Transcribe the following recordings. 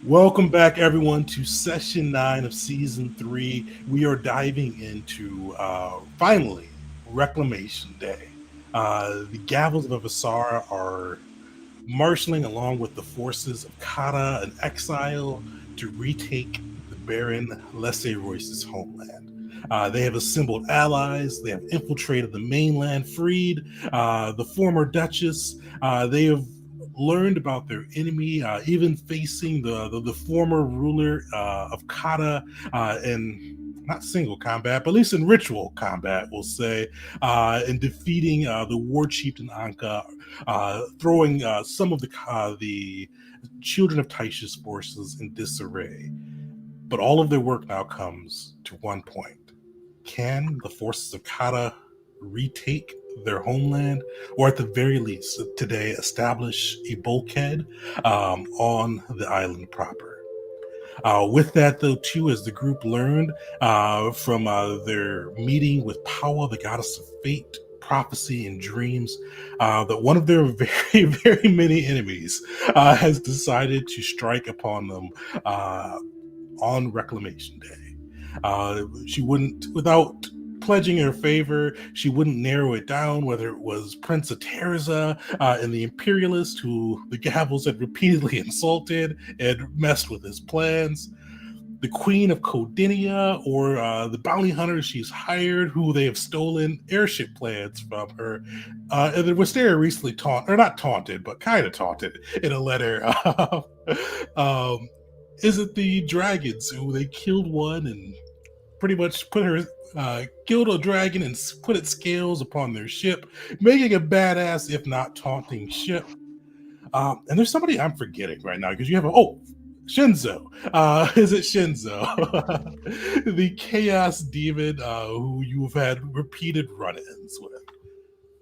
Welcome back, everyone, to session 9 of season 3. We are diving into finally Reclamation Day. The Gavels of Avasar are marshaling along with the forces of Kata and exile to retake the Baron Lesse Royce's homeland. They have assembled allies. They have infiltrated the mainland, freed the former Duchess. They have learned about their enemy, even facing the former ruler of Kata in not single combat, but at least in ritual combat, we'll say, in defeating the war chieftain Anka, throwing some of the children of Taisha's forces in disarray. But all of their work now comes to one point. Can the forces of Kata retake their homeland, or at the very least, today establish a bulkhead on the island proper? With that, though, too, as the group learned from their meeting with Paua, the goddess of fate, prophecy, and dreams, that one of their very, very many enemies has decided to strike upon them on Reclamation Day. She wouldn't, without pledging her favor, she wouldn't narrow it down whether it was Prince of Terza and the Imperialist who the Gavels had repeatedly insulted and messed with his plans, the Queen of Codinia, or the bounty hunters she's hired who they have stolen airship plans from her. And then Wisteria recently taunted, or not taunted, but kind of taunted in a letter. um, is it the dragons who they killed one and pretty much put her killed a dragon and put its scales upon their ship, making a badass, if not taunting ship. And there's somebody I'm forgetting right now because you have Shinzo. Is it Shinzo? The chaos demon who you've had repeated run-ins with.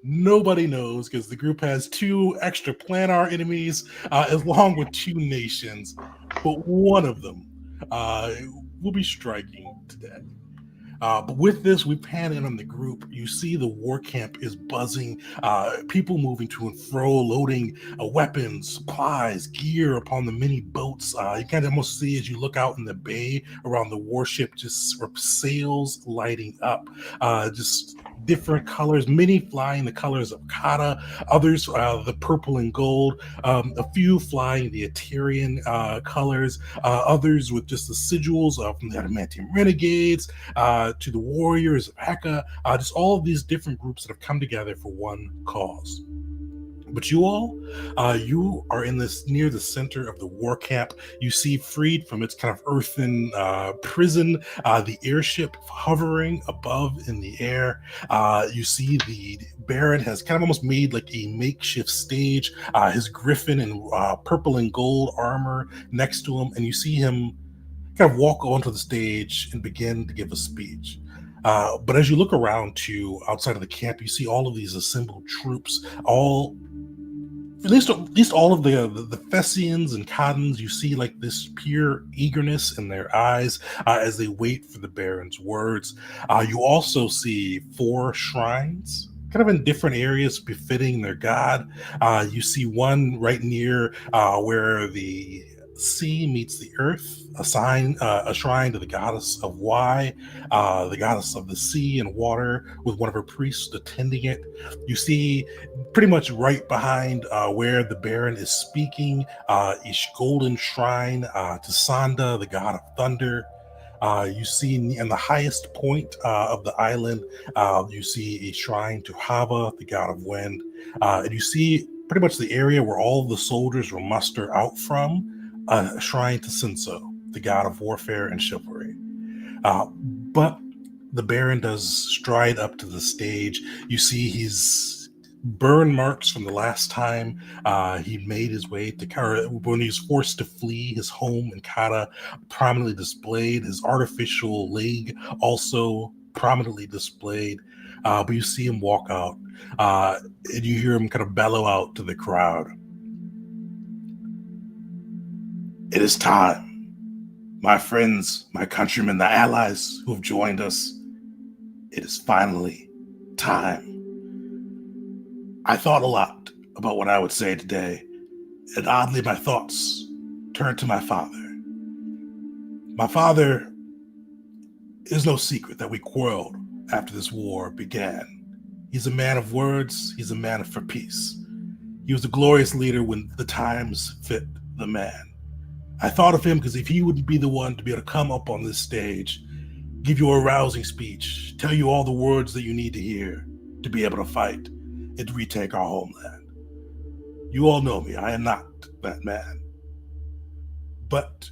Nobody knows because the group has two extra planar enemies along with two nations, but one of them will be striking today. But with this, we pan in on the group. You see the war camp is buzzing, people moving to and fro, loading weapons, supplies, gear upon the many boats. You can almost see as you look out in the bay around the warship, just sails lighting up, just different colors, many flying the colors of Kata, others the purple and gold, a few flying the Eterian colors, others with just the sigils of the Adamantium Renegades, to the Warriors of Heka, just all of these different groups that have come together for one cause. But you are in this near the center of the war camp. You see, freed from its kind of earthen prison, the airship hovering above in the air. You see the Baron has kind of almost made like a makeshift stage. His griffin and purple and gold armor next to him, and you see him kind of walk onto the stage and begin to give a speech. But as you look around to outside of the camp, you see all of these assembled troops, all at least all of the Thessians and Cottons. You see like this pure eagerness in their eyes as they wait for the Baron's words. You also see four shrines kind of in different areas befitting their god. You see one right near where the sea meets the earth, a shrine to the goddess of Y, the goddess of the sea and water, with one of her priests attending it. You see pretty much right behind where the Baron is speaking, a golden shrine to Sanda, the god of thunder. You see in the highest point of the island, you see a shrine to Hava, the god of wind. And you see pretty much the area where all of the soldiers will muster out from, a shrine to Senso, the god of warfare and chivalry. But the Baron does stride up to the stage. You see he's burn marks from the last time he made his way to Kara when he was forced to flee his home in Kata, prominently displayed. His artificial leg also prominently displayed. But you see him walk out, and you hear him kind of bellow out to the crowd. It is time. My friends, my countrymen, the allies who have joined us, it is finally time. I thought a lot about what I would say today, and oddly, my thoughts turned to my father. My father, is no secret that we quarreled after this war began. He's a man of words. He's a man for peace. He was a glorious leader when the times fit the man. I thought of him because if he would be the one to be able to come up on this stage, give you a rousing speech, tell you all the words that you need to hear to be able to fight and retake our homeland. You all know me. I am not that man. But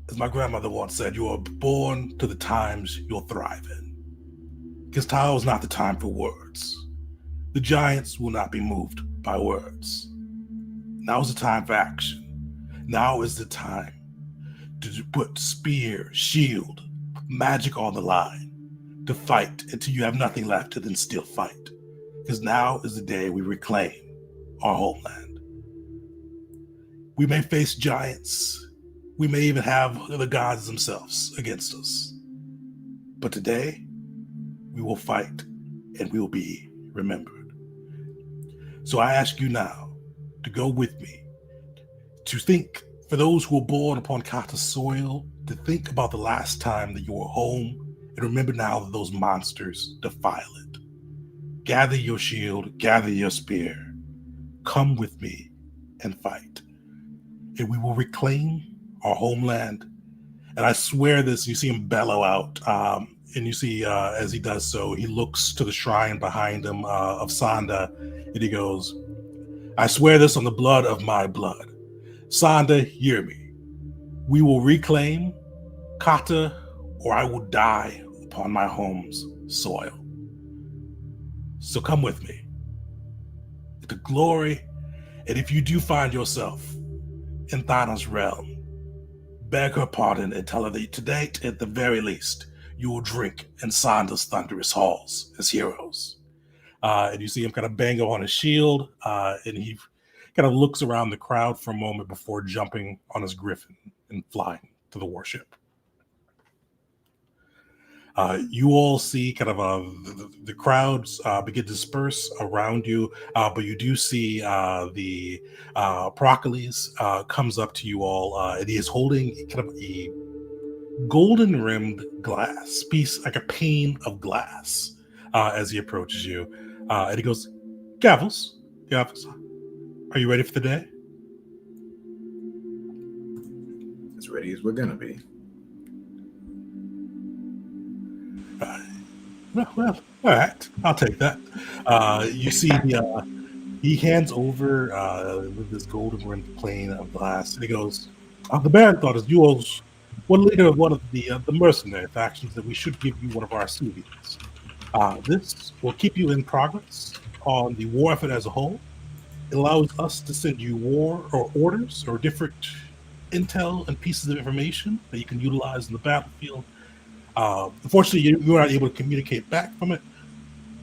as my grandmother once said, you are born to the times you'll thrive in. Because now is not the time for words. The giants will not be moved by words. Now is the time for action. Now is the time to put spear, shield, magic on the line, to fight until you have nothing left to then still fight. Because now is the day we reclaim our homeland. We may face giants. We may even have the gods themselves against us. But today, we will fight and we will be remembered. So I ask you now to go with me, to think, for those who were born upon Kata soil, to think about the last time that you were home, and remember now that those monsters defile it. Gather your shield, gather your spear, come with me and fight. And we will reclaim our homeland. And I swear this, you see him bellow out, and you see as he does so, he looks to the shrine behind him of Sanda, and he goes, I swear this on the blood of my blood. Sanda, hear me. We will reclaim Kata, or I will die upon my home's soil. So come with me. The glory, and if you do find yourself in Thana's realm, beg her pardon and tell her that today, at the very least, you will drink in Sanda's thunderous halls as heroes. And you see him kind of bang on his shield, and he kind of looks around the crowd for a moment before jumping on his griffin and flying to the warship. You all see kind of the crowds begin to disperse around you, but you do see the Procles comes up to you all, and he is holding kind of a golden rimmed glass piece, like a pane of glass, as he approaches you, and he goes, Gavels, are you ready for the day? As ready as we're gonna be. Well, all right, I'll take that. You see, he hands over with this golden rimmed plane of glass, and he goes, "The Baron thought as you all one leader of one of the mercenary factions that we should give you one of our souvenirs. This will keep you in progress on the war effort as a whole. It allows us to send you war or orders or different intel and pieces of information that you can utilize in the battlefield. Unfortunately, you're not able to communicate back from it,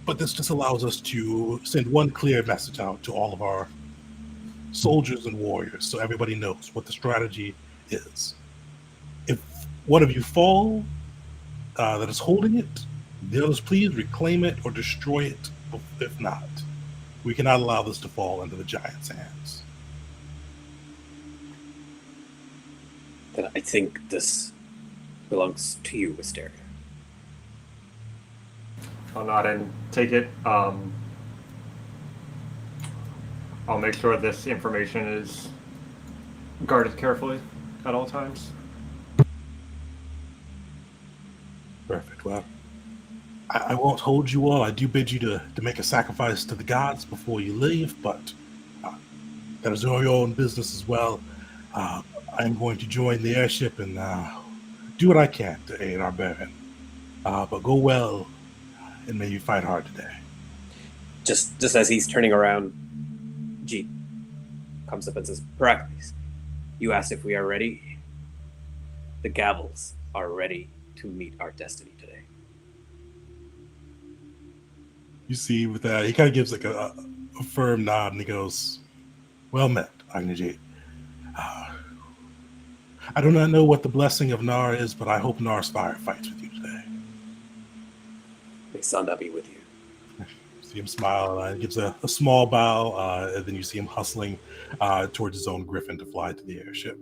but this just allows us to send one clear message out to all of our soldiers and warriors so everybody knows what the strategy is. If one of you fall that is holding it, the others please reclaim it or destroy it. If not, we cannot allow this to fall into the giant's hands." Then I think this belongs to you, Wisteria. I'll nod and take it. I'll make sure this information is guarded carefully at all times. Perfect. Well, I won't hold you all. I do bid you to make a sacrifice to the gods before you leave, but that is your own business as well. I'm going to join the airship and do what I can to aid our Baron. But go well, and may you fight hard today. Just as he's turning around, Jeet comes up and says, Peracles, you asked if we are ready. The Gavels are ready to meet our destiny today. You see, with that, he kind of gives like a firm nod, and he goes, "Well met, Agnajit. I do not know what the blessing of Nar is, but I hope Nar's fire fights with you today." May Sanda be with you. See him smile, and gives a small bow, and then you see him hustling towards his own griffin to fly to the airship.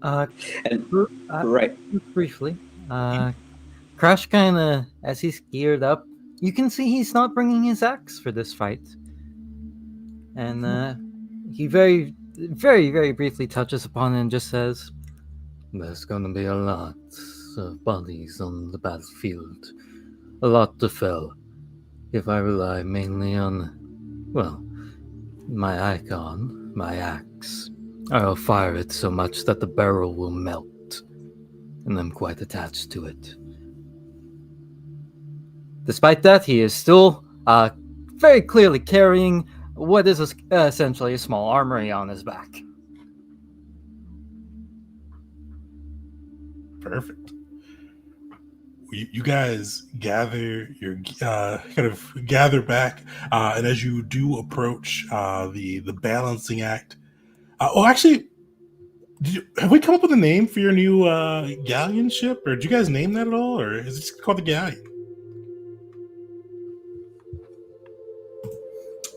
Uh, And br- right, briefly, Crash kind of, as he's geared up, you can see he's not bringing his axe for this fight. And he very, very, very briefly touches upon it and just says, "There's gonna be a lot of bodies on the battlefield. A lot to fill. If I rely mainly on, well, my icon, my axe, I'll fire it so much that the barrel will melt. And I'm quite attached to it." Despite that, he is still very clearly carrying what is essentially a small armory on his back. Perfect. You guys gather your kind of gather back, and as you do approach the balancing act. Actually, have we come up with a name for your new galleon ship, or did you guys name that at all, or is it just called the galleon?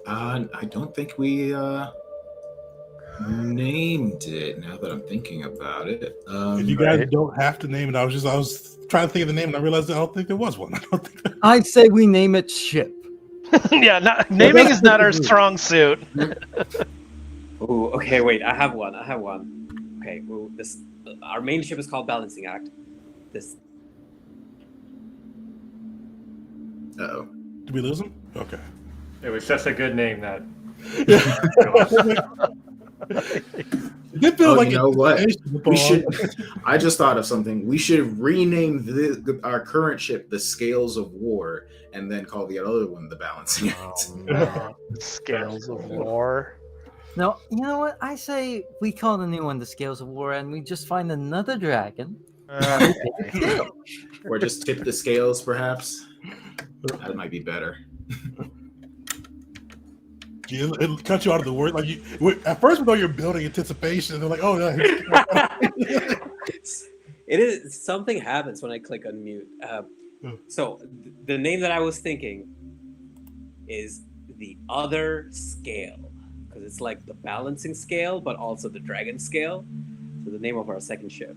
I don't think we named it. Now that I'm thinking about it, If you guys don't have to name it, I was trying to think of the name, and I realized I don't think there was one. I don't think. I'd say we name it Ship. Yeah, naming is not our strong suit. Ooh, okay, wait. I have one. Okay, well, our main ship is called Balancing Act. This. Uh-oh. Did we lose him? Okay. It was just a good name that. It did feel like you know what? We should. I just thought of something. We should rename our current ship the Scales of War, and then call the other one the Balancing Act. Scales of War. No, you know what? I say we call the new one the Scales of War, and we just find another dragon. Or just tip the scales, perhaps. That might be better. It'll cut you out of the word. Like at first, we thought you're building anticipation. They're like, "Oh no!" It is something happens when I click unmute. So the name that I was thinking is the other scale, because it's like the balancing scale, but also the dragon scale. So the name of our second ship,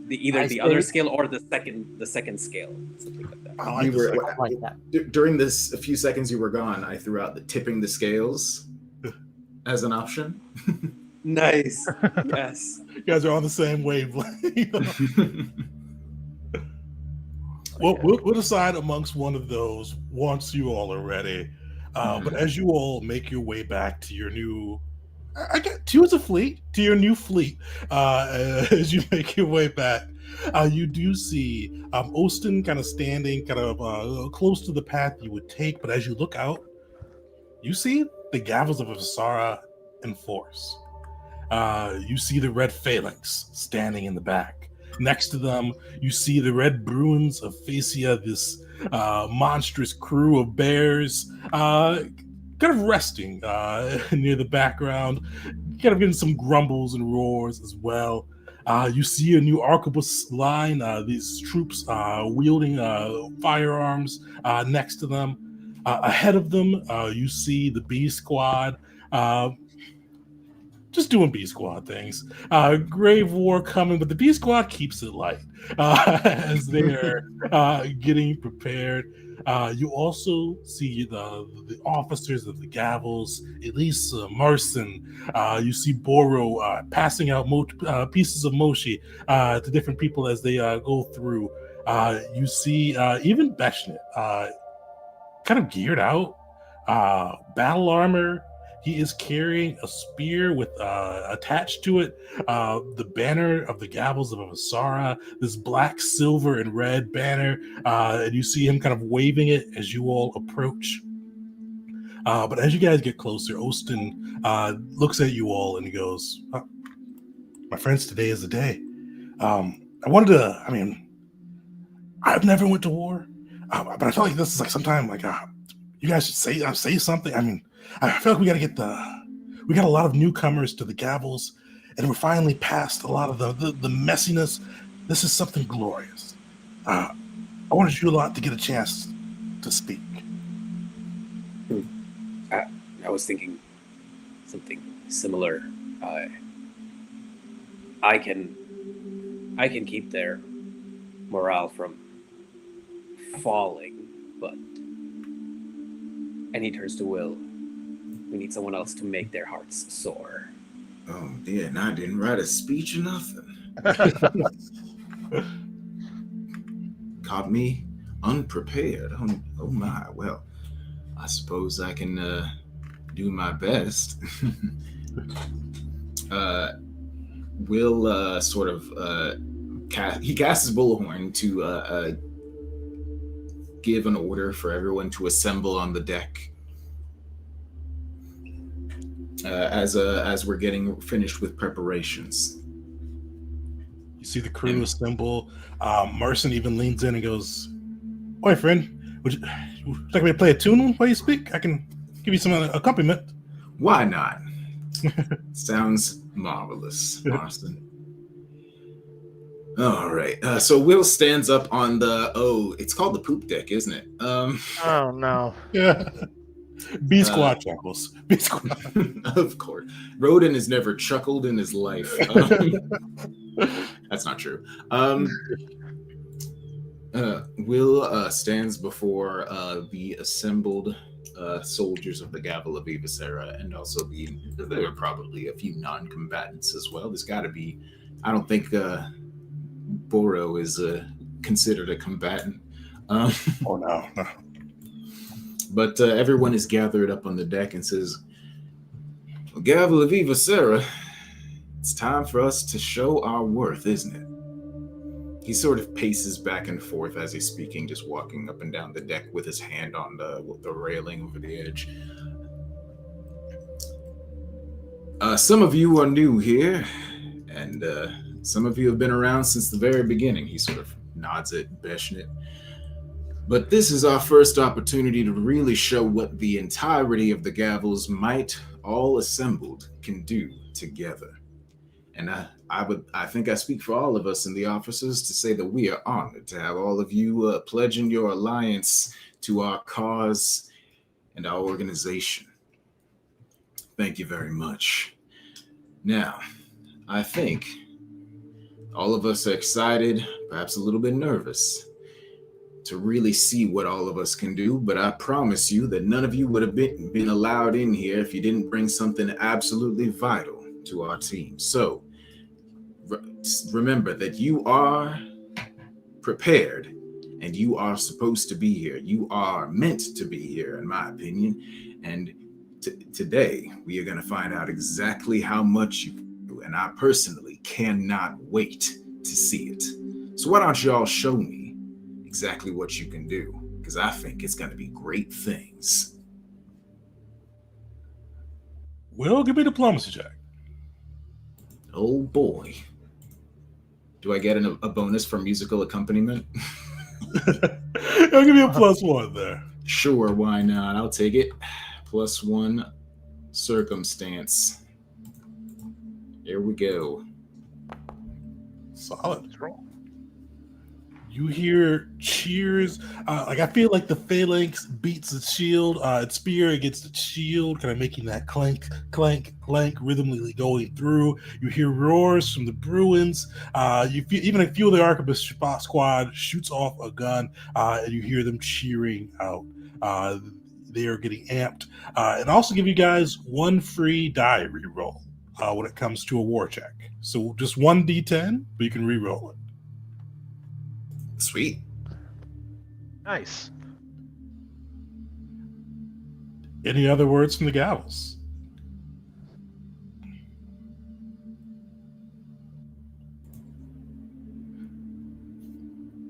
either the other scale or the second scale, something like that. I like that. During this, a few seconds you were gone, I threw out the tipping the scales as an option. Nice. Yes. You guys are on the same wavelength. Well, we'll decide amongst one of those once you all are ready. But as you all make your way back to your new, I got two as a fleet, to your new fleet, as you make your way back, you do see Ostin kind of standing kind of close to the path you would take. But as you look out, you see the Gavels of Visara in force. You see the red phalanx standing in the back. Next to them, you see the red Bruins of Phasia, this monstrous crew of bears, kind of resting near the background, kind of getting some grumbles and roars as well. You see a new arquebus line, these troops wielding firearms next to them. Ahead of them, you see the B Squad, just doing B Squad things. Grave War coming, but the B Squad keeps it light as they're getting prepared. You also see the officers of the Gavels, Elisa, Marcin. You see Boro passing out pieces of mochi to different people as they go through. You see even Beshnit kind of geared out, battle armor. He is carrying a spear with attached to it the banner of the Gavels of Visara, this black, silver, and red banner, and you see him kind of waving it as you all approach. But as you guys get closer, Ostin looks at you all and he goes, "My friends, today is the day. I've never went to war, but I feel like this is like sometime like you guys should say something. I mean, I feel like we got a lot of newcomers to the Gavels, and we're finally past a lot of the messiness. This is something glorious. I wanted you a lot to get a chance to speak." I was thinking something similar. I can keep their morale from falling, but. And he turns to Will. We need someone else to make their hearts soar. Oh dear, and I didn't write a speech or nothing. Caught me unprepared. Oh my. Well, I suppose I can do my best. Will sort of he casts his bullhorn to give an order for everyone to assemble on the deck. As we're getting finished with preparations. You see the crew assemble. Merson even leans in and goes, "Oi, friend, would you like me to play a tune while you speak? I can give you some accompaniment." Why not? Sounds marvelous, Marston. All right. So Will stands up on it's called the poop deck, isn't it? Oh no. Yeah. B squad chuckles. B squad. Of course. Rodin has never chuckled in his life. That's not true. Will stands before the assembled soldiers of the Gavel of Evasera, and also there are probably a few non-combatants as well. There's got to be. I don't think Boro is considered a combatant. Oh no. But everyone is gathered up on the deck and says, Gavel of Evasera, it's time for us to show our worth, isn't it? He sort of paces back and forth as he's speaking, just walking up and down the deck with his hand on the railing over the edge. Some of you are new here, and some of you have been around since the very beginning. He sort of nods at Beshnit. But this is our first opportunity to really show what the entirety of the Gavels might, all assembled, can do together. And I think I speak for all of us and the officers to say that we are honored to have all of you pledging your alliance to our cause and our organization. Thank you very much. Now, I think all of us are excited, perhaps a little bit nervous, to really see what all of us can do, but I promise you that none of you would have been allowed in here if you didn't bring something absolutely vital to our team. So remember that you are prepared and you are supposed to be here. You are meant to be here, in my opinion. And today we are going to find out exactly how much you can do. And I personally cannot wait to see it. So why don't you all show me exactly what you can do, because I think it's going to be great things. Will, give me a diplomacy check. Oh boy. Do I get a bonus for musical accompaniment? I'll give you a +1 there. Sure, why not? I'll take it. +1 circumstance. Here we go. Solid. You hear cheers. I feel like the phalanx beats its shield, its spear against its shield, kind of making that clank, clank, clank, rhythmically going through. You hear roars from the Bruins. Even a few of the arquebus squad shoots off a gun, and you hear them cheering out. They are getting amped. And also give you guys 1 free die reroll when it comes to a war check. So just 1 d10, but you can reroll it. Sweet. Nice. Any other words from the Gavels?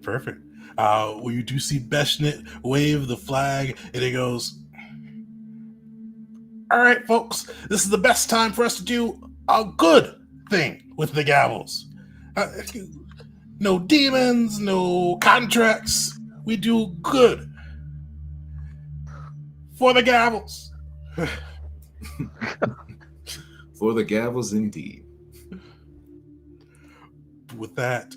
Perfect. Well, you do see Beshnit wave the flag, and it goes, all right, folks, this is the best time for us to do a good thing with the Gavels. No demons, no contracts. We do good for the Gavels. For the Gavels, indeed. With that,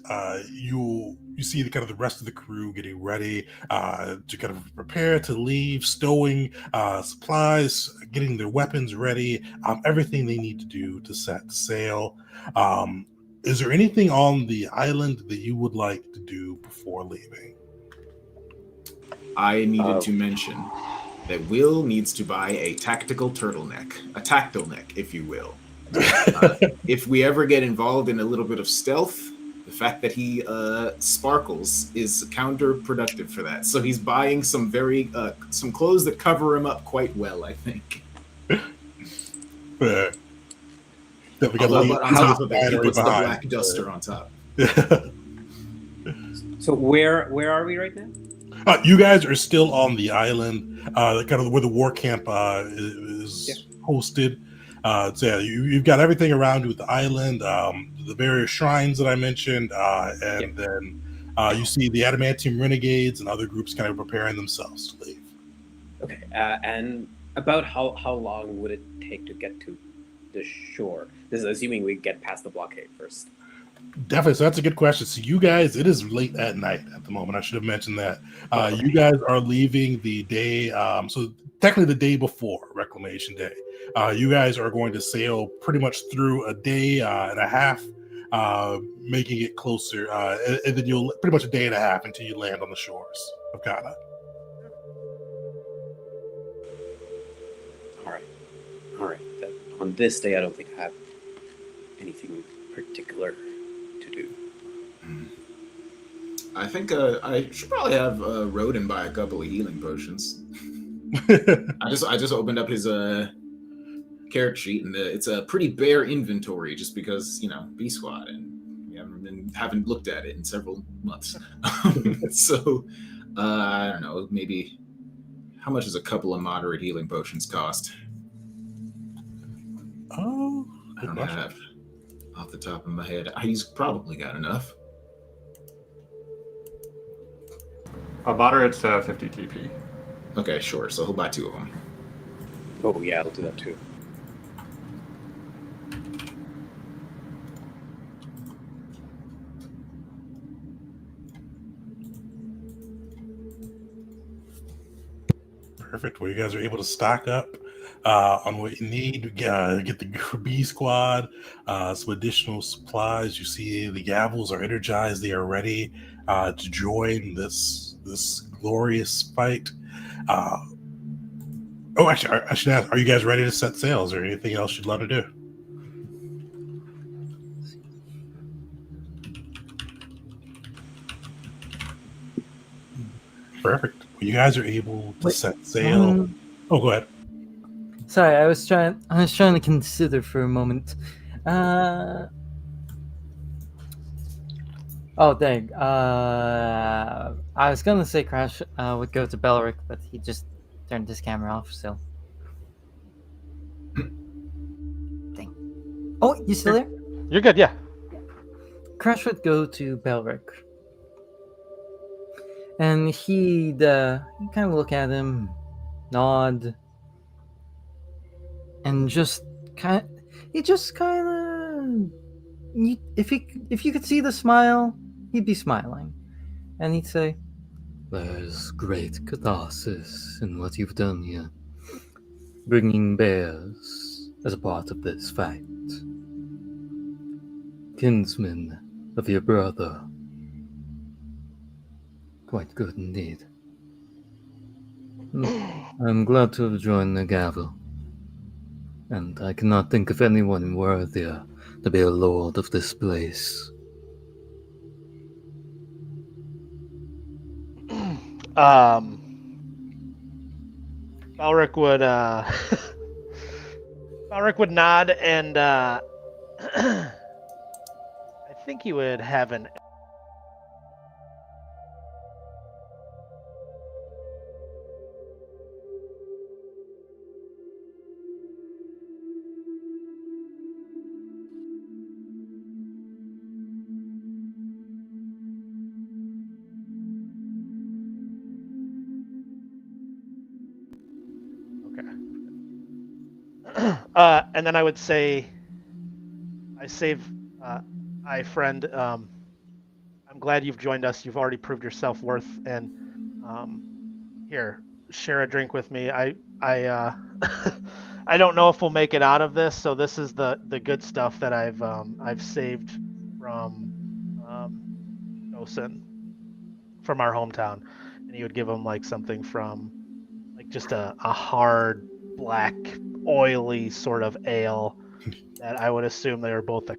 you see the kind of the rest of the crew getting ready to kind of prepare to leave, stowing supplies, getting their weapons ready, everything they need to do to set sail. is there anything on the island that you would like to do before leaving? I needed to mention that Will needs to buy a tactical turtleneck, a tactile-neck, if you will. If we ever get involved in a little bit of stealth, the fact that he sparkles is counterproductive for that. So he's buying some some clothes that cover him up quite well, I think. That we got But on top of it, he puts the black duster on top. So where are we right now? You guys are still on the island, kind of where the war camp is hosted. So yeah, you've got everything around you with the island, the various shrines that I mentioned, and then you see the Adamantium Renegades and other groups kind of preparing themselves to leave. Okay, and about how long would it take to get to the shore? This is assuming we get past the blockade first. Definitely. So that's a good question. So you guys, it is late at night at the moment. I should have mentioned that. You guys are leaving the day, so technically the day before Reclamation Day. You guys are going to sail pretty much through a day and a half, making it closer. And then you'll pretty much a day and a half until you land on the shores of Kata. All right. On this day, I don't think I have anything particular to do. I think I should probably have Rodin buy a couple of healing potions. I just opened up his character sheet, and it's a pretty bare inventory, just because B squad, and we haven't looked at it in several months. So I don't know, maybe how much does a couple of moderate healing potions cost? Oh, I don't have off the top of my head. He's probably got enough. A moderate's 50 TP. Okay, sure. So he'll buy 2 of them. Oh yeah, I'll do that too. Perfect. Well, you guys are able to stock up on what you need. Get the B squad, some additional supplies. You see the Gavels are energized. They are ready to join this glorious fight. Actually, I should ask, are you guys ready to set sails, or anything else you'd love to do? Perfect. Well, you guys are able to set sail. Go ahead. Sorry, I was trying to consider for a moment. Oh dang. I was gonna say Crash would go to Belric, but he just turned his camera off. So. Dang. Oh, you still there? You're good, yeah. Crash would go to Belric. And he'd kind of look at him, nod, and just kind of, if you could see the smile, he'd be smiling, and he'd say, "There's great catharsis in what you've done here, bringing bears as a part of this fight, kinsman of your brother. Quite good indeed. I'm glad to have joined the Gavel, and I cannot think of anyone worthier to be a lord of this place." Balric would Balric would nod, and I think he would have an and then I would say, friend, I'm glad you've joined us. You've already proved your self-worth, and here, share a drink with me. I I don't know if we'll make it out of this, so this is the good stuff that I've saved from Osen, from our hometown, and he would give him like something from like just a hard black oily sort of ale that I would assume they were both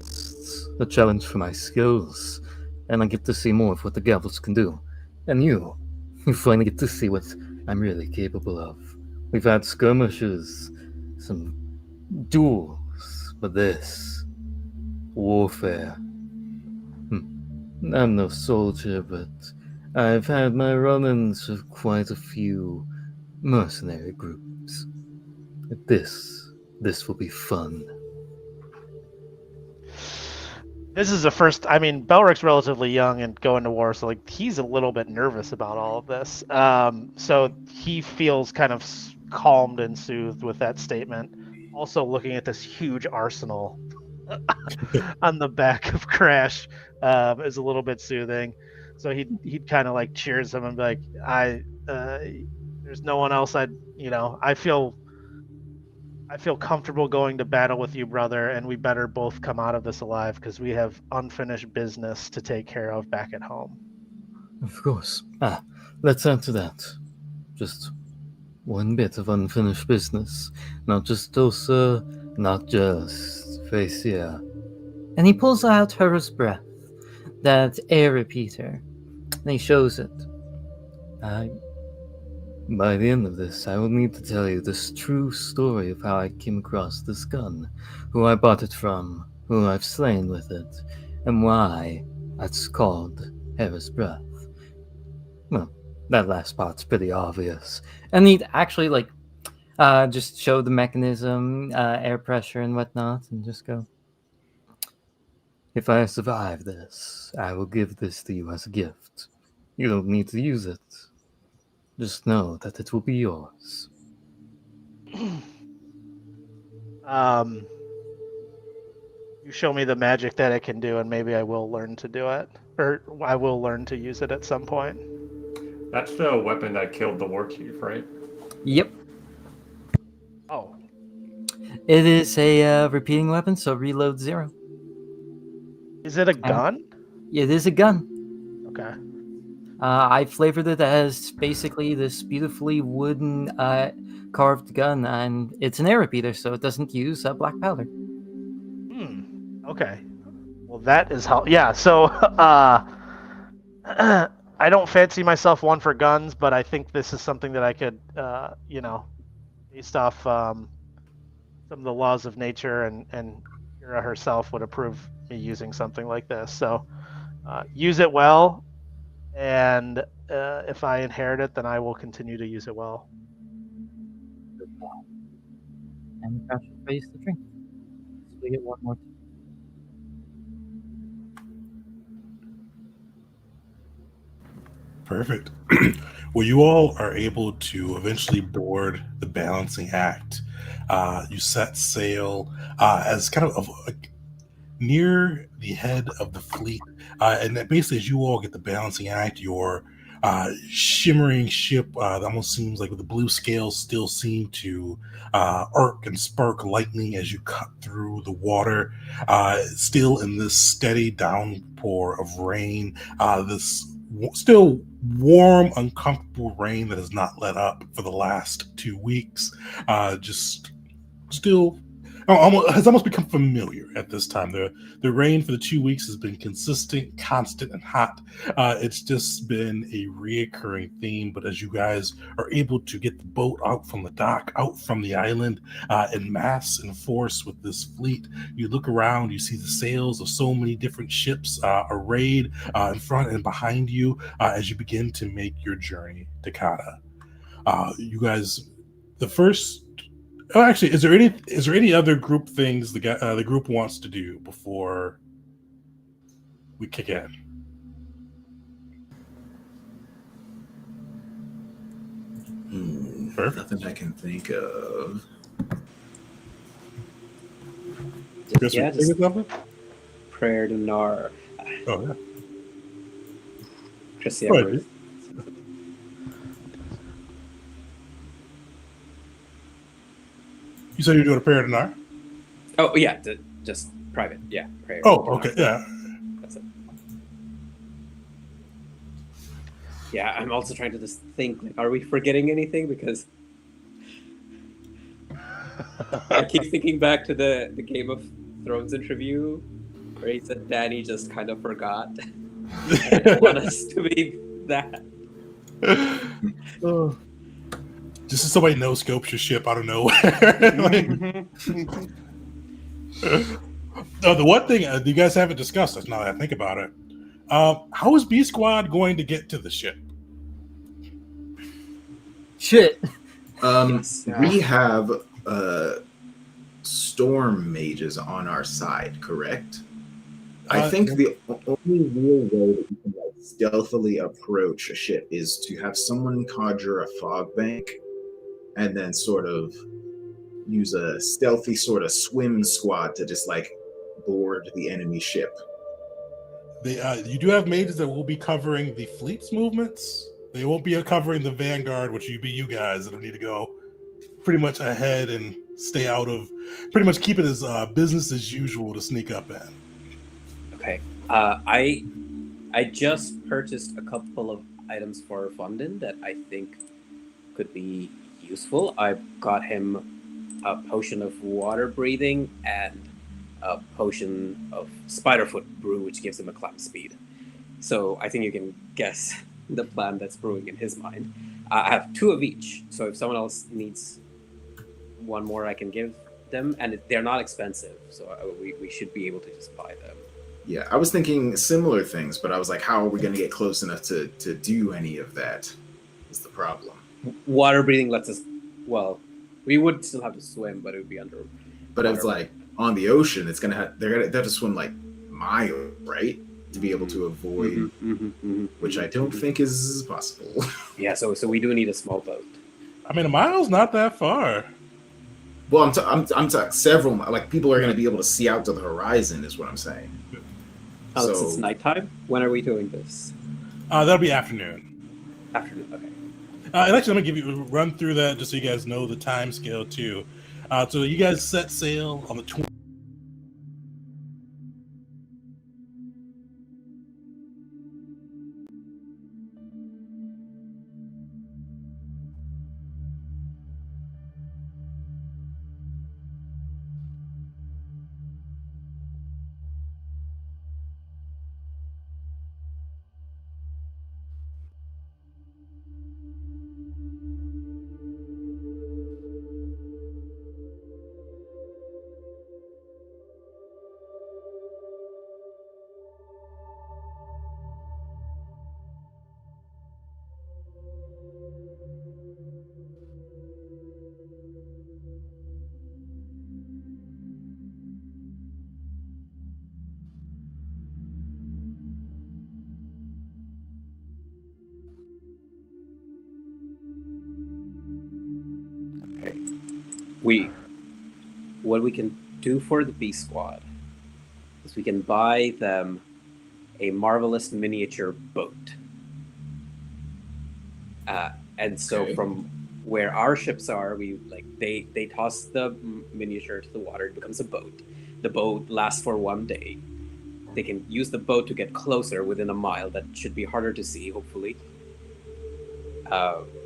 It's a challenge for my skills, and I get to see more of what the Gavels can do. And you finally get to see what I'm really capable of. We've had skirmishes, some duels, but this warfare. I'm no soldier, but I've had my run-ins with quite a few mercenary groups. This will be fun. This is the first. I mean, Belric's relatively young and going to war, so like he's a little bit nervous about all of this. So he feels kind of calmed and soothed with that statement. Also, looking at this huge arsenal on the back of Crash is a little bit soothing. So he'd kind of like cheers him and be like, there's no one else I feel comfortable going to battle with you, brother, and we better both come out of this alive because we have unfinished business to take care of back at home. Of course. Let's answer that. Just one bit of unfinished business. Not just Dosa, not just Facia. And he pulls out Hera's breath, that air repeater, and he shows it. By the end of this, I will need to tell you this true story of how I came across this gun, who I bought it from, who I've slain with it, and why it's called Hera's Breath. Well, that last part's pretty obvious. And he'd actually, just show the mechanism, air pressure and whatnot, and just go, if I survive this, I will give this to you as a gift. You don't need to use it. Just know that it will be yours. You show me the magic that it can do, and maybe I will learn to do it, or I will learn to use it at some point. That's the weapon that killed the war chief, right? Yep. Oh, It is a repeating weapon, so reload 0. is it a gun? It is a gun. Okay. I flavored it as basically this beautifully wooden carved gun, and it's an air repeater, so it doesn't use black powder. Okay. Well, that is how. Yeah. So, I don't fancy myself one for guns, but I think this is something that I could, based off some of the laws of nature, and Kira herself would approve me using something like this. So, use it well. And if I inherit it, then I will continue to use it well. And Crash will face the drink. So we get one more. Perfect. Well, you all are able to eventually board the balancing act. You set sail as kind of near the head of the fleet, and that basically, as you all get the balancing act, your shimmering ship that almost seems like with the blue scales still seem to arc and spark lightning as you cut through the water, still in this steady downpour of rain, this still warm, uncomfortable rain that has not let up for the last 2 weeks, just still has almost become familiar at this time. The rain for the 2 weeks has been consistent, constant, and hot. It's just been a reoccurring theme. But as you guys are able to get the boat out from the dock, out from the island, in mass and force with this fleet, you look around, you see the sails of so many different ships arrayed in front and behind you as you begin to make your journey to Kata. You guys, the first. Oh, actually, is there any other group things the group wants to do before we kick in? Perfect. Nothing I can think of. Chris, Yeah, you think just of something? prayer to Nar. Oh yeah. Chris, Go ahead, yeah, dude. You said you're doing a prayer tonight. oh yeah, just private. Yeah, prayer. Oh, to okay, Nar. yeah. That's it. Yeah, I'm also trying to just think, like, are we forgetting anything? Because I keep thinking back to the Game of Thrones interview where he said Danny just kind of forgot. And I don't want us to be that. Oh. Just so somebody no scopes your ship out of nowhere. The one thing you guys haven't discussed this now that I think about it. How is B Squad going to get to the ship? Shit. Yes. We have storm mages on our side, correct? I think the only real way that you can like stealthily approach a ship is to have someone conjure a fog bank and then sort of use a stealthy sort of swim squad to just like board the enemy ship. You do have mages that will be covering the fleet's movements. They won't be covering the vanguard, which would be you guys that'll need to go pretty much ahead and stay out of, pretty much keep it as business as usual to sneak up in. Okay. I just purchased a couple of items for Fundin that I think could be useful. I got him a potion of water breathing and a potion of spiderfoot brew, which gives him a climb speed. So I think you can guess the plan that's brewing in his mind. I have 2 of each, so if someone else needs one more, I can give them, and they're not expensive, so we should be able to just buy them. Yeah, I was thinking similar things, but I was like, how are we going to get close enough to do any of that? Is the problem. Water breathing lets us, well, we would still have to swim, but it would be under. But it's like on the ocean, it's gonna have they have to swim like miles, right, to be able to avoid, which I don't think is possible. Yeah, so we do need a small boat. I mean, a mile's not that far. Well, I'm talking several. Like people are gonna be able to see out to the horizon, is what I'm saying. Oh, so it's nighttime. When are we doing this? That'll be afternoon. Afternoon. Okay. And actually, I'm gonna give you a run through that just so you guys know the time scale too. So you guys set sail on the 20th. What we can do for the B Squad is we can buy them a marvelous miniature boat. And so from where our ships are, they toss the miniature to the water, it becomes a boat. The boat lasts for 1 day. They can use the boat to get closer within a mile. That should be harder to see, hopefully.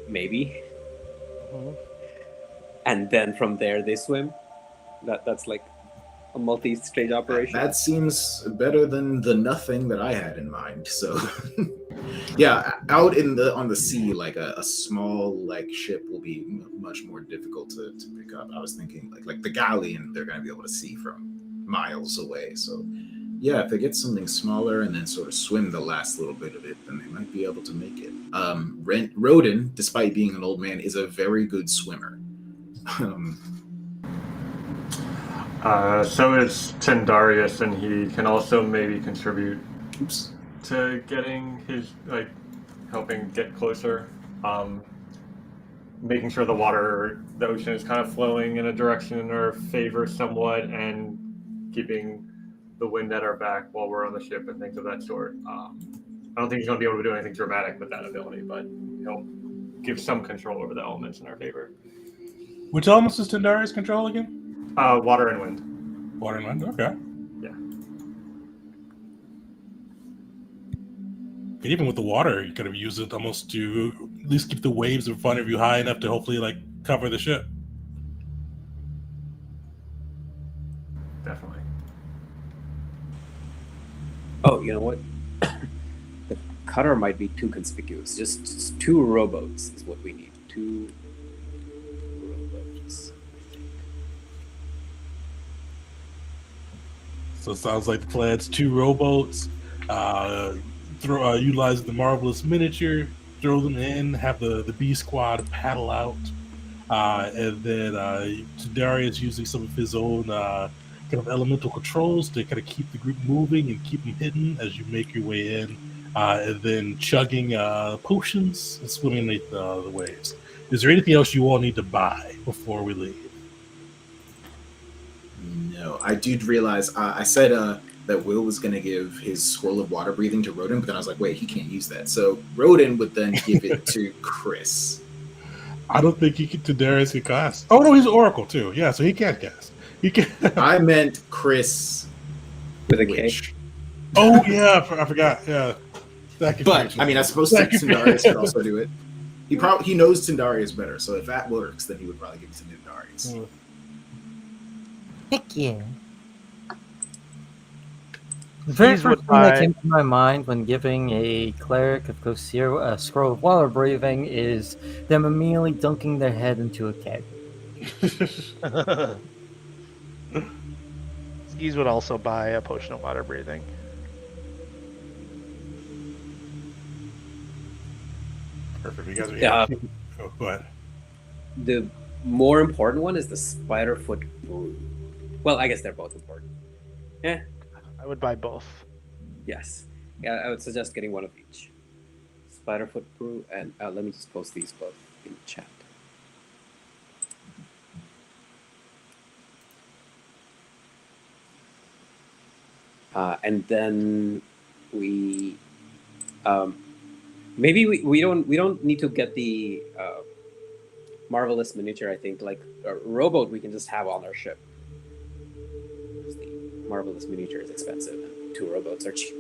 Maybe. And then from there they swim. That's like a multi-stage operation. That seems better than the nothing that I had in mind. So, yeah, out on the sea, like a small like ship will be much more difficult to pick up. I was thinking like the galleon, they're going to be able to see from miles away. So, yeah, if they get something smaller and then sort of swim the last little bit of it, then they might be able to make it. Rodin, despite being an old man, is a very good swimmer. So is Tendarius, and he can also maybe contribute to getting his, like, helping get closer. making sure the ocean is kind of flowing in a direction in our favor somewhat, and keeping the wind at our back while we're on the ship and things of that sort. I don't think he's going to be able to do anything dramatic with that ability, but he'll give some control over the elements in our favor. Which elements does Tendarius control again? Water and wind. Water and wind, okay. Yeah. And even with the water, you could have used it almost to at least keep the waves in front of you high enough to hopefully like cover the ship. Definitely. Oh, you know what? The cutter might be too conspicuous. Just 2 rowboats is what we need. 2 rowboats. So it sounds like the plan's 2 rowboats. Utilize the marvelous miniature, throw them in, have the B squad paddle out, and then Darius using some of his own kind of elemental controls to kind of keep the group moving and keep them hidden as you make your way in, and then chugging potions and swimming beneath the waves. Is there anything else you all need to buy before we leave? No, I did realize I said that Will was going to give his scroll of water breathing to Rodin, but then I was like, wait, he can't use that. So Rodin would then give it to Chris. I don't think Darius can cast. Oh no, he's an oracle too. Yeah, so he can't cast. He can. I meant Chris With a Witch. K. Oh yeah, I forgot. Yeah, But I mean, I suppose Tindarius could also do it. He knows Tindarius better, so if that works, then he would probably give it to Tindarius. Heck yeah. The very first thing that came to my mind when giving a cleric of Kosir a scroll of water breathing is them immediately dunking their head into a keg. Skis would also buy a potion of water breathing. Perfect. You guys are Yeah. Oh, go ahead. The more important one is the Spiderfoot Brew. Well, I guess they're both important. Yeah. I would buy both. Yes. Yeah, I would suggest getting one of each. Spiderfoot Brew, and let me just post these both in chat. And then we maybe we don't need to get the marvelous miniature. I think like a rowboat we can just have on our ship. The marvelous miniature is expensive, and 2 rowboats are cheap.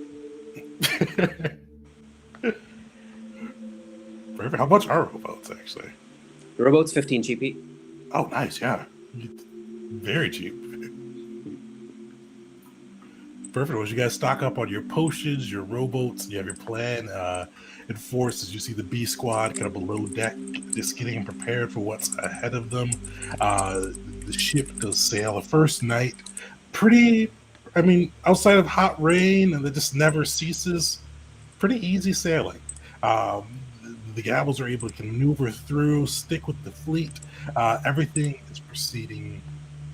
Perfect. How much are rowboats actually? The rowboat's 15 GP. Oh, nice. Yeah, very cheap. Perfect. Well, you guys stock up on your potions, your rowboats, you have your plan in force as you see the B squad kind of below deck, just getting prepared for what's ahead of them. The ship does sail the first night. Pretty, I mean, outside of hot rain and it just never ceases, pretty easy sailing. The Gabbles are able to maneuver through, stick with the fleet. Everything is proceeding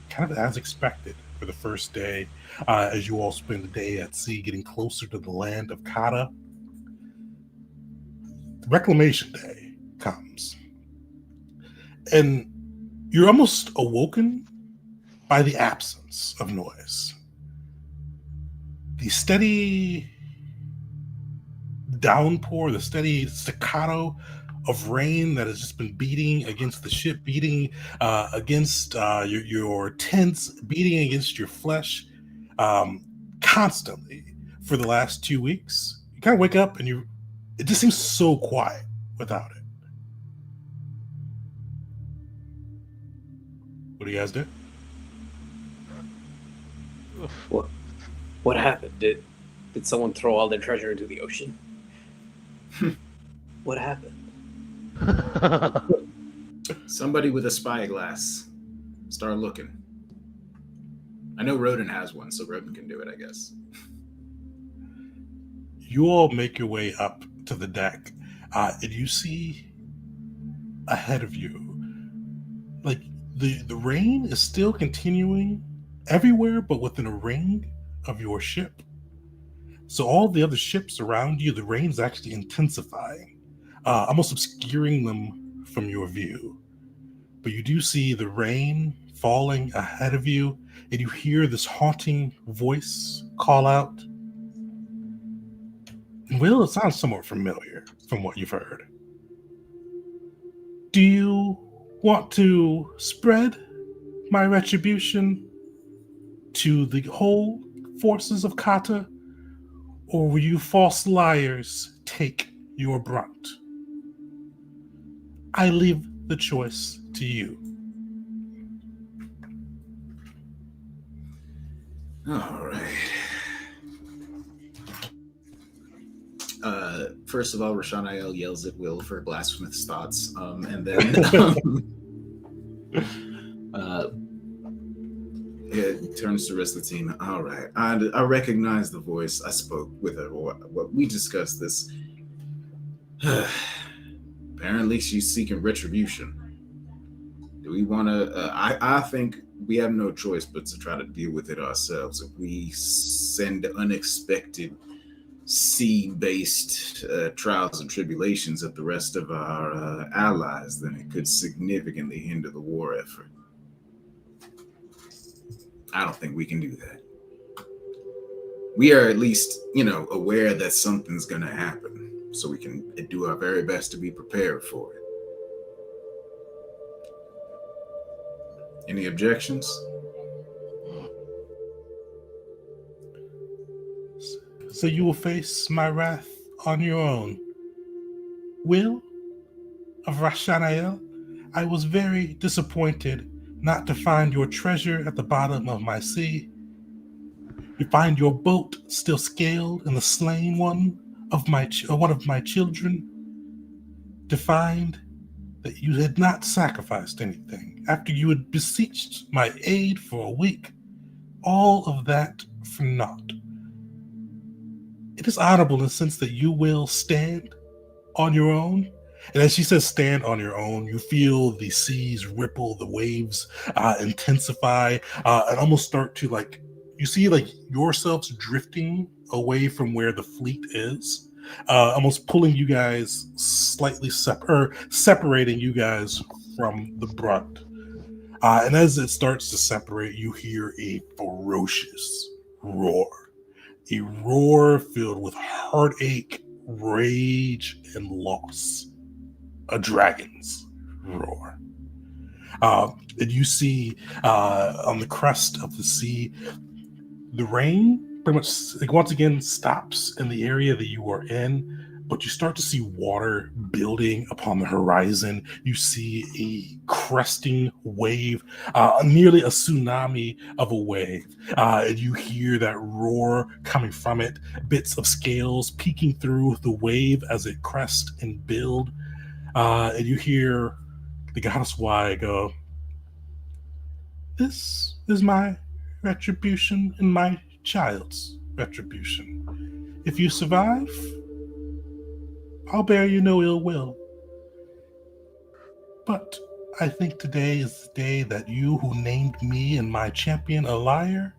kind of as expected for the first day, as you all spend the day at sea getting closer to the land of Kata. Reclamation Day comes, and you're almost awoken by the absence of noise. The steady downpour, the steady staccato of rain that has just been beating against the ship, beating against your tents, beating against your flesh constantly for the last 2 weeks. You kind of wake up and it just seems so quiet without it. What do you guys do? What happened? Did someone throw all their treasure into the ocean? What happened? Somebody with a spyglass. Start looking. I know Rodin has one, so Rodin can do it, I guess. You all make your way up to the deck, and you see ahead of you, like the rain is still continuing everywhere, but within a ring of your ship. So all the other ships around you, the rain's actually intensifying, almost obscuring them from your view, but you do see the rain falling ahead of you, and you hear this haunting voice call out. And Will, it sounds somewhat familiar from what you've heard. Do you want to spread my retribution to the whole forces of Kata, or will you false liars take your brunt? I leave the choice to you. All right. First of all, Rashanael yells at Will for blasphemous thoughts, and then it turns to the rest of the team. All right, I recognize the voice. I spoke with her. What we discussed this. Apparently, she's seeking retribution. Do we want to? I think we have no choice but to try to deal with it ourselves. If we send unexpected sea-based trials and tribulations at the rest of our allies, then it could significantly hinder the war effort. I don't think we can do that. We are at least, aware that something's going to happen, so we can do our very best to be prepared for it. Any objections? So you will face my wrath on your own. Will of Rashanael, I was very disappointed not to find your treasure at the bottom of my sea. You find your boat still scaled and the slain one of my children. To find that you had not sacrificed anything after you had beseeched my aid for a week. All of that for naught. It is honorable in the sense that you will stand on your own. And as she says, stand on your own, you feel the seas ripple, the waves intensify, and almost start to you see yourselves drifting away from where the fleet is, almost pulling you guys slightly separating you guys from the brunt. And as it starts to separate, you hear a ferocious roar. A roar filled with heartache, rage, and loss. A dragon's roar. And you see on the crest of the sea, the rain pretty much once again stops in the area that you are in, but you start to see water building upon the horizon. You see a cresting wave, nearly a tsunami of a wave. And you hear that roar coming from it, bits of scales peeking through the wave as it crests and build. And you hear the goddess Y go, "This is my retribution and my child's retribution. If you survive, I'll bear you no ill will. But I think today is the day that you who named me and my champion a liar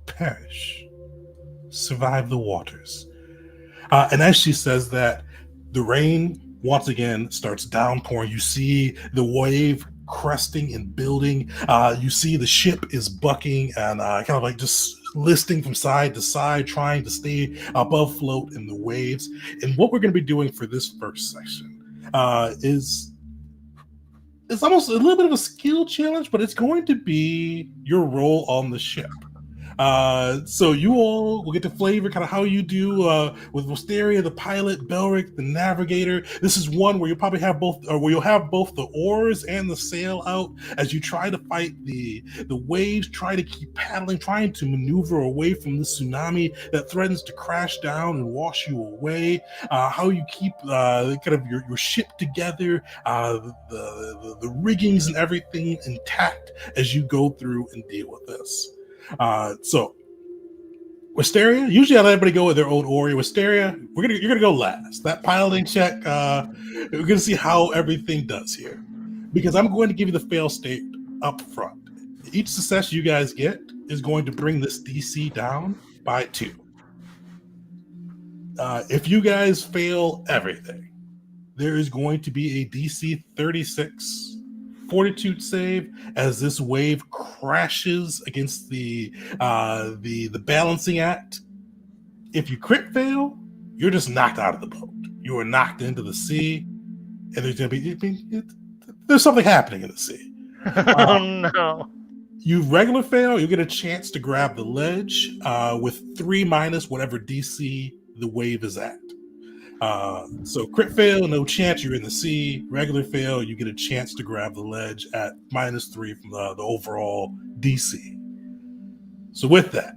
perish. Survive the waters." And as she says that, the rain once again starts downpouring. You see the wave cresting and building. You see the ship is bucking and kind of just listing from side to side, trying to stay above float in the waves. And what we're going to be doing for this first section is it's almost a little bit of a skill challenge, but it's going to be your role on the ship. So you all will get to flavor kind of how you do with Wisteria, the pilot, Belric, the navigator. This is one where you'll probably have both, or where you'll have both the oars and the sail out as you try to fight the waves, try to keep paddling, trying to maneuver away from the tsunami that threatens to crash down and wash you away. How you keep kind of your ship together, the riggings and everything intact as you go through and deal with this. So Wisteria, usually I let everybody go with their own Ori. Wisteria, you're gonna go last. That piloting check, we're gonna see how everything does here. Because I'm going to give you the fail state up front. Each success you guys get is going to bring this DC down by 2. If you guys fail everything, there is going to be a DC 36 fortitude save as this wave crashes against the balancing act. If you crit fail, you're just knocked out of the boat. You are knocked into the sea, and there's something happening in the sea. Oh no. You regular fail, you get a chance to grab the ledge with 3 minus whatever DC the wave is at. So crit fail, no chance, you're in the sea. Regular fail, you get a chance to grab the ledge at -3 from the overall DC. So with that,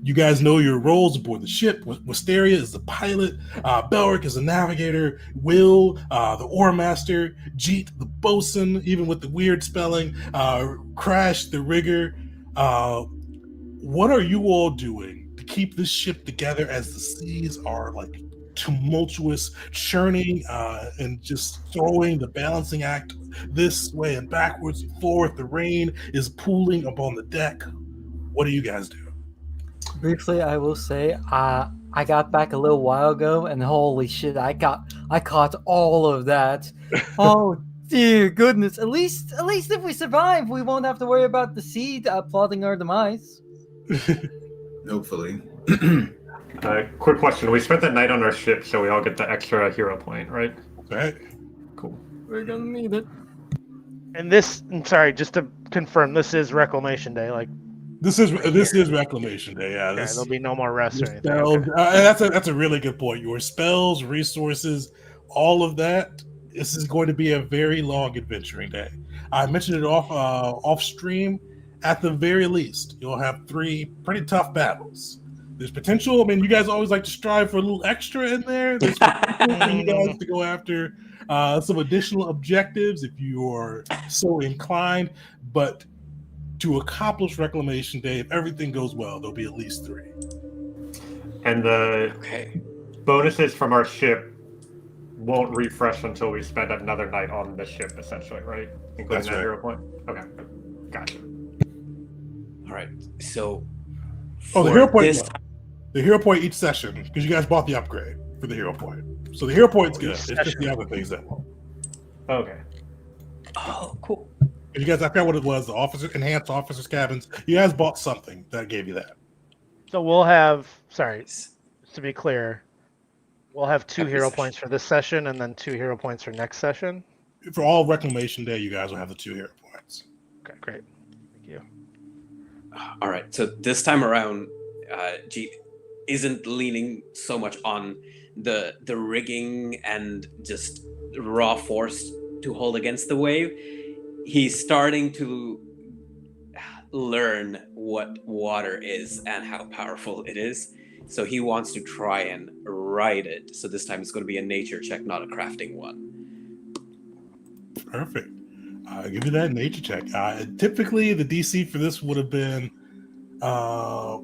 you guys know your roles aboard the ship. Wisteria is the pilot. Belric is the navigator. Will, the oar master. Jeet, the bosun, even with the weird spelling. Crash, the rigger. What are you all doing to keep this ship together as the seas are like tumultuous, churning, and just throwing the balancing act this way and backwards and forth? The rain is pooling upon the deck. What do you guys do? Briefly, I will say, I got back a little while ago, and holy shit, I caught all of that. Oh dear goodness! At least if we survive, we won't have to worry about the sea plotting our demise. Hopefully. Quick question. We spent the night on our ship, so we all get the extra hero point, right? Right. Cool. We're gonna need it. And this, sorry, just to confirm, this is Reclamation Day. Like, This is Reclamation Day. Yeah, okay, there'll be no more rest or anything. Spells, Okay. that's a really good point. Your spells, resources, all of that. This is going to be a very long adventuring day. I mentioned it off stream. At the very least, you'll have 3 pretty tough battles. There's potential. I mean, you guys always like to strive for a little extra in there. There's potential for you guys to go after some additional objectives if you are so inclined. But to accomplish Reclamation Day, if everything goes well, there'll be at least 3. And the Okay. bonuses from our ship won't refresh until we spend another night on the ship, essentially, right? Including That's that right. hero point? Okay. Gotcha. All right. So. Oh, the for hero point. this The hero point each session, because you guys bought the upgrade for the hero point. So the hero point's good. It's just the other things that won't. Okay. Oh, cool. You guys, I forgot what it was. The enhanced officers cabins. You guys bought something that gave you that. So we'll have, sorry, to be clear, we'll have 2 Every hero session. points for this session and then 2 hero points for next session. For all Reclamation Day, you guys will have the 2 hero points. Okay, great. Thank you. All right. So this time around, Jeet isn't leaning so much on the rigging and just raw force to hold against the wave. He's starting to learn what water is and how powerful it is. So he wants to try and ride it. So this time it's going to be a nature check, not a crafting one. Perfect. I'll give you that nature check. Typically, the DC for this would have been, I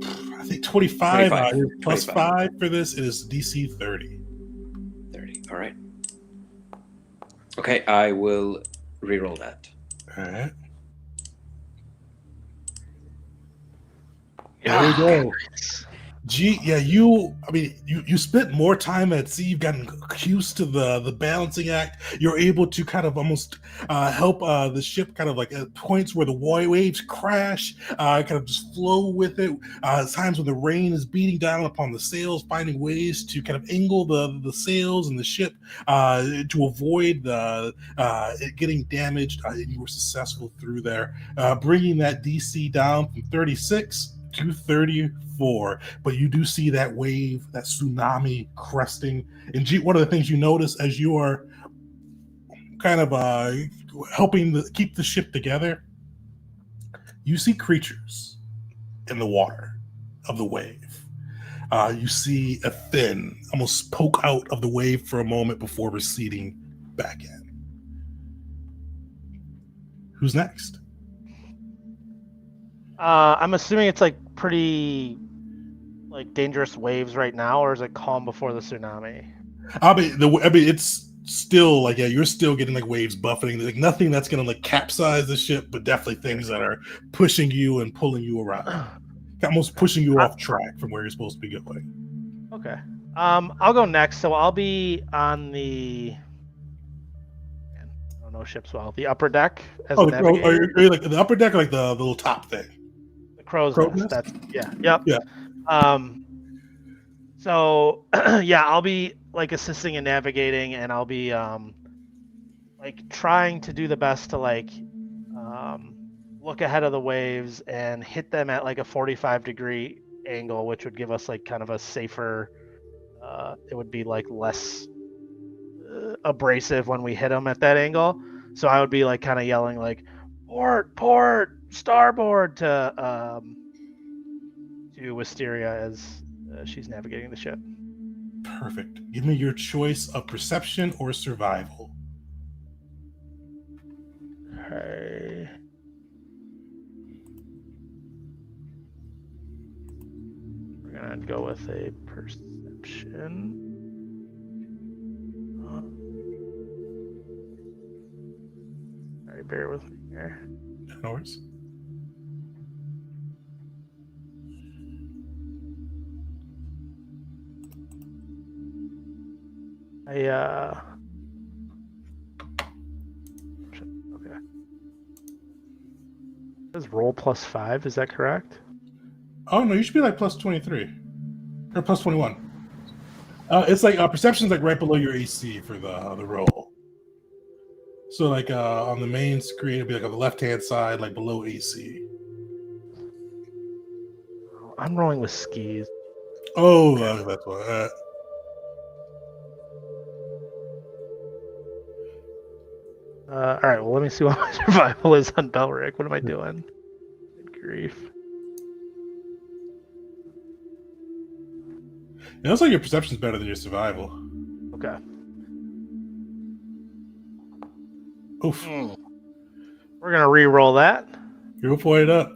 think 25. 25. Plus 25. 5 for this. It is DC 30. 30. All right. Okay, I will reroll that. All right. There you go. Gee, yeah, you spent more time at sea. You've gotten used to the balancing act. You're able to kind of almost help the ship kind of like at points where the waves crash, kind of just flow with it. Times when the rain is beating down upon the sails, finding ways to kind of angle the sails and the ship to avoid it getting damaged. You were successful through there, bringing that DC down from 36 to 34, but you do see that wave, that tsunami cresting. And one of the things you notice as you are kind of helping keep the ship together, you see creatures in the water of the wave. You see a fin almost poke out of the wave for a moment before receding back in. Who's next? I'm assuming it's like pretty like dangerous waves right now, or is it calm before the tsunami? I mean, it's still like, yeah, you're still getting like waves buffeting. Like nothing that's gonna like capsize the ship, but definitely things that are pushing you and pulling you around, almost pushing you off track from where you're supposed to be going. Okay. I'll go next. So I'll be on the don't know ships well. The upper deck as Oh, a the crow, navigator. are you like the upper deck, or like the little top thing? The crow's Crow's nest. nest? That's Yep. Yeah. So yeah, I'll be like assisting and navigating, and I'll be like trying to do the best to like look ahead of the waves and hit them at like a 45-degree angle, which would give us like kind of a safer. It would be like less abrasive when we hit them at that angle. So I would be like kind of yelling like port, starboard to Wisteria as she's navigating the ship. Perfect. Give me your choice of perception or survival. Okay. We're gonna go with a perception. Alright, bear with me here. No worries. Okay. It says roll +5, is that correct? Oh no, you should be like plus 23 or plus 21. It's like perception's like right below your AC for the roll. So like on the main screen, it'll be like on the left hand side, like below AC. I'm rolling with skis. Oh, that's what. All right, well, let me see what my survival is on Belric. What am I doing? Good grief. It looks like your perception's better than your survival. Okay. Oof. We're going to re-roll that. Go for it up.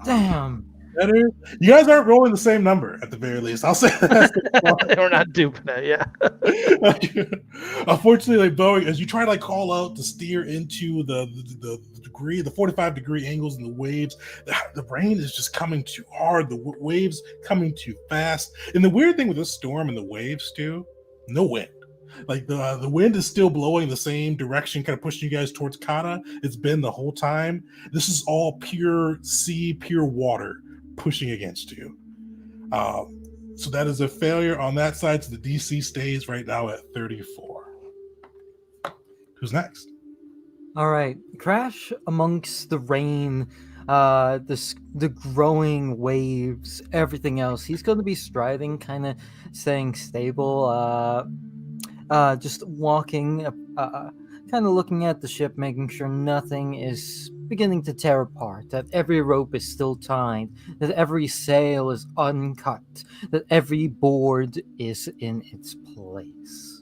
Damn. Better. You guys aren't rolling the same number at the very least. I'll say that. We're not duping it, yeah. Unfortunately, like Boeing, as you try to like call out to steer into the degree, the 45-degree angles and the waves, the rain is just coming too hard. The waves coming too fast. And the weird thing with this storm and the waves too, no wind. Like the wind is still blowing the same direction, kind of pushing you guys towards Kata. It's been the whole time. This is all pure sea, pure water pushing against you. So that is a failure on that side. So the DC stays right now at 34. Who's next? All right, Crash amongst the rain, the growing waves, everything else. He's going to be striding, kind of staying stable, just walking, kind of looking at the ship, making sure nothing is beginning to tear apart, that every rope is still tied, that every sail is uncut, that every board is in its place.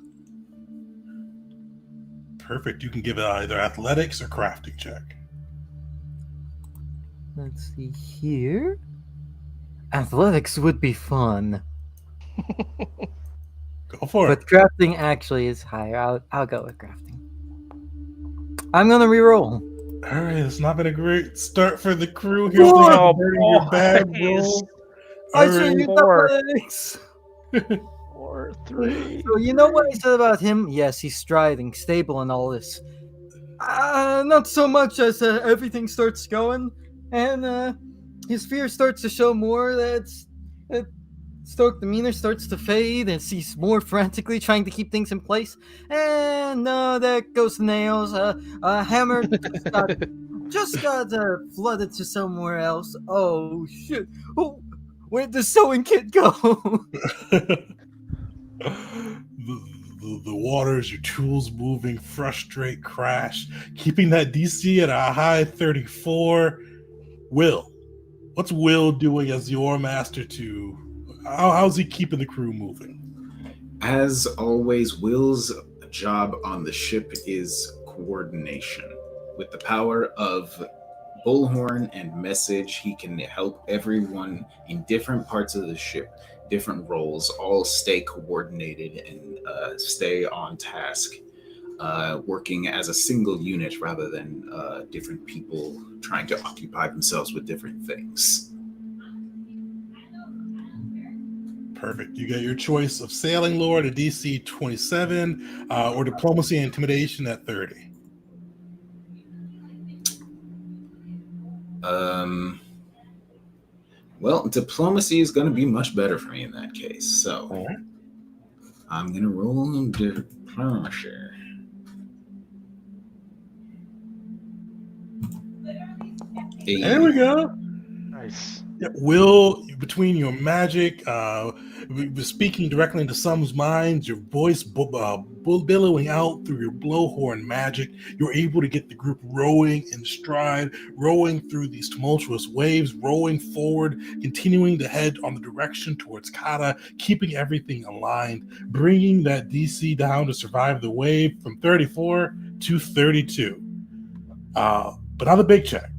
Perfect. You can give it either athletics or crafting check. Let's see here. Athletics would be fun. Go for But it. crafting actually is higher. I'll go with crafting. I'm gonna reroll. All right, it's not been a great start for the crew here. Oh, Your bad boys. roll. I All should right. use Four. athletics. 4, 3. So you know what I said about him? Yes, he's striding, stable, and all this. Not so much as everything starts going, and his fear starts to show more. Stoic demeanor starts to fade, and he's more frantically trying to keep things in place. And there goes the nails. Hammer just got flooded to somewhere else. Oh shit! Oh, where'd the sewing kit go? The waters, your tools moving, frustrate, crash, keeping that DC at a high 34. Will, what's Will doing as your master to? How's he keeping the crew moving? As always, Will's job on the ship is coordination. With the power of bullhorn and message, he can help everyone in different parts of the ship, different roles, all stay coordinated and stay on task, working as a single unit rather than different people trying to occupy themselves with different things. Perfect. You got your choice of Sailing Lord at DC 27 or Diplomacy and Intimidation at 30. Well, diplomacy is going to be much better for me in that case. So All right. I'm going to roll in diplomacy. There we go. Nice. Yeah, Will, between your magic, speaking directly into someone's minds, your voice billowing out through your blowhorn magic, you're able to get the group rowing in stride, rowing through these tumultuous waves, rowing forward, continuing to head on the direction towards Kata, keeping everything aligned, bringing that DC down to survive the wave from 34 to 32. But now the big check.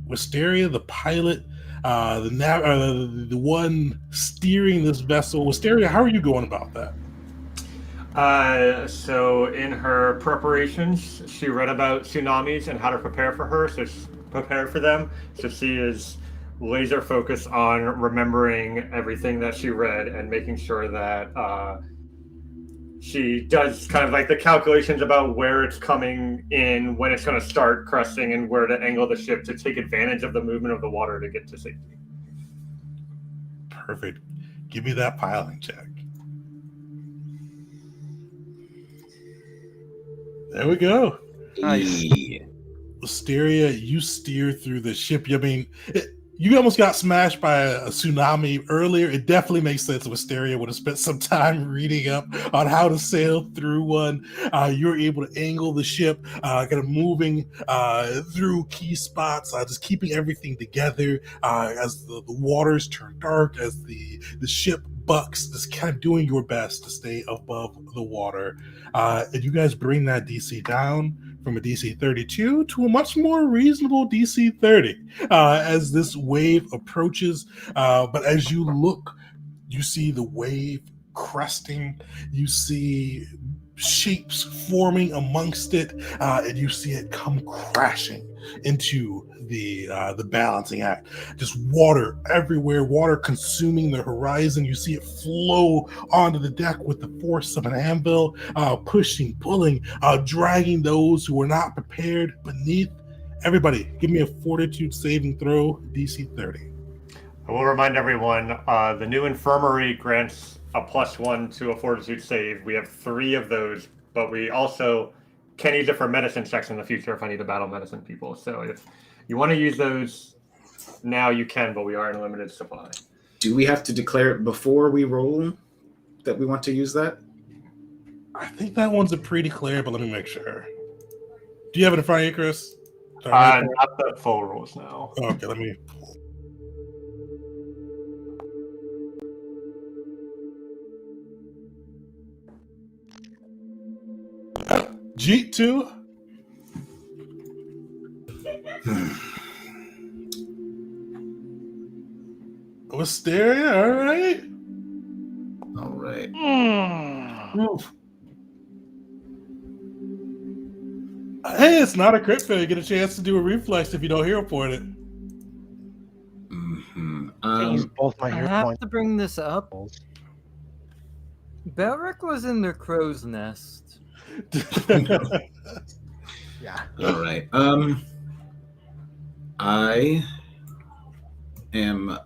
Wisteria, the pilot, the one steering this vessel. Wisteria, how are you going about that? So in her preparations, she read about tsunamis and how to prepare for them. So she is laser focused on remembering everything that she read and making sure that she does kind of like the calculations about where it's coming in, when it's going to start cresting, and where to angle the ship to take advantage of the movement of the water to get to safety. Perfect. Give me that piloting check. There we go. Nice. Wisteria, you steer through the ship. I mean, you almost got smashed by a tsunami earlier. It definitely makes sense. Wisteria would have spent some time reading up on how to sail through one. You're able to angle the ship, kind of moving through key spots, just keeping everything together as the waters turn dark, as the ship bucks, just kind of doing your best to stay above the water. And you guys bring that DC down from a DC 32 to a much more reasonable DC 30 as this wave approaches. But as you look, you see the wave cresting, you see shapes forming amongst it, and you see it come crashing into the balancing act. Just water everywhere, water consuming the horizon. You see it flow onto the deck with the force of an anvil, pushing, pulling, dragging those who are not prepared beneath. Everybody, give me a fortitude saving throw, DC 30. I will remind everyone, the new infirmary grants a +1 to a fortitude save. We have 3 of those, but we also can use it for medicine checks in the future if I need to battle medicine people. So if you want to use those now, you can, but we are in a limited supply. Do we have to declare it before we roll that we want to use that? I think that one's a pre-declare, but let me make sure. Do you have it in front of you, Chris? Not the full rules now. Okay, let me. G2. Wisteria, all right. All right. Oof. Hey, it's not a crit fail. You get a chance to do a reflex if you don't hero point it. Mm-hmm. I use both my I hero have points. to bring this up. Belric was in the crow's nest. Yeah. All right. I am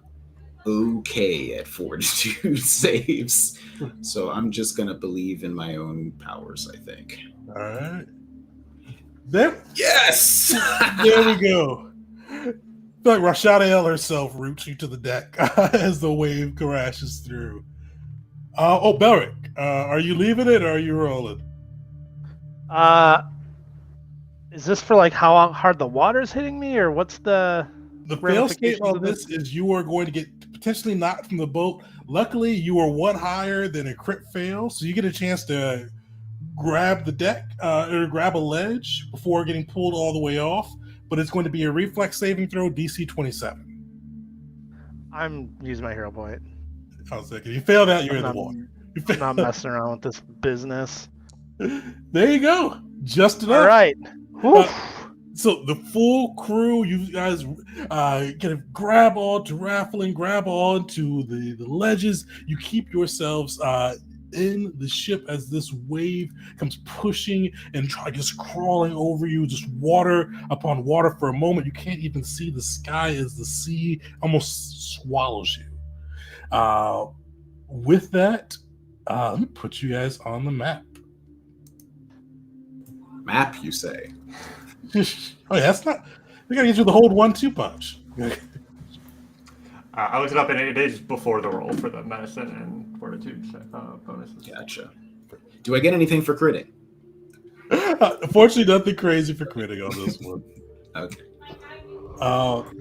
okay at fortitude saves, so I'm just gonna believe in my own powers, I think. All right. There Yes. we go. I feel like Rashada El herself roots you to the deck as the wave crashes through. Belric, are you leaving it or are you rolling? Is this for like how hard the water's hitting me, or what's the fail state ramifications on of this is you are going to get potentially knocked from the boat. Luckily, you are one higher than a crit fail, so you get a chance to grab the deck or grab a ledge before getting pulled all the way off. But it's going to be a reflex saving throw, DC 27. I'm using my hero point. I was like, if you fail that, you're in the I'm water. I'm not messing around with this business. There you go. Just enough. All right. Whew. So the full crew, you guys kind of grab onto raffling, grab onto the ledges. You keep yourselves in the ship as this wave comes pushing and just crawling over you, just water upon water. For a moment, you can't even see the sky as the sea almost swallows you. With that, let me put you guys on the map. Map, you say? Oh yeah, that's not. We gotta get you the hold 1-2 punch. I looked it up, and it is before the roll for the medicine and fortitude bonuses. Gotcha. Do I get anything for critting? Unfortunately, nothing crazy for critting on this one. Okay.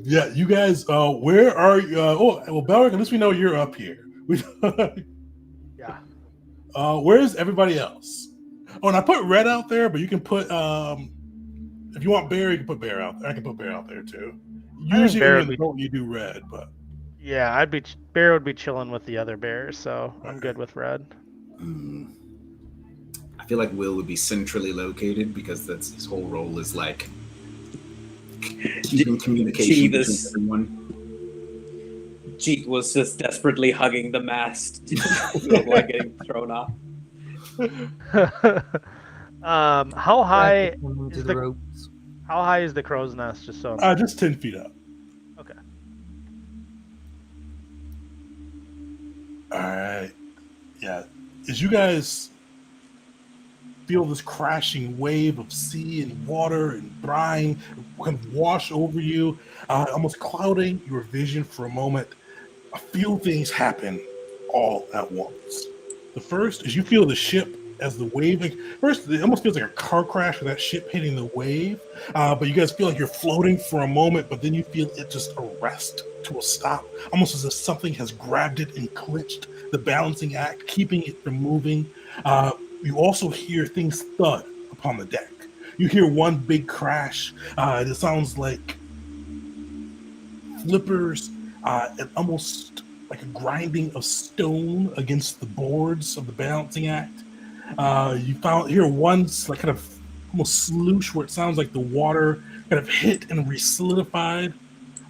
Yeah, you guys. Where are you? Well, Belric, at least we know you're up here. Yeah. Where's everybody else? Oh, and I put Red out there, but you can put if you want Bear, you can put Bear out there. I can put Bear out there too. Usually, Bear when would you do Red, but Yeah, Bear would be chilling with the other bears, so I'm good with Red. I feel like Will would be centrally located because that's his whole role is like keeping communication between everyone. Jeet was just desperately hugging the mast, look like getting thrown off. How high Into is the the ropes. how high is the crow's nest? Just so I'm just 10 feet up. okay. All right. Yeah. As you guys feel this crashing wave of sea and water and brine kind of wash over you, almost clouding your vision for a moment, a few things happen all at once. The first is you feel the ship as the wave. First, it almost feels like a car crash with that ship hitting the wave. But you guys feel like you're floating for a moment, but then you feel it just arrest to a stop, almost as if something has grabbed it and clinched the balancing act, keeping it from moving. You also hear things thud upon the deck. You hear one big crash. It sounds like flippers and almost like a grinding of stone against the boards of the balancing act. You hear one like kind of almost sloosh where it sounds like the water kind of hit and re-solidified.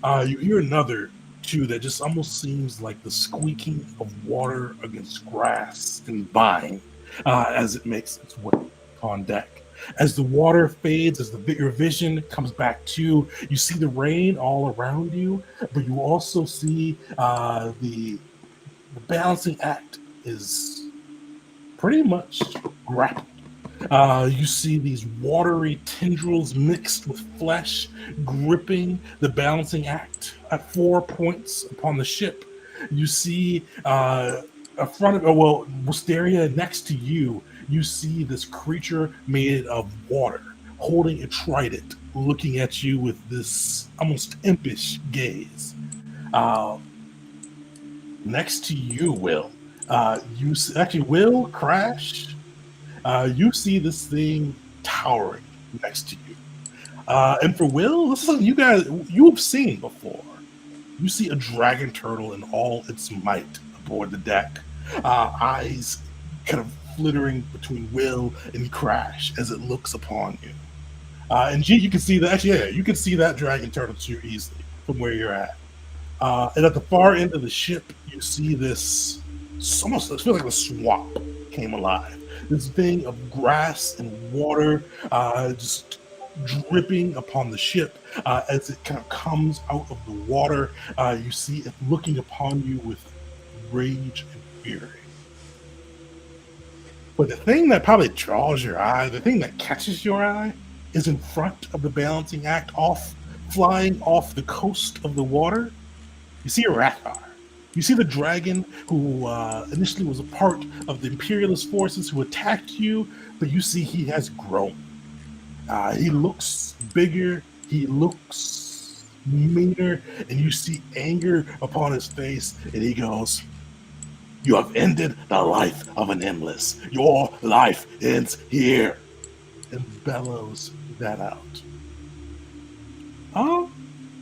You hear another too that just almost seems like the squeaking of water against grass and vine as it makes its way on deck. As the water fades, as your vision comes back to, you see the rain all around you, but you also see the balancing act is pretty much grappled. You see these watery tendrils mixed with flesh gripping the balancing act at 4 points upon the ship. You see Wisteria next to you, you see this creature made of water holding a trident looking at you with this almost impish gaze. Next to you, Will, Will, Crash, you see this thing towering next to you. And for Will, this is something you've seen before. You see a dragon turtle in all its might aboard the deck, eyes kind of flittering between Will and Crash as it looks upon you. And G, you can see that. Actually, yeah, you can see that dragon turtle too easily from where you're at. And at the far end of the ship, you see this. Almost, it feels like a swamp came alive. This thing of grass and water just dripping upon the ship as it kind of comes out of the water. You see it looking upon you with rage and fury. But the thing that probably draws your eye, the thing that catches your eye, is in front of the balancing act, flying off the coast of the water. You see a Rathar. You see the dragon who initially was a part of the Imperialist forces who attacked you, but you see he has grown. He looks bigger, he looks meaner, and you see anger upon his face, and he goes, "You have ended the life of an endless. Your life ends here," and bellows that out.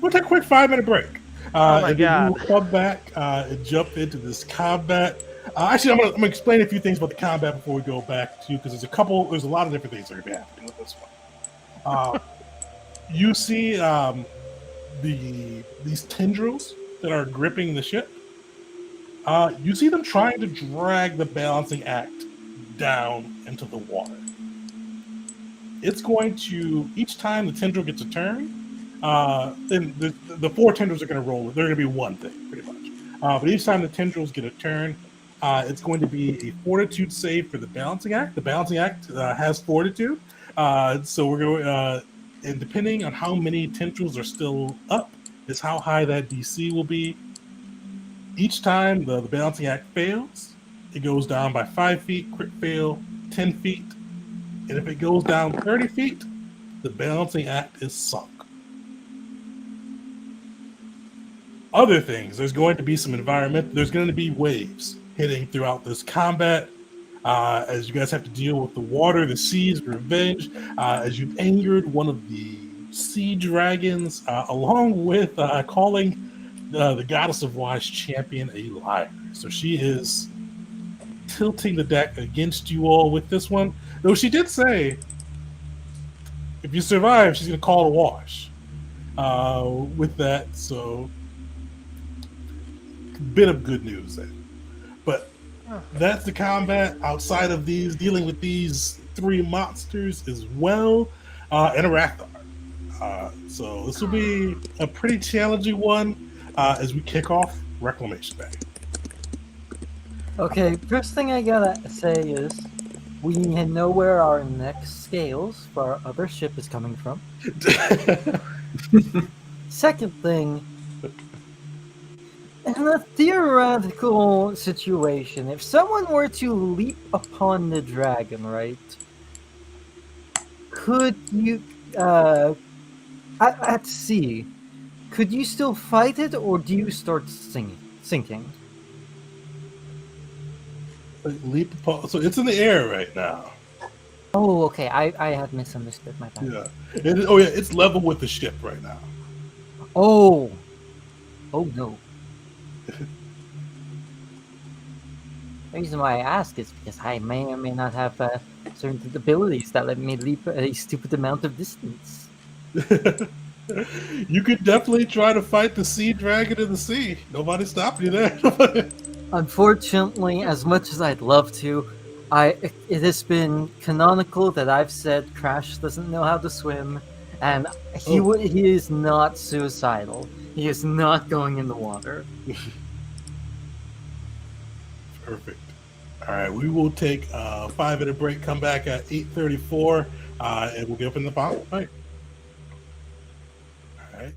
We'll take a quick 5-minute break. Oh my and then God. we'll come back and jump into this combat. Actually, I'm gonna explain a few things about the combat before we go back to, because there's a lot of different things that are gonna be happening with this one. You see these tendrils that are gripping the ship. You see them trying to drag the balancing act down into the water. It's going to, each time the tendril gets a turn, then the four tendrils are going to roll. They're going to be one thing, pretty much. But each time the tendrils get a turn, it's going to be a fortitude save for the balancing act. The balancing act has fortitude. So we're going and depending on how many tendrils are still up, is how high that DC will be. Each time the balancing act fails, it goes down by 5 feet, crit fail, 10 feet. And if it goes down 30 feet, the balancing act is sunk. Other things, there's going to be some environment, there's going to be waves hitting throughout this combat. As you guys have to deal with the water, the seas, revenge, as you've angered one of the sea dragons, along with calling the goddess of wise champion a liar. So she is tilting the deck against you all with this one. Though she did say, if you survive, she's going to call it a wash with that. So, bit of good news there. But that's the combat. Outside of these, dealing with these three monsters as well, and a Rathar. So this will be a pretty challenging one as we kick off Reclamation Day. Okay, first thing I gotta say is we know where our next scales for our other ship is coming from. Second thing, in a theoretical situation, if someone were to leap upon the dragon, right? Could you, at sea, could you still fight it, or do you start sinking? Leap upon, so it's in the air right now. Oh, okay. I had misunderstood, my bad. Yeah. It's level with the ship right now. Oh no. The reason why I ask is because I may or may not have certain abilities that let me leap a stupid amount of distance. You could definitely try to fight the sea dragon in the sea. Nobody's stopping you there. Unfortunately, as much as I'd love to, it has been canonical that I've said Crash doesn't know how to swim, and he is not suicidal. He is not going in the water. Perfect. All right, we will take a 5-minute break. Come back at 8:34, and we'll get up in the final fight. All right.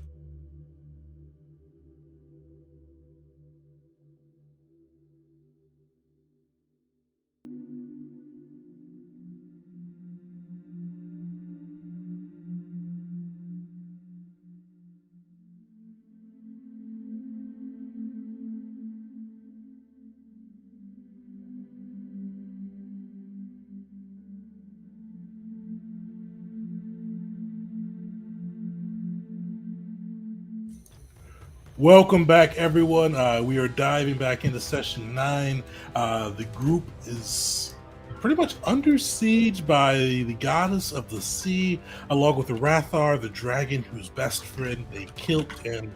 Welcome back, everyone. We are diving back into session 9. The group is pretty much under siege by the goddess of the sea, along with the Rathar, the dragon whose best friend they killed and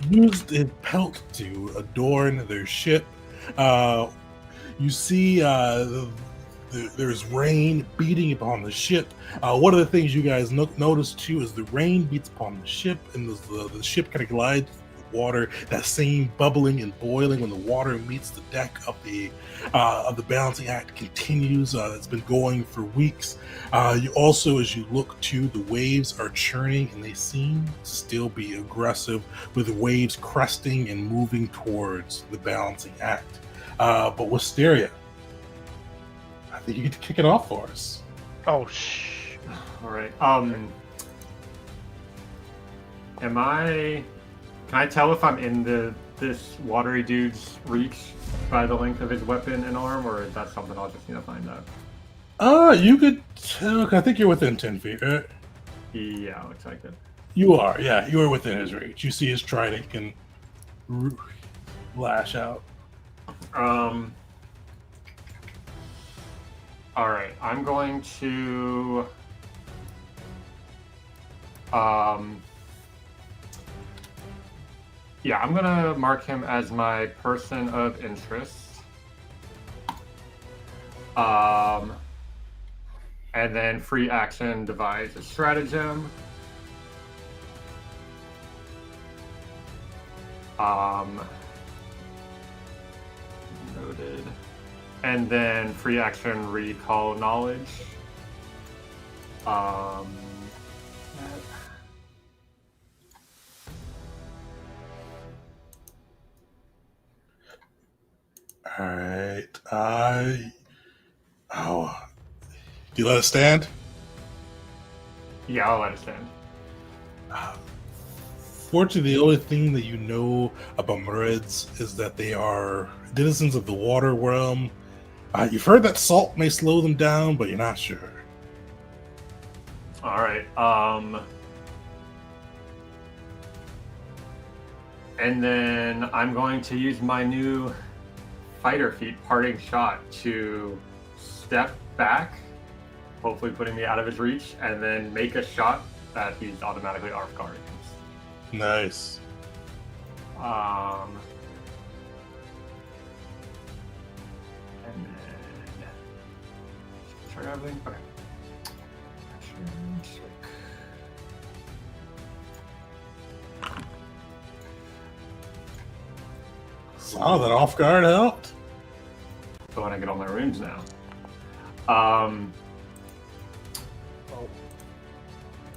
used his pelt to adorn their ship. You see there's rain beating upon the ship. One of the things you guys notice too is the rain beats upon the ship, and the ship kind of glides through the water. That same bubbling and boiling when the water meets the deck of the balancing act continues. It's been going for weeks. You also, as you look to, the waves are churning, and they seem to still be aggressive, with the waves cresting and moving towards the balancing act. But Wisteria, I think you get to kick it off for us. Oh, All right. Can I tell if I'm in this watery dude's reach by the length of his weapon and arm, or is that something I'll just need to find out? You could tell. I think you're within 10 feet, right? Yeah, looks like it. You are, yeah. You are within his reach. You see his trident can lash out. All right, I'm going to Yeah, I'm gonna mark him as my person of interest. And then free action devise a stratagem. Noted. And then free action recall knowledge. All right. Do you let it stand? Yeah, I'll let it stand. Fortunately, the only thing that you know about Murids is that they are denizens of the water realm. You've heard that salt may slow them down, but you're not sure. All right. And then I'm going to use my new fighter feat, parting shot, to step back, hopefully putting me out of his reach, and then make a shot that he's automatically off guard against. Nice. And then try everything. Okay. Action, strike. Oh, that off guard helped. So when I get all my runes now.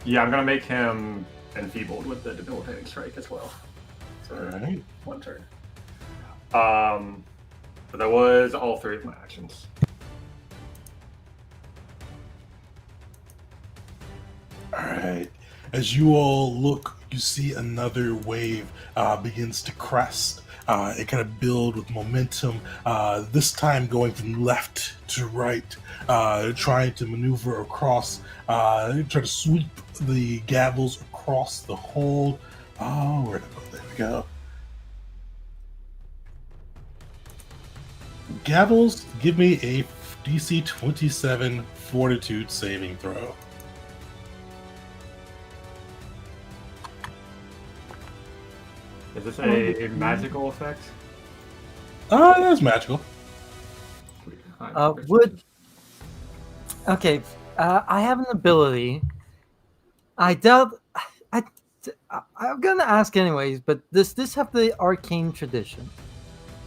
Yeah, I'm gonna make him enfeebled with the debilitating strike as well. So Alright. one turn. But that was all three of my actions. Alright. As you all look, you see another wave begins to crest. It kind of build with momentum, this time going from left to right, trying to maneuver across, try to sweep the gavels across the hold. Oh, where'd it go? There we go. Gavels, give me a DC 27 Fortitude saving throw. Is this a magical effect? That's magical. Okay, I have an ability. I doubt. I'm gonna ask anyways, but does this have the arcane tradition?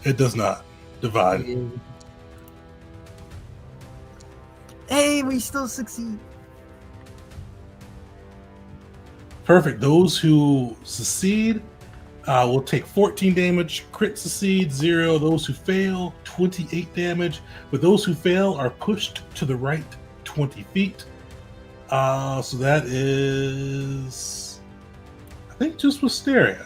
It does not. Divine. Hey, we still succeed. Perfect. Those who succeed will take 14 damage. Crit succeed 0. Those who fail 28 damage. But those who fail are pushed to the right 20 feet. So that is, I think, just Wisteria.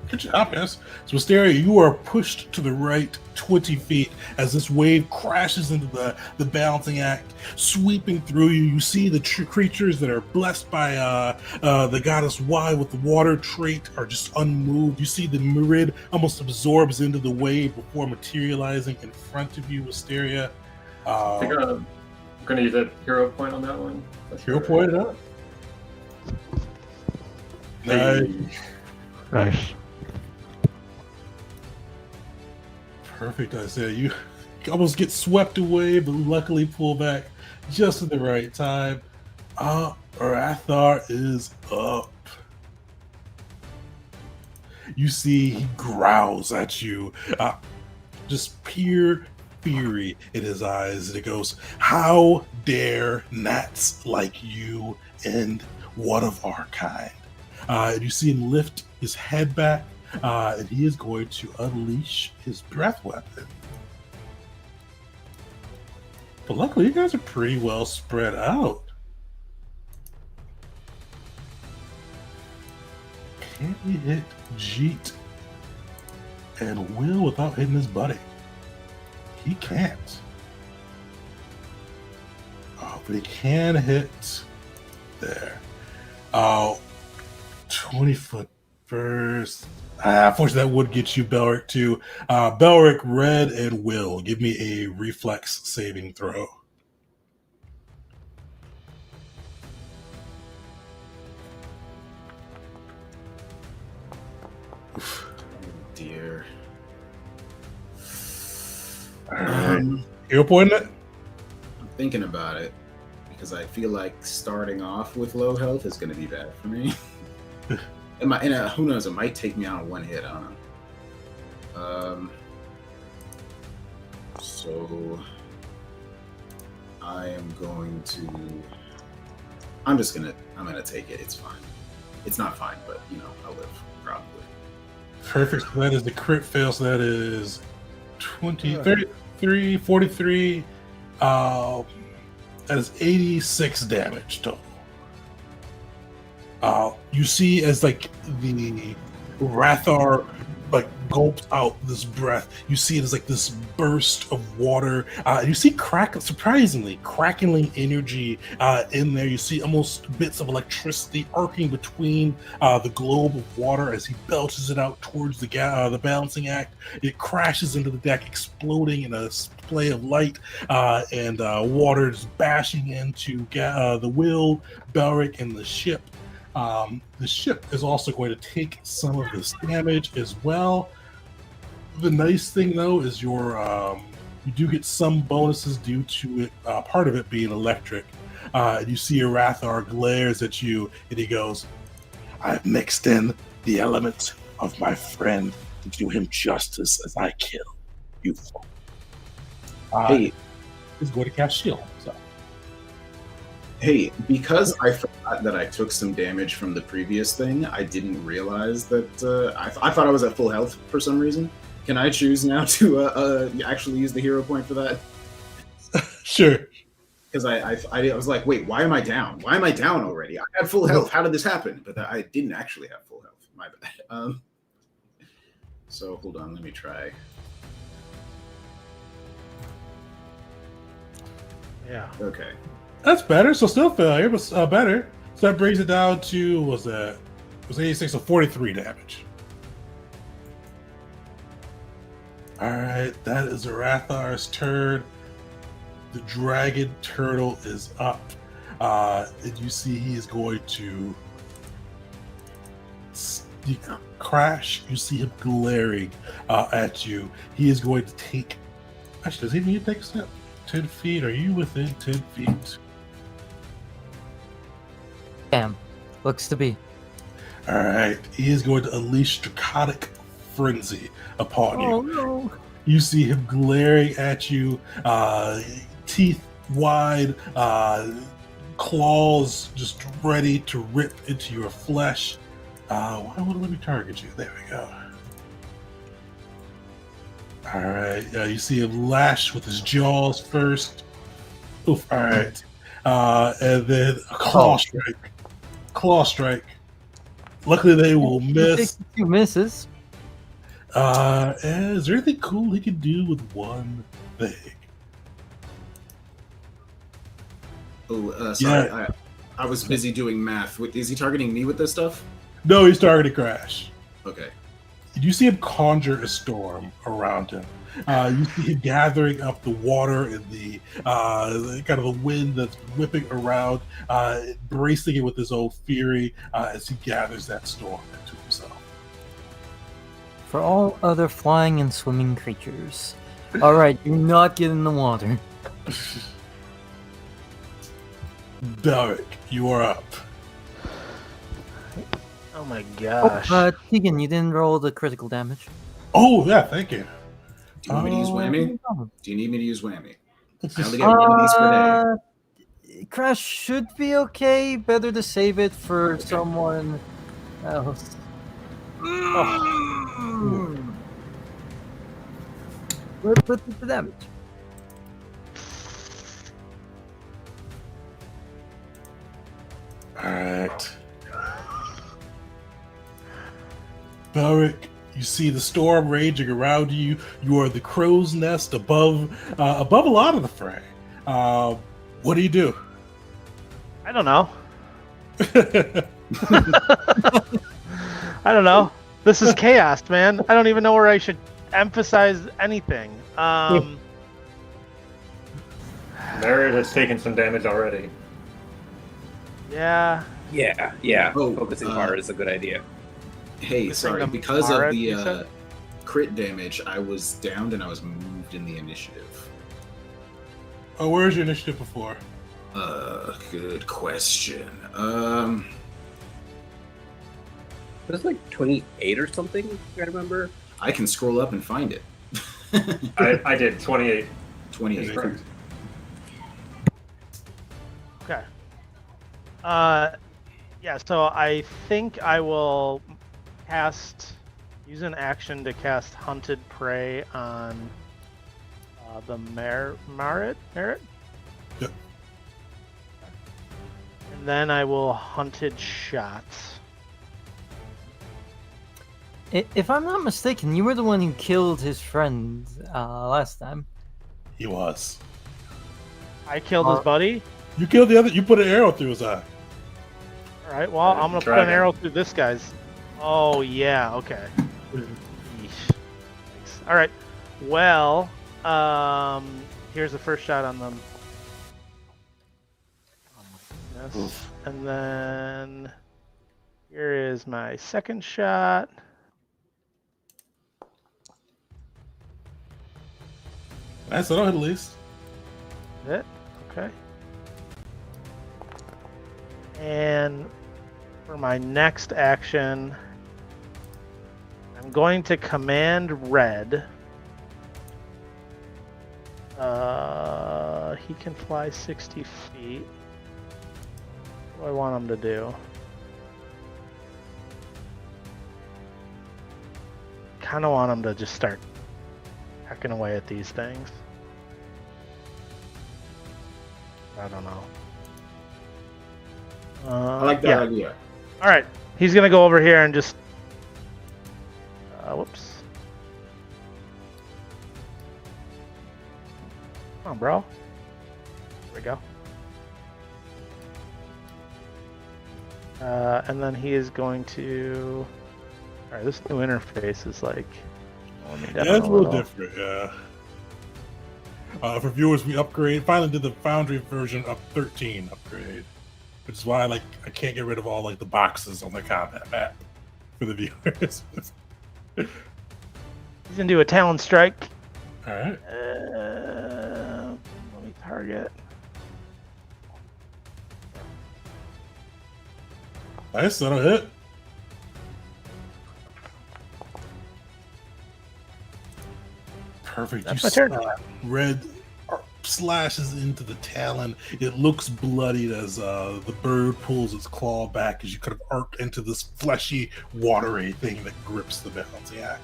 Good job, yes. So Wisteria, you are pushed to the right 20 feet as this wave crashes into the balancing act, sweeping through you. You see the creatures that are blessed by the goddess Y with the water trait are just unmoved. You see the Murid almost absorbs into the wave before materializing in front of you, Wisteria. I think I'm going to use a hero point on that one. Hero point it up. Nice. Nice. Perfect, Isaiah. You almost get swept away, but luckily pull back just at the right time. Arathar is up. You see he growls at you, just pure fury in his eyes, and it goes, "How dare gnats like you end one of our kind?" And you see him lift his head back, and he is going to unleash his breath weapon. But luckily, you guys are pretty well spread out. Can he hit Jeet and Will without hitting his buddy? He can't. Oh, but he can hit there. 20-foot burst. Unfortunately, that would get you Belric too. Belric, Red, and Will, give me a reflex saving throw. Oh dear. Alright. Hero point it? I'm thinking about it because I feel like starting off with low health is going to be bad for me. Who knows? It might take me out in one hit. I don't know. So I am going to. I'm gonna take it. It's fine. It's not fine, but I'll live probably. Perfect. So that is the crit fail. So that is 20, 33, 43. That is 86 damage total. You see as like the Rathar like gulps out this breath. You see it as like this burst of water. You see surprisingly crackling energy in there. You see almost bits of electricity arcing between the globe of water as he belches it out towards the balancing act. It crashes into the deck, exploding in a splay of light, and water is bashing into the wheel, Belric, and the ship. The ship is also going to take some of this damage as well. The nice thing, though, is you do get some bonuses due to it. Part of it being electric. You see Arathar glares at you, and he goes, "I've mixed in the elements of my friend to do him justice as I kill you." Hey, he's going to cast shield. So. Hey, because I forgot that I took some damage from the previous thing, I didn't realize that I thought I was at full health for some reason. Can I choose now to actually use the hero point for that? Sure. Because I was like, wait, why am I down? Why am I down already? I had full health. How did this happen? But I didn't actually have full health. My bad. So hold on, let me try. Yeah. Okay. That's better. So still failure, but better. So that brings it down to was 86 or 43 damage. All right, that is Arathar's turn. The dragon turtle is up, and you see he is going to crash. You see him glaring at you. He is going to take. Actually, does he need to take a step? 10 feet? Are you within 10 feet? Damn. Looks to be. Alright, he is going to unleash Draconic Frenzy upon you. Oh no. You see him glaring at you, teeth wide, claws just ready to rip into your flesh. Why won't it let me target you? There we go. Alright, you see him lash with his jaws first. Oof, alright. And then a claw strike. Claw strike. Luckily, they will miss. 2 misses. Is there anything cool he can do with one thing? Oh, sorry. Yeah. I was busy doing math. Is he targeting me with this stuff? No, he's targeting Crash. Okay. You see him conjure a storm around him. You see him gathering up the water and the kind of the wind that's whipping around, bracing it with his own fury as he gathers that storm into himself. For all other flying and swimming creatures. Alright, do not get in the water. Derek, you are up. Oh my gosh. Tegan, you didn't roll the critical damage. Oh, yeah, thank you. Do you want me to use whammy? No. Do you need me to use whammy? I only get one of these per day. Crash should be okay. Better to save it for someone else. Let's put the damage. Alright. Belric, you see the storm raging around you. You are the crow's nest above a lot of the fray. What do you do? I don't know. I don't know. This is chaos, man. I don't even know where I should emphasize anything. Merritt has taken some damage already. Yeah. Yeah. Oh, Focusing hard is a good idea. Hey, Missing sorry. the Because Mara, of you the said? crit damage, I was downed and I was moved in the initiative. Oh, where's your initiative before? Good question. It was like 28 or something, if I remember. I can scroll up and find it. I did 28. 28. Is correct. Okay. Yeah, so I think I will use an action to cast Hunted Prey on the Merit? Yep. And then I will Hunted Shots. If I'm not mistaken, you were the one who killed his friend last time. He was. I killed his buddy? You killed the other. You put an arrow through his eye. Alright, well, I'm going to put an arrow through this guy's. Oh, yeah, okay. Yeesh. Thanks. Alright, well, here's the first shot on them. Yes. And then here is my second shot. Nice, that'll hit at least. It. Okay. And for my next action, I'm going to command Red. He can fly 60 feet. What do I want him to do? Kind of want him to just start hacking away at these things. I don't know. I like that idea. All right, he's gonna go over here and just. Whoops. Come on, bro. There we go. And then he is going to. All right, this new interface is like. Yeah, it's a little different. Yeah. For viewers, we finally did the Foundry version of 13 upgrade, which is why I can't get rid of all the boxes on the combat map for the viewers. He's gonna do a Talon Strike. All right. Let me target. Nice, that'll hit. Perfect. That's my turn. Red slashes into the talon. It looks bloodied as the bird pulls its claw back as you kind of arc into this fleshy, watery thing that grips the balancing act.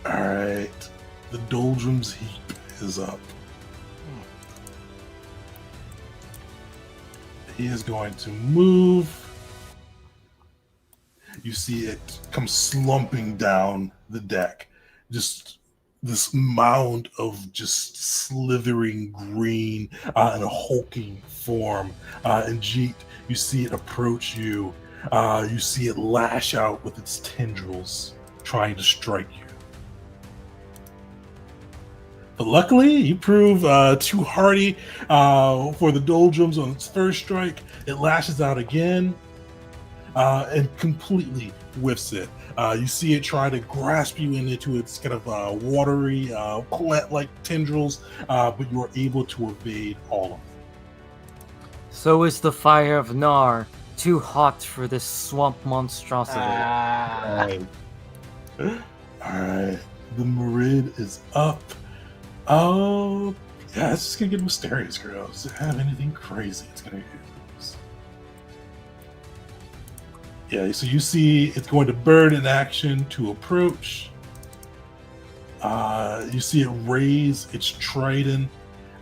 All right, the doldrums heap is up. He is going to move. You see it come slumping down the deck. Just this mound of just slithering green and a hulking form. And Jeet, you see it approach you. You see it lash out with its tendrils, trying to strike you. But luckily, you prove too hardy for the doldrums on its first strike. It lashes out again. And completely whiffs it. You see it try to grasp you into its kind of watery, plant-like tendrils, but you are able to evade all of them. So is the fire of Nar too hot for this swamp monstrosity? All right. The Merid is up. Oh, yeah, it's just going to get mysterious, girl. Does it have anything crazy it's going to use? Yeah, so you see it's going to burn in action to approach. You see it raise its trident,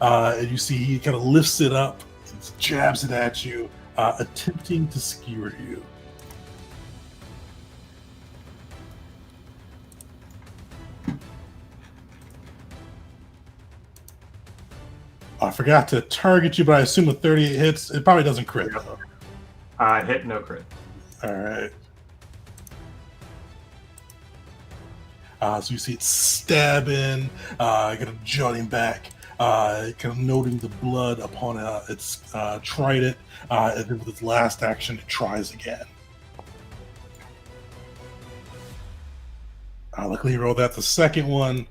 and you see he kind of lifts it up and jabs it at you, attempting to skewer you. I forgot to target you, but I assume with 38 hits, it probably doesn't crit, though. Hit, no crit. All right. So you see it stabbing, kind of jutting back. kind of noting the blood upon its trident, and then with its last action, it tries again. Luckily, he rolled that the second one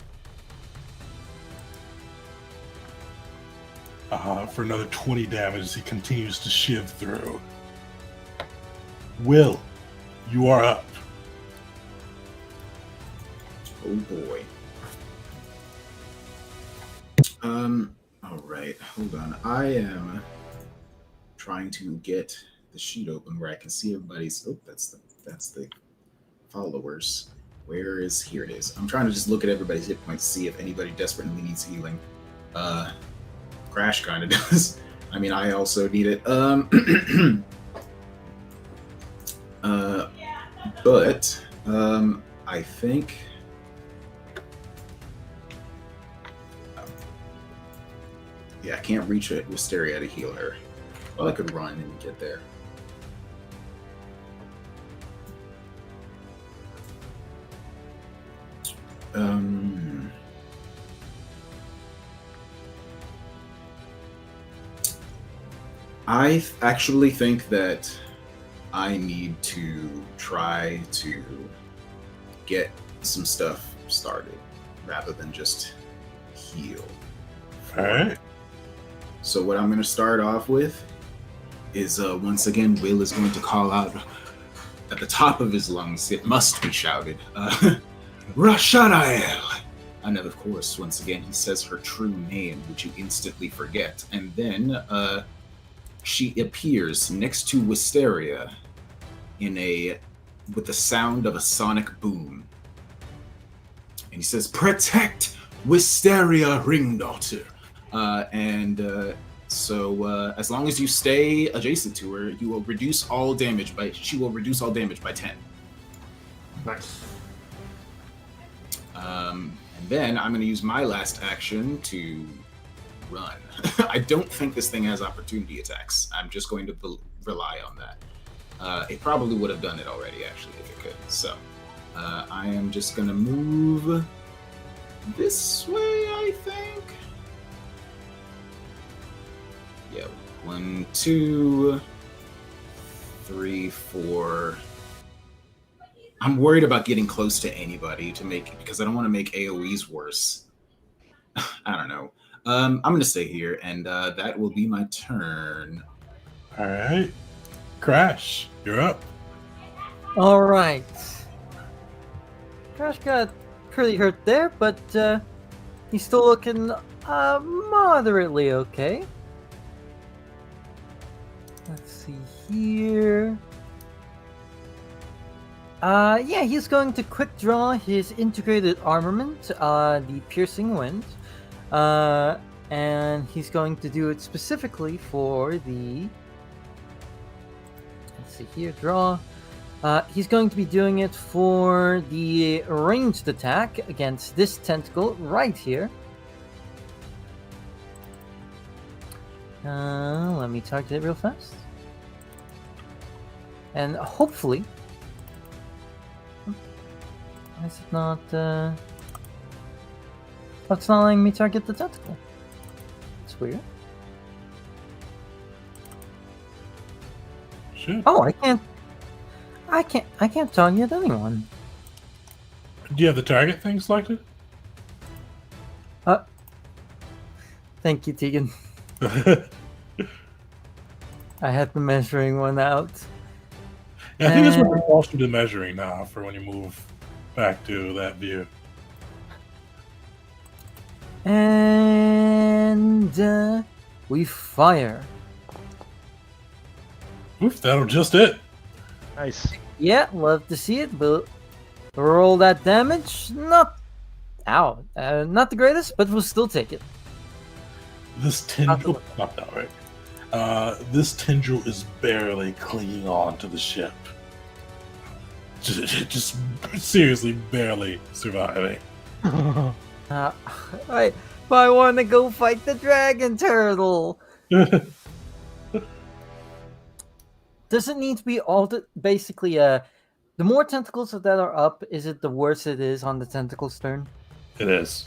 for another 20 damage as he continues to shiv through. Will, you are up. Oh boy. All right, hold on. I am trying to get the sheet open where I can see everybody's. Oh, that's the followers. Where is here? It is. I'm trying to just look at everybody's hit points to see if anybody desperately needs healing. Crash kind of does. I mean, I also need it. But I think. Yeah, I can't reach it with Wisteria to heal her. Well, I could run and get there. I actually think that I need to try to get some stuff started rather than just heal. All right. So what I'm going to start off with is once again, Will is going to call out at the top of his lungs. It must be shouted. Rashanael! And then, of course, once again, he says her true name, which you instantly forget. And then she appears next to Wisteria with the sound of a sonic boom. And he says, "Protect Wisteria Ringdaughter." So as long as you stay adjacent to her, she will reduce all damage by 10. Nice. And then I'm going to use my last action to run. I don't think this thing has opportunity attacks. I'm just going to rely on that. It probably would have done it already, actually, if it could. So I am just going to move this way, I think. Yeah, 1, 2, 3, 4. I'm worried about getting close to anybody because I don't want to make AoEs worse. I don't know. I'm going to stay here, and that will be my turn. All right. Crash, you're up. All right. Crash got pretty hurt there, but he's still looking moderately okay. Let's see here. Yeah, he's going to quick draw his integrated armament, the Piercing Wind. And he's going to do it specifically for the... Let's see here, draw. He's going to be doing it for the ranged attack against this tentacle right here. Let me target it real fast. And hopefully... Is it not... Oh, it's not letting me target the tentacle. It's weird. Shit. Oh, I can't target anyone. Do you have the target thing selected? Thank you, Tegan. I had the measuring one out. Yeah, I think that's what they're also do measuring now for when you move back to that view. And we fire. Oof, that'll just it. Nice. Yeah, love to see it. We'll roll that damage. Not the greatest, but we'll still take it. This tendril, not that right. This tendril is barely clinging on to the ship. Just seriously barely surviving. I want to go fight the dragon turtle. Does it need to be basically the more tentacles that are up, is it the worse it is on the tentacle stern? It is.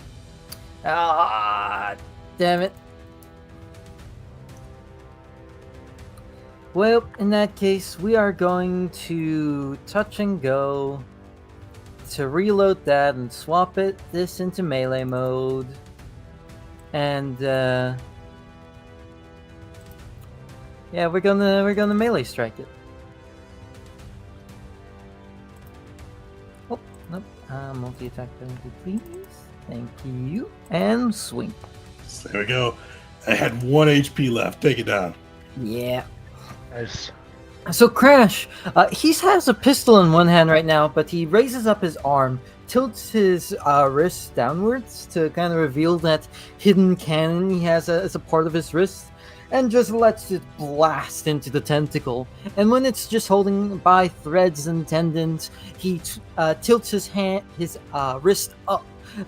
damn it. Well, in that case, we are going to touch and go to reload that and swap this into melee mode. And yeah, we're gonna melee strike it. Oh, nope. Multi-attack penalty, please. Thank you. And swing. So there we go. I had 1 HP left. Take it down. Yeah. Nice. So Crash, he has a pistol in one hand right now, but he raises up his arm, tilts his wrist downwards to kind of reveal that hidden cannon he has as a part of his wrist, and just lets it blast into the tentacle. And when it's just holding by threads and tendons, he tilts his wrist up,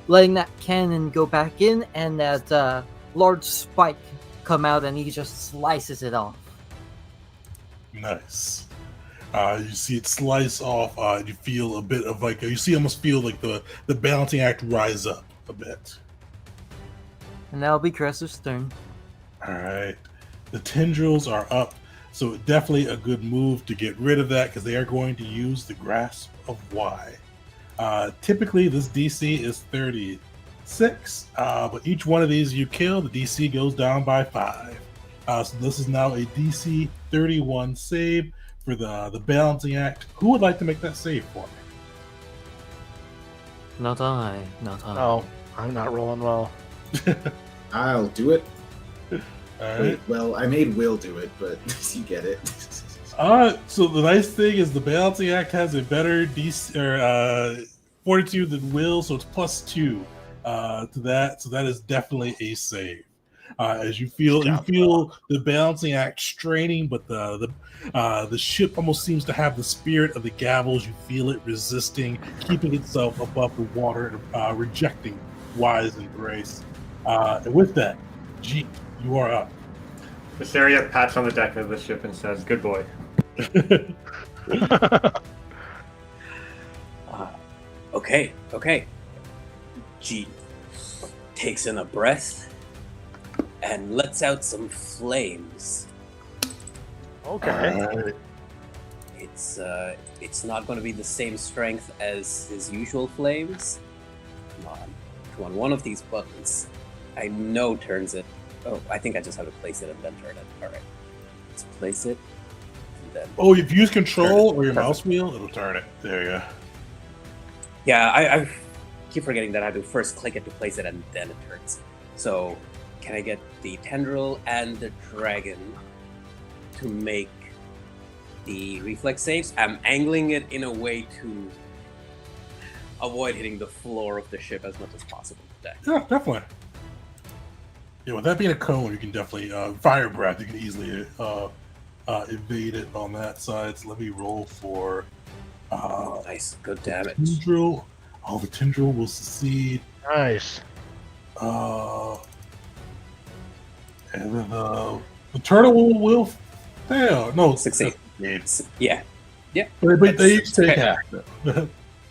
letting that cannon go back in, and that large spike come out, and he just slices it off. Nice. You see it slice off. You feel a bit of like almost feel like the balancing act rise up a bit. And that'll be Cress's turn. All right, the tendrils are up, so definitely a good move to get rid of that because they are going to use the Grasp of Y. Typically, this DC is 36, but each one of these you kill, the DC goes down by 5. So this is now a DC 31 save for the balancing act. Who would like to make that save for me? Not I. Oh, I'm not rolling well. I'll do it. All right. Wait, well, I made Will do it, but you get it. So the nice thing is the balancing act has a better DC or fortitude than Will, so it's +2 to that. So that is definitely a save. As you feel the balancing act straining, but the ship almost seems to have the spirit of the Gavels. You feel it resisting, keeping itself above the water, rejecting Wise and Grace. And with that, Jeep, you are up. Viseria pats on the deck of the ship and says, "Good boy." Okay. G takes in a breath and lets out some flames. Okay. It's not going to be the same strength as his usual flames. Come on, one of these buttons I know turns it. Oh, I think I just have to place it and then turn it. All right, let's place it and then. Oh, if you use control or your mouse wheel, it'll turn it. There you go. Yeah, I keep forgetting that I have to first click it to place it and then it turns. So, can I get the tendril and the dragon to make the reflex saves? I'm angling it in a way to avoid hitting the floor of the ship as much as possible today. Yeah, definitely. Yeah, with that being a cone, you can definitely fire breath. You can easily evade it on that side. So let me roll for Nice, good damage. tendril. Oh, the tendril will succeed. Nice. And then the turtle will fail. No, Succeed. Yeah. But they each take half.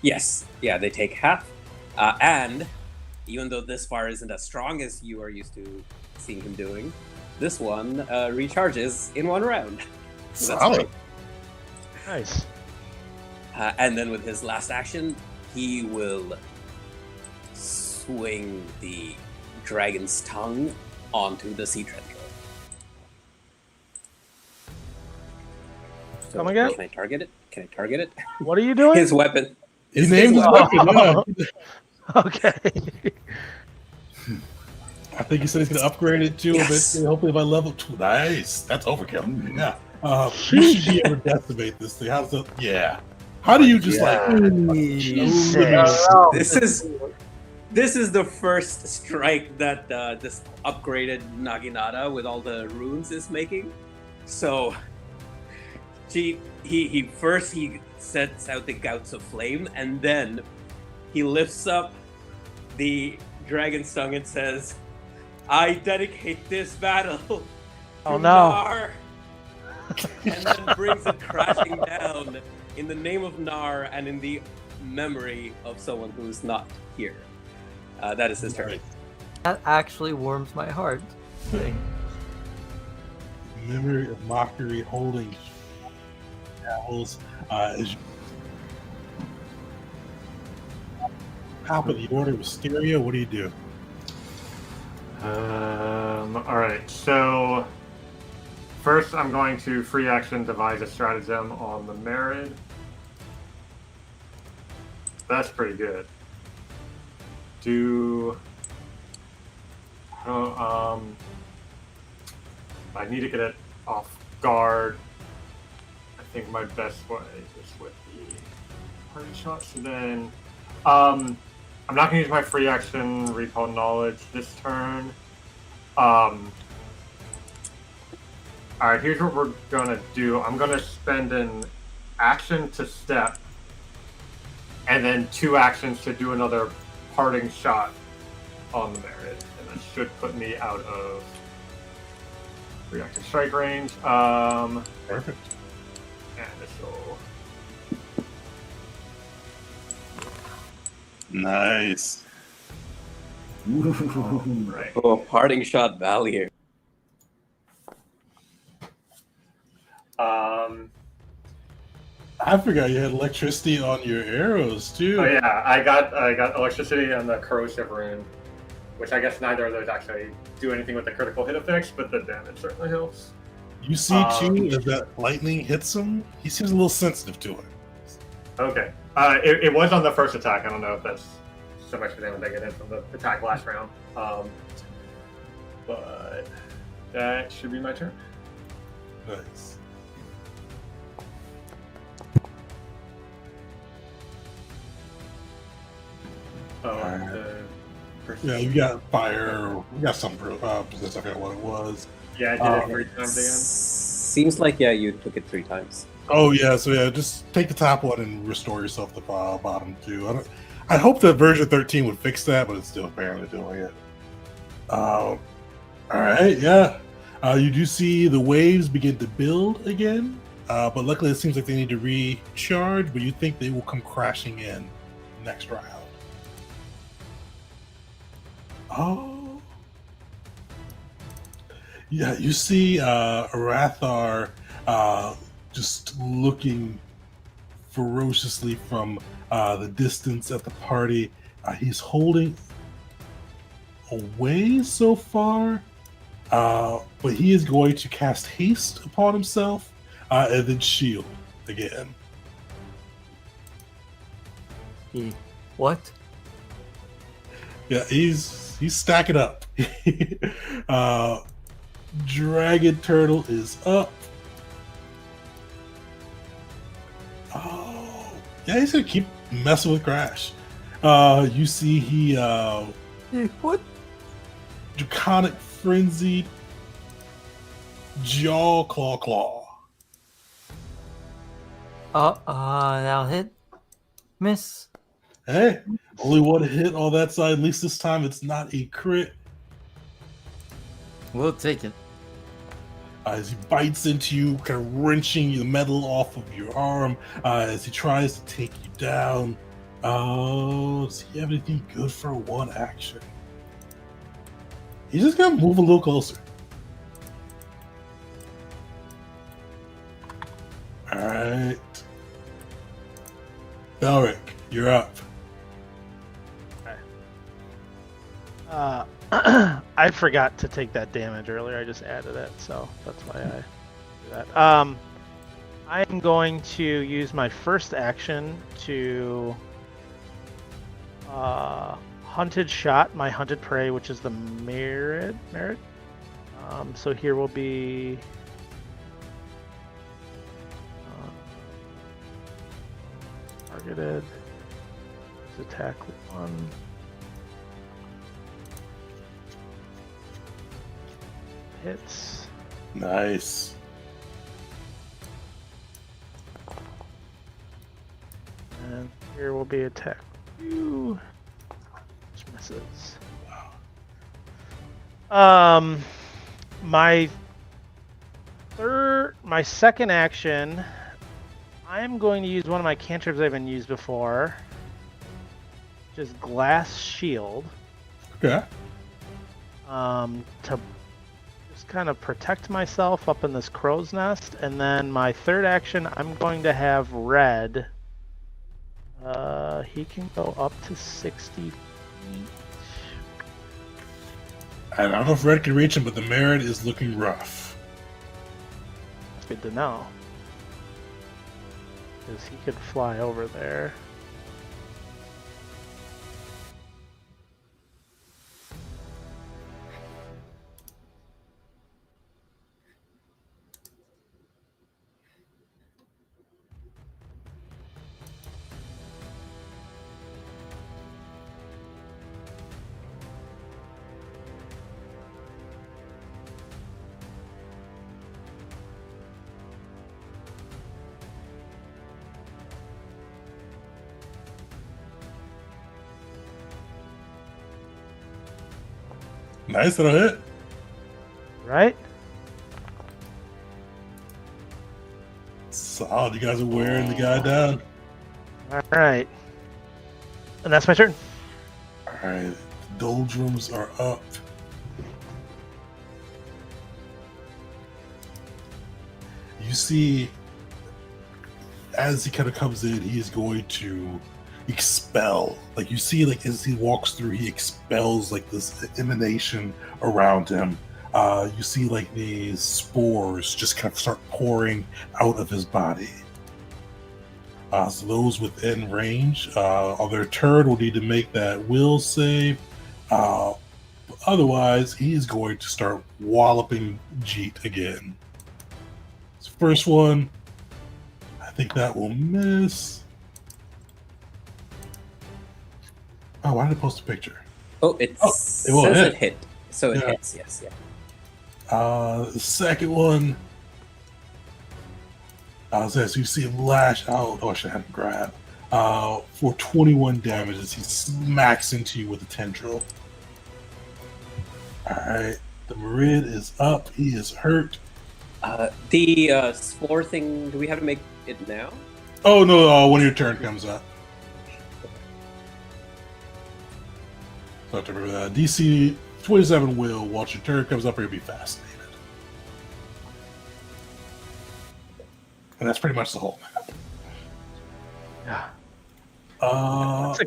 Yes. Yeah, they take half. And even though this fire isn't as strong as you are used to seeing him doing, this one recharges in one round. So that's Solid. great. Nice. And then with his last action, he will swing the dragon's tongue onto the sea tendril. So, Come again? Can I target it? What are you doing? His weapon. He named his weapon. Yeah. Okay. I think he said he's going to upgrade it too. Yes. Eventually, hopefully by level 2. Nice. That's overkill. Yeah. You should be able to decimate this thing. How's the? Yeah. How do you just Jesus. This is the first strike that this upgraded Naginata with all the runes is making. So he first sets out the gouts of flame, and then he lifts up the dragon's tongue and says, "I dedicate this battle to Nar," and then brings it crashing down in the name of Nar and in the memory of someone who's not here. That is his turn. That actually warms my heart. Memory of mockery holding gavels is top of the order. Wisteria, what do you do? All right. So first, I'm going to free action devise a stratagem on the Merid. That's pretty good. I need to get it off guard. I think my best way is with the party shot. So then, I'm not going to use my free action recall knowledge this turn. All right, here's what we're gonna do. I'm gonna spend an action to step, and then 2 actions to do another parting shot on the Merid, and that should put me out of reactive strike range. Perfect. And this will. Nice. Right. Oh, parting shot value. I forgot you had electricity on your arrows too. Oh yeah, I got electricity and the corrosive rune, which I guess neither of those actually do anything with the critical hit effects, but the damage certainly helps. You see too, as that lightning hits him, he seems a little sensitive to it. Okay. It was on the first attack. I don't know if that's so much for damage I get in from the attack last round. But that should be my turn. Nice. Yeah, you got fire. You got some business. I forgot what it was. Yeah, I did it 3 times again. Seems like, yeah, you took it 3 times. Oh yeah, so yeah, just take the top one and restore yourself to bottom 2. I hope that version 13 would fix that, but it's still apparently doing it. All right, yeah. You do see the waves begin to build again, but luckily it seems like they need to recharge. But you think they will come crashing in next round. Oh, yeah. You see Arathar just looking ferociously from the distance at the party. He's holding away so far, but he is going to cast haste upon himself and then shield again. What? Yeah, he's stacking up. Dragon Turtle is up. Oh, yeah, he's gonna keep messing with Crash. You see he What? Draconic Frenzied Jaw Claw. That'll hit. Miss. Hey, only one hit on that side. At least this time it's not a crit. We'll take it. As he bites into you, kind of wrenching the metal off of your arm, as he tries to take you down. Oh, does he have anything good for one action? He's just gonna move a little closer. Alright. Belric, you're up. I forgot to take that damage earlier. I just added it, so that's why I do that. I am going to use my first action to hunted shot my hunted prey, which is the Merid. So here will be targeted. Let's attack 1. Hits. Nice. And here will be attack 2. Which misses. My second action, I'm going to use one of my cantrips I haven't used before, which is Glass Shield. Okay. to just kind of protect myself up in this crow's nest, and then my third action, I'm going to have Red. He can go up to 60 feet. I don't know if Red can reach him, but the Merit is looking rough. That's good to know. Because he could fly over there. Nice little hit. Right? Solid. You guys are wearing the guy down. Alright. And that's my turn. Alright. The doldrums are up. You see, as he kind of comes in, he is going to expel. Like, you see, like, as he walks through, he expels like this emanation around him. You see like these spores just kind of start pouring out of his body. So those within range on their turn will need to make that will save. Otherwise, he is going to start walloping Jeet again. So first one, I think that will miss. Oh, why did I post a picture? Oh, it will says hit. it hit. So it Yeah. hits, yes, yeah. The second one, as you see him lash out. Oh, I should have him grab. For 21 damage as he smacks into you with a tendril. Alright, the Marid is up. He is hurt. The spore thing, do we have to make it now? Oh, no, when your turn comes up. So I have to remember that. DC 27 will, once your turn comes up, you'll be fascinated. And that's pretty much the whole map. Yeah. Alright.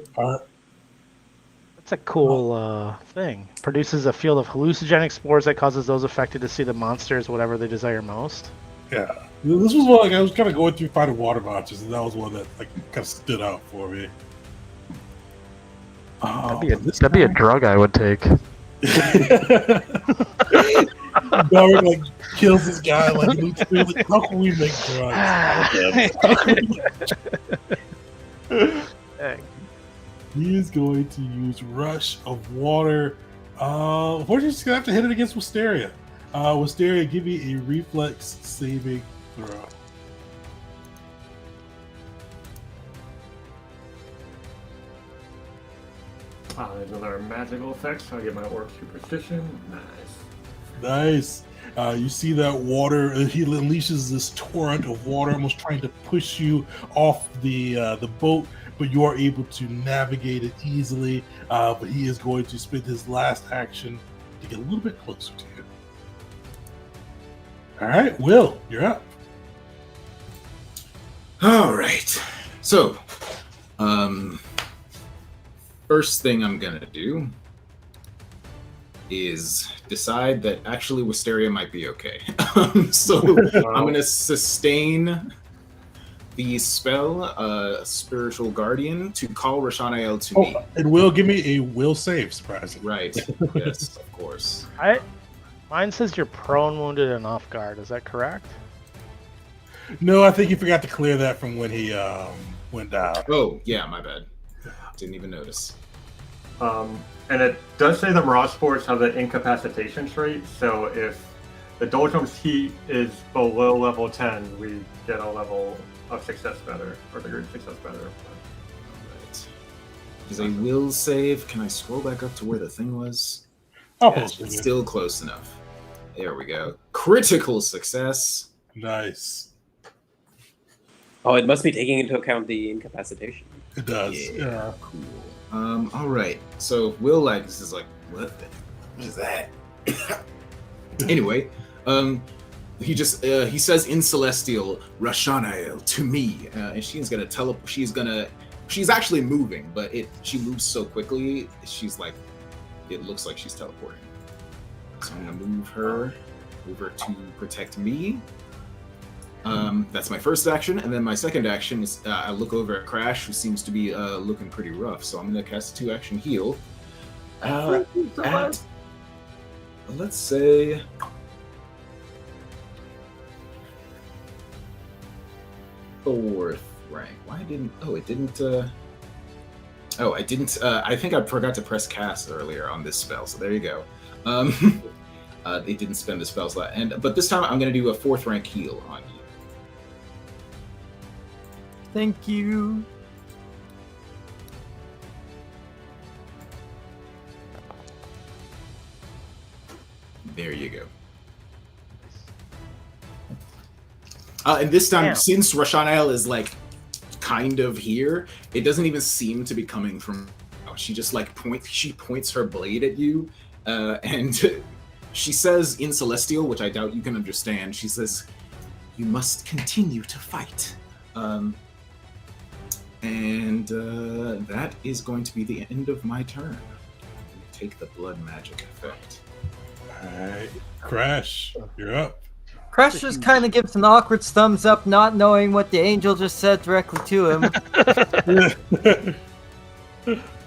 That's a cool thing. Produces a field of hallucinogenic spores that causes those affected to see the monsters whatever they desire most. Yeah, this was one like I was kind of going through fighting water monsters, and that was one that like kind of stood out for me. That'd be a drug I would take. Barry like kills this guy like, how can we make drugs? Dang. He is going to use Rush of Water. We're just gonna have to hit it against Wisteria. Wisteria, give me a reflex saving throw. There's another magical effect, so I get my orc superstition. Nice. Nice. You see that water. He unleashes this torrent of water, almost trying to push you off the boat, but you are able to navigate it easily. But he is going to spend his last action to get a little bit closer to you. All right, Will, you're up. All right. So, first thing I'm gonna do is decide that actually Wisteria might be okay. So I'm gonna sustain the spell, Spiritual Guardian, to call Rashanael to me. And Will, give me a will save, surprising. Right. Yes, of course. Mine says you're prone, wounded, and off guard. Is that correct? No, I think you forgot to clear that from when he went down. Oh, yeah, my bad. Didn't even notice. And it does say the Mirage Spores have the incapacitation trait, so if the Doldrum's heat is below level 10, we get a level of success better, or degree of success better. Alright. Is a will save. Can I scroll back up to where the thing was? I'll Yeah, post it. it's still close enough. There we go. Critical success. Nice. Oh, it must be taking into account the incapacitation. It does. Yeah. Cool. All right. So Will like this is like, what? What is that? Anyway, he just he says in Celestial, Rashanael to me, and she's gonna teleport. She's actually moving, but she moves so quickly. She's like, it looks like she's teleporting. So I'm gonna move her over to protect me. That's my first action, and then my second action is I look over at Crash, who seems to be looking pretty rough. So I'm gonna cast a 2-action heal. Let's say 4th rank. Why didn't? Oh, it didn't. I didn't. I think I forgot to press cast earlier on this spell. So there you go. It didn't spend the spell slot, but this time I'm going to do a 4th rank heal on you. Thank you. There you go. And this time, since Rashanael is like kind of here, it doesn't even seem to be coming from. She just like points her blade at you, and she says in Celestial, which I doubt you can understand. She says, "You must continue to fight," and that is going to be the end of my turn. Take the blood magic effect. Alright, Crash, you're up. Crash just kind of gives an awkward thumbs up, not knowing what the angel just said directly to him.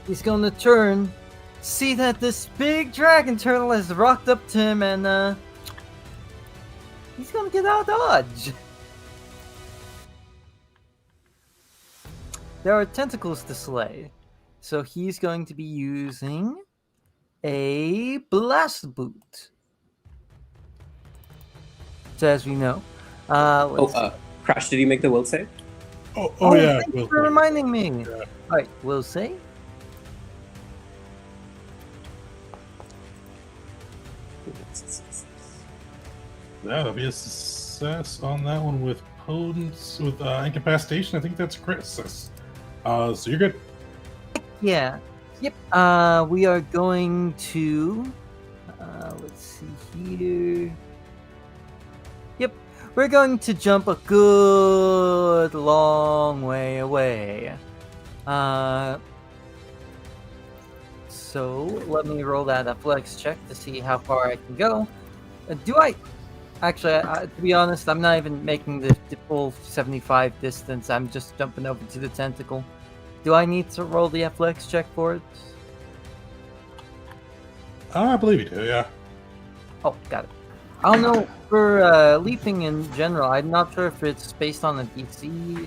He's gonna turn, see that this big dragon turtle has rocked up to him, and he's gonna get out of dodge. There are tentacles to slay, so he's going to be using a blast boot. So as we know, Crash, did you make the will save? Oh yeah. Thanks for reminding me. Yeah. All right, will save. Yeah, that'll be a success on that one with potence, with incapacitation. I think that's a crit success. So you're good. Yeah. Yep. We are going to. Let's see here. Yep. We're going to jump a good long way away. So let me roll that athletics check to see how far I can go. Do I? Actually, to be honest, I'm not even making the full 75 distance. I'm just jumping over to the tentacle. Do I need to roll the athletics check for it? I believe you do, yeah. Oh, got it. I don't know, for leaping in general, I'm not sure if it's based on the DC.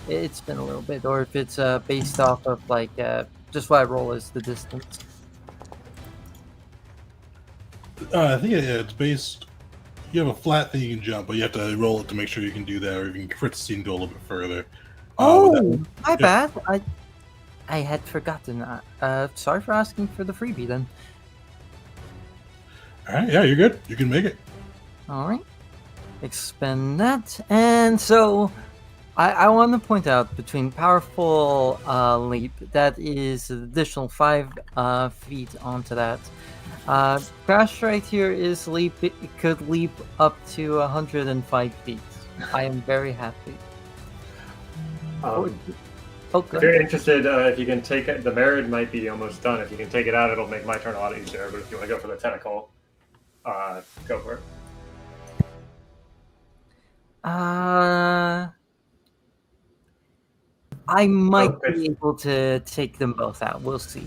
It's been a little bit, or if it's based off of, like, just what I roll as the distance. I think it's based. You have a flat thing you can jump, but you have to roll it to make sure you can do that, or you can crit the and go a little bit further. My bad. I had forgotten that. Sorry for asking for the freebie then. Alright, yeah, you're good. You can make it. Alright. Expend that. And so, I want to point out between powerful leap, that is an additional 5 feet onto that. Crash right here is leap. It could leap up to 105 feet. I am very happy. If you're interested, if you can take it, the merit might be almost done. If you can take it out, it'll make my turn a lot easier. But if you want to go for the tentacle, go for it. I might be able to take them both out. We'll see.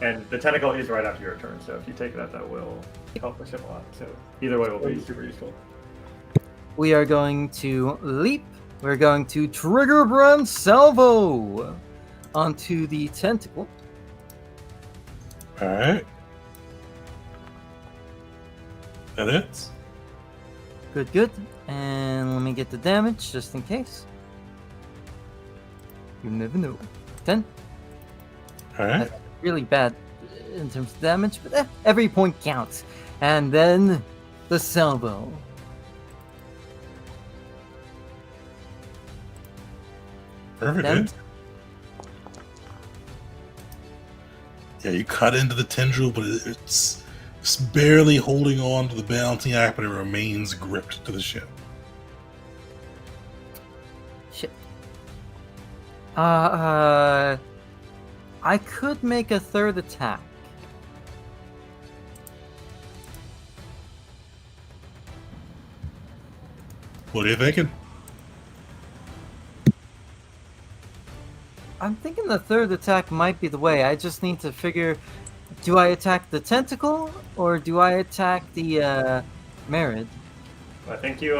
And the tentacle is right after your turn, so if you take it out, that will help the ship a lot. So either way will be super useful. We are going to leap. We're going to trigger brand salvo onto the tentacle. Alright. That hits. Good. And let me get the damage just in case. You never know. 10. Alright. That's really bad in terms of damage, but every point counts. And then the salvo. Perfect hit. Yeah, you cut into the tendril, but barely holding on to the balancing act, but it remains gripped to the ship. Shit. I could make a third attack. What are you thinking? I'm thinking the third attack might be the way. I just need to figure, do I attack the tentacle or do I attack the Merid? I think you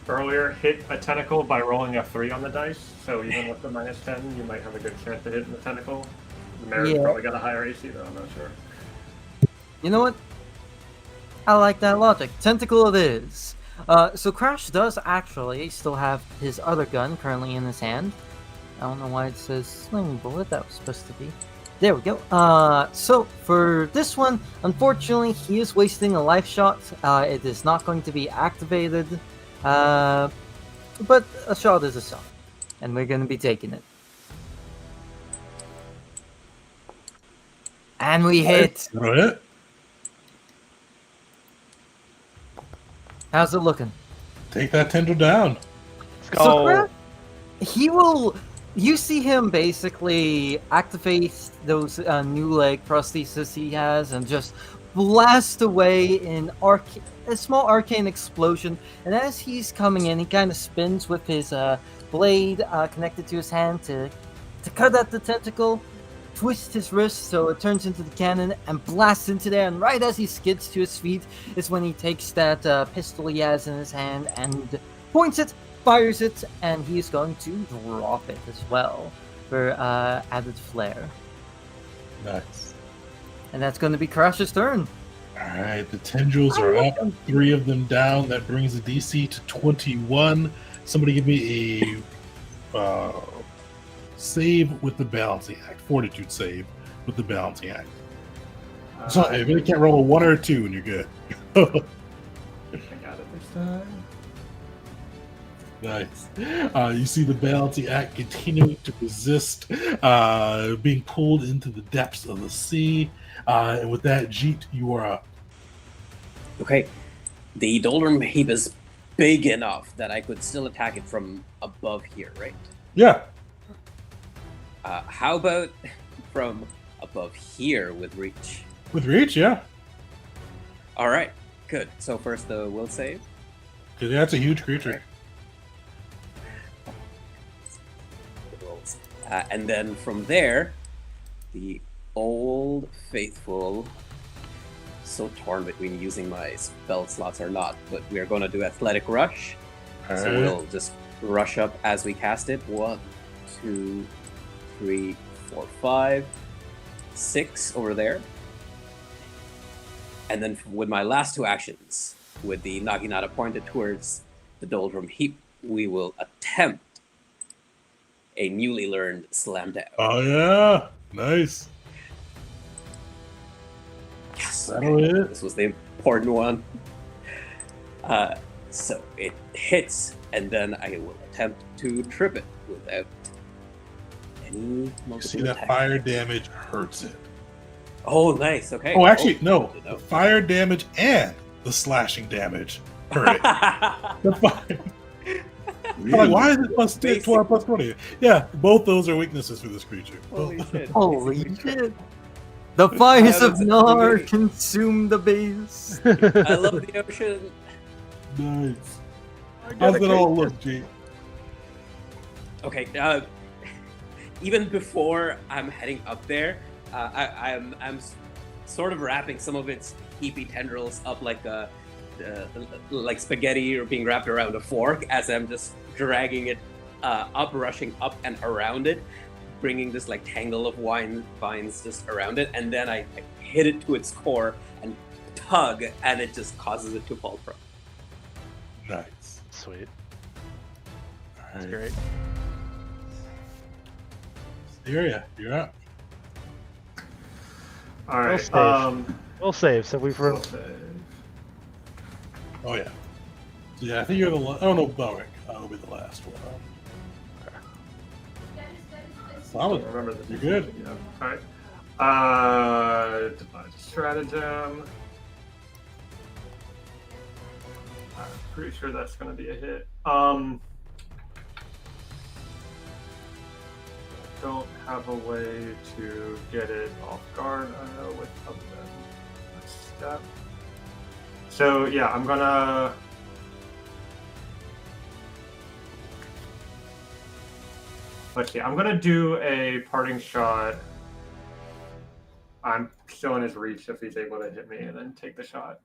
earlier hit a tentacle by rolling a 3 on the dice, so even with the -10, you might have a good chance to hit in the tentacle. The Merit Yeah. probably got a higher AC though, I'm not sure. You know what? I like that logic. Tentacle it is. So Crash does actually still have his other gun currently in his hand. I don't know why it says sling bullet. That was supposed to be. There we go. So for this one, unfortunately, he is wasting a life shot. It is not going to be activated. But a shot is a shot. And we're going to be taking it. And we hit. That'll hit. How's it looking? Take that tender down. Let's go. So Crash, he will. You see him basically activate those new leg prosthesis he has and just blast away in a small arcane explosion. And as he's coming in, he kind of spins with his blade connected to his hand to cut at the tentacle, twist his wrist so it turns into the cannon and blasts into there. And right as he skids to his feet is when he takes that pistol he has in his hand and points it, fires it, and he's going to drop it as well for added flair. Nice. And that's going to be Crash's turn. Alright, the tendrils are up, 3 of them down. That brings the DC to 21. Somebody give me a save with the balancing act. Fortitude save with the balancing act. So if you can't roll a 1 or a 2 and you're good. I got it this time. Nice. You see the balancing act continuing to resist being pulled into the depths of the sea. And with that, Jeet, you are up. Okay, the doldrum heap is big enough that I could still attack it from above here, right? Yeah. How about from above here with reach? With reach, yeah. All right, good. So first the will save. Because that's a huge creature. The rolls. And then from there, the old faithful. So torn between using my spell slots or not, but we are going to do athletic rush. All So right. we'll just rush up as we cast it. 1, 2, 3, 4, 5, 6 over there. And then with my last 2 actions, with the Naginata pointed towards the doldrum heap, we will attempt a newly learned slam down. Oh, yeah. Nice. Yes, That'll hit. this was the important one. So it hits, and then I will attempt to trip it without any You multiple see that attack. fire damage hurts it. Oh, nice. Okay. Oh, actually, no. good to know. The fire damage and the slashing damage hurt it. The fire. I'm like, why is it plus 10, 12 plus 20? Yeah, both those are weaknesses for this creature. Holy shit. Holy shit! The fires of that's Nar really- consume the base. I love the ocean. Nice. How's it all look, G? Okay. Even before I'm heading up there, I'm sort of wrapping some of its heapy tendrils up like spaghetti or being wrapped around a fork as I'm just dragging it up, rushing up and around it, bringing this like tangle of vines just around it, and then I hit it to its core and tug, and it just causes it to fall prone. Nice. Sweet. All That's right. great. Syria, you're up. All right. save. We'll save. So we've Will run. save. Oh, yeah. So, yeah, I think you're the last. Oh, no, Belric. I'll be the last one. I Solid. don't remember the You're good. Yeah. All right. Devise a stratagem. I'm pretty sure that's going to be a hit. Don't have a way to get it off guard with other than a step. So yeah, I'm gonna. Let's see. I'm gonna do a parting shot. I'm still in his reach if he's able to hit me, and then take the shot.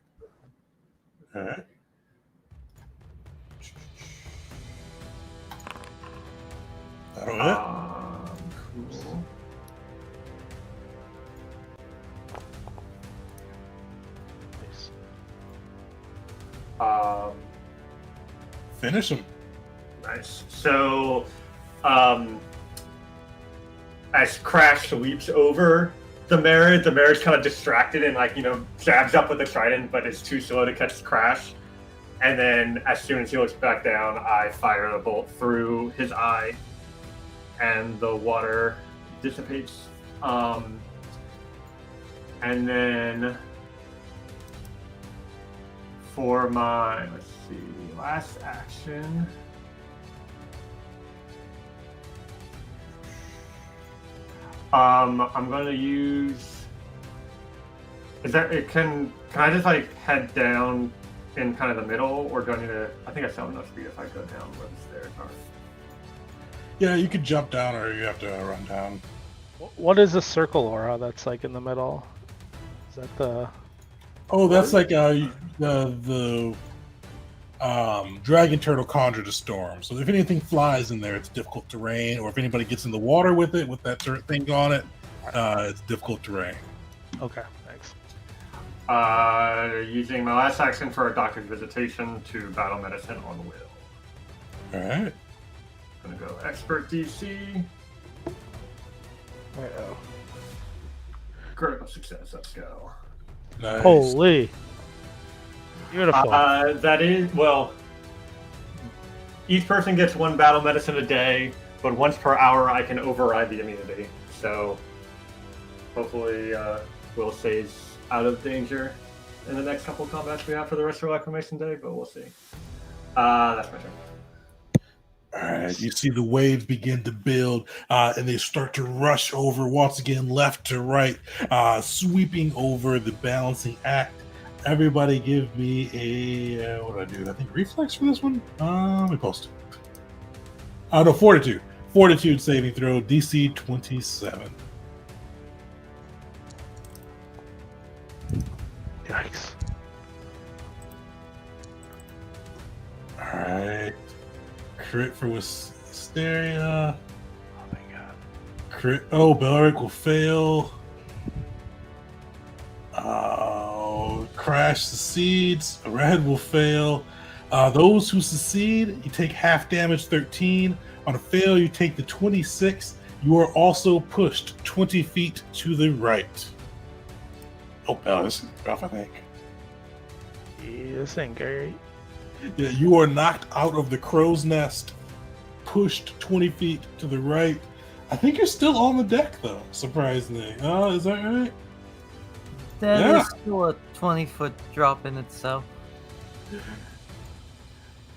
All right. That'll hit. Cool. Nice. Finish him. Nice. So, as Crash sweeps over the mare's kind of distracted and jabs up with the trident, but is too slow to catch Crash. And then, as soon as he looks back down, I fire a bolt through his eye, and the water dissipates. And then, for my last action. I'm going to use. Can I just head down in kind of the middle, or do I need to? I think I still have enough speed if I go down where the stairs are. Yeah, you could jump down, or you have to run down. What is a circle aura that's in the middle? Is that the? Oh, that's the dragon turtle conjured a storm. So if anything flies in there, it's difficult terrain. Or if anybody gets in the water with it, with that thing on it, it's difficult terrain. Okay, thanks. Using my last action for a doctor's visitation to battle medicine on will. All right. I'm gonna go expert DC. Uh-oh. Critical success. Let's go. Nice. Holy. Beautiful. That is, each person gets one battle medicine a day, but once per hour I can override the immunity. So hopefully Will stays out of danger in the next couple of combats we have for the rest of Reclamation Day, but we'll see. That's my turn. All right, you see the waves begin to build, and they start to rush over once again, left to right, sweeping over the balancing act. Everybody give me a, what do I do? I think reflex for this one? Let me post it. No, fortitude. Fortitude saving throw, DC 27. Yikes. All right. Crit for Wisteria. Oh my god. Crit. Oh, Bellaric will fail. Crash succeeds. Red will fail. Those who succeed, you take half damage, 13. On a fail, you take the 26. You are also pushed 20 feet to the right. Oh, this is rough, I think. Yeah, this ain't great. Yeah, you are knocked out of the crow's nest, pushed 20 feet to the right. I think you're still on the deck, though, surprisingly. Oh, is that right? That is still a 20-foot drop in itself.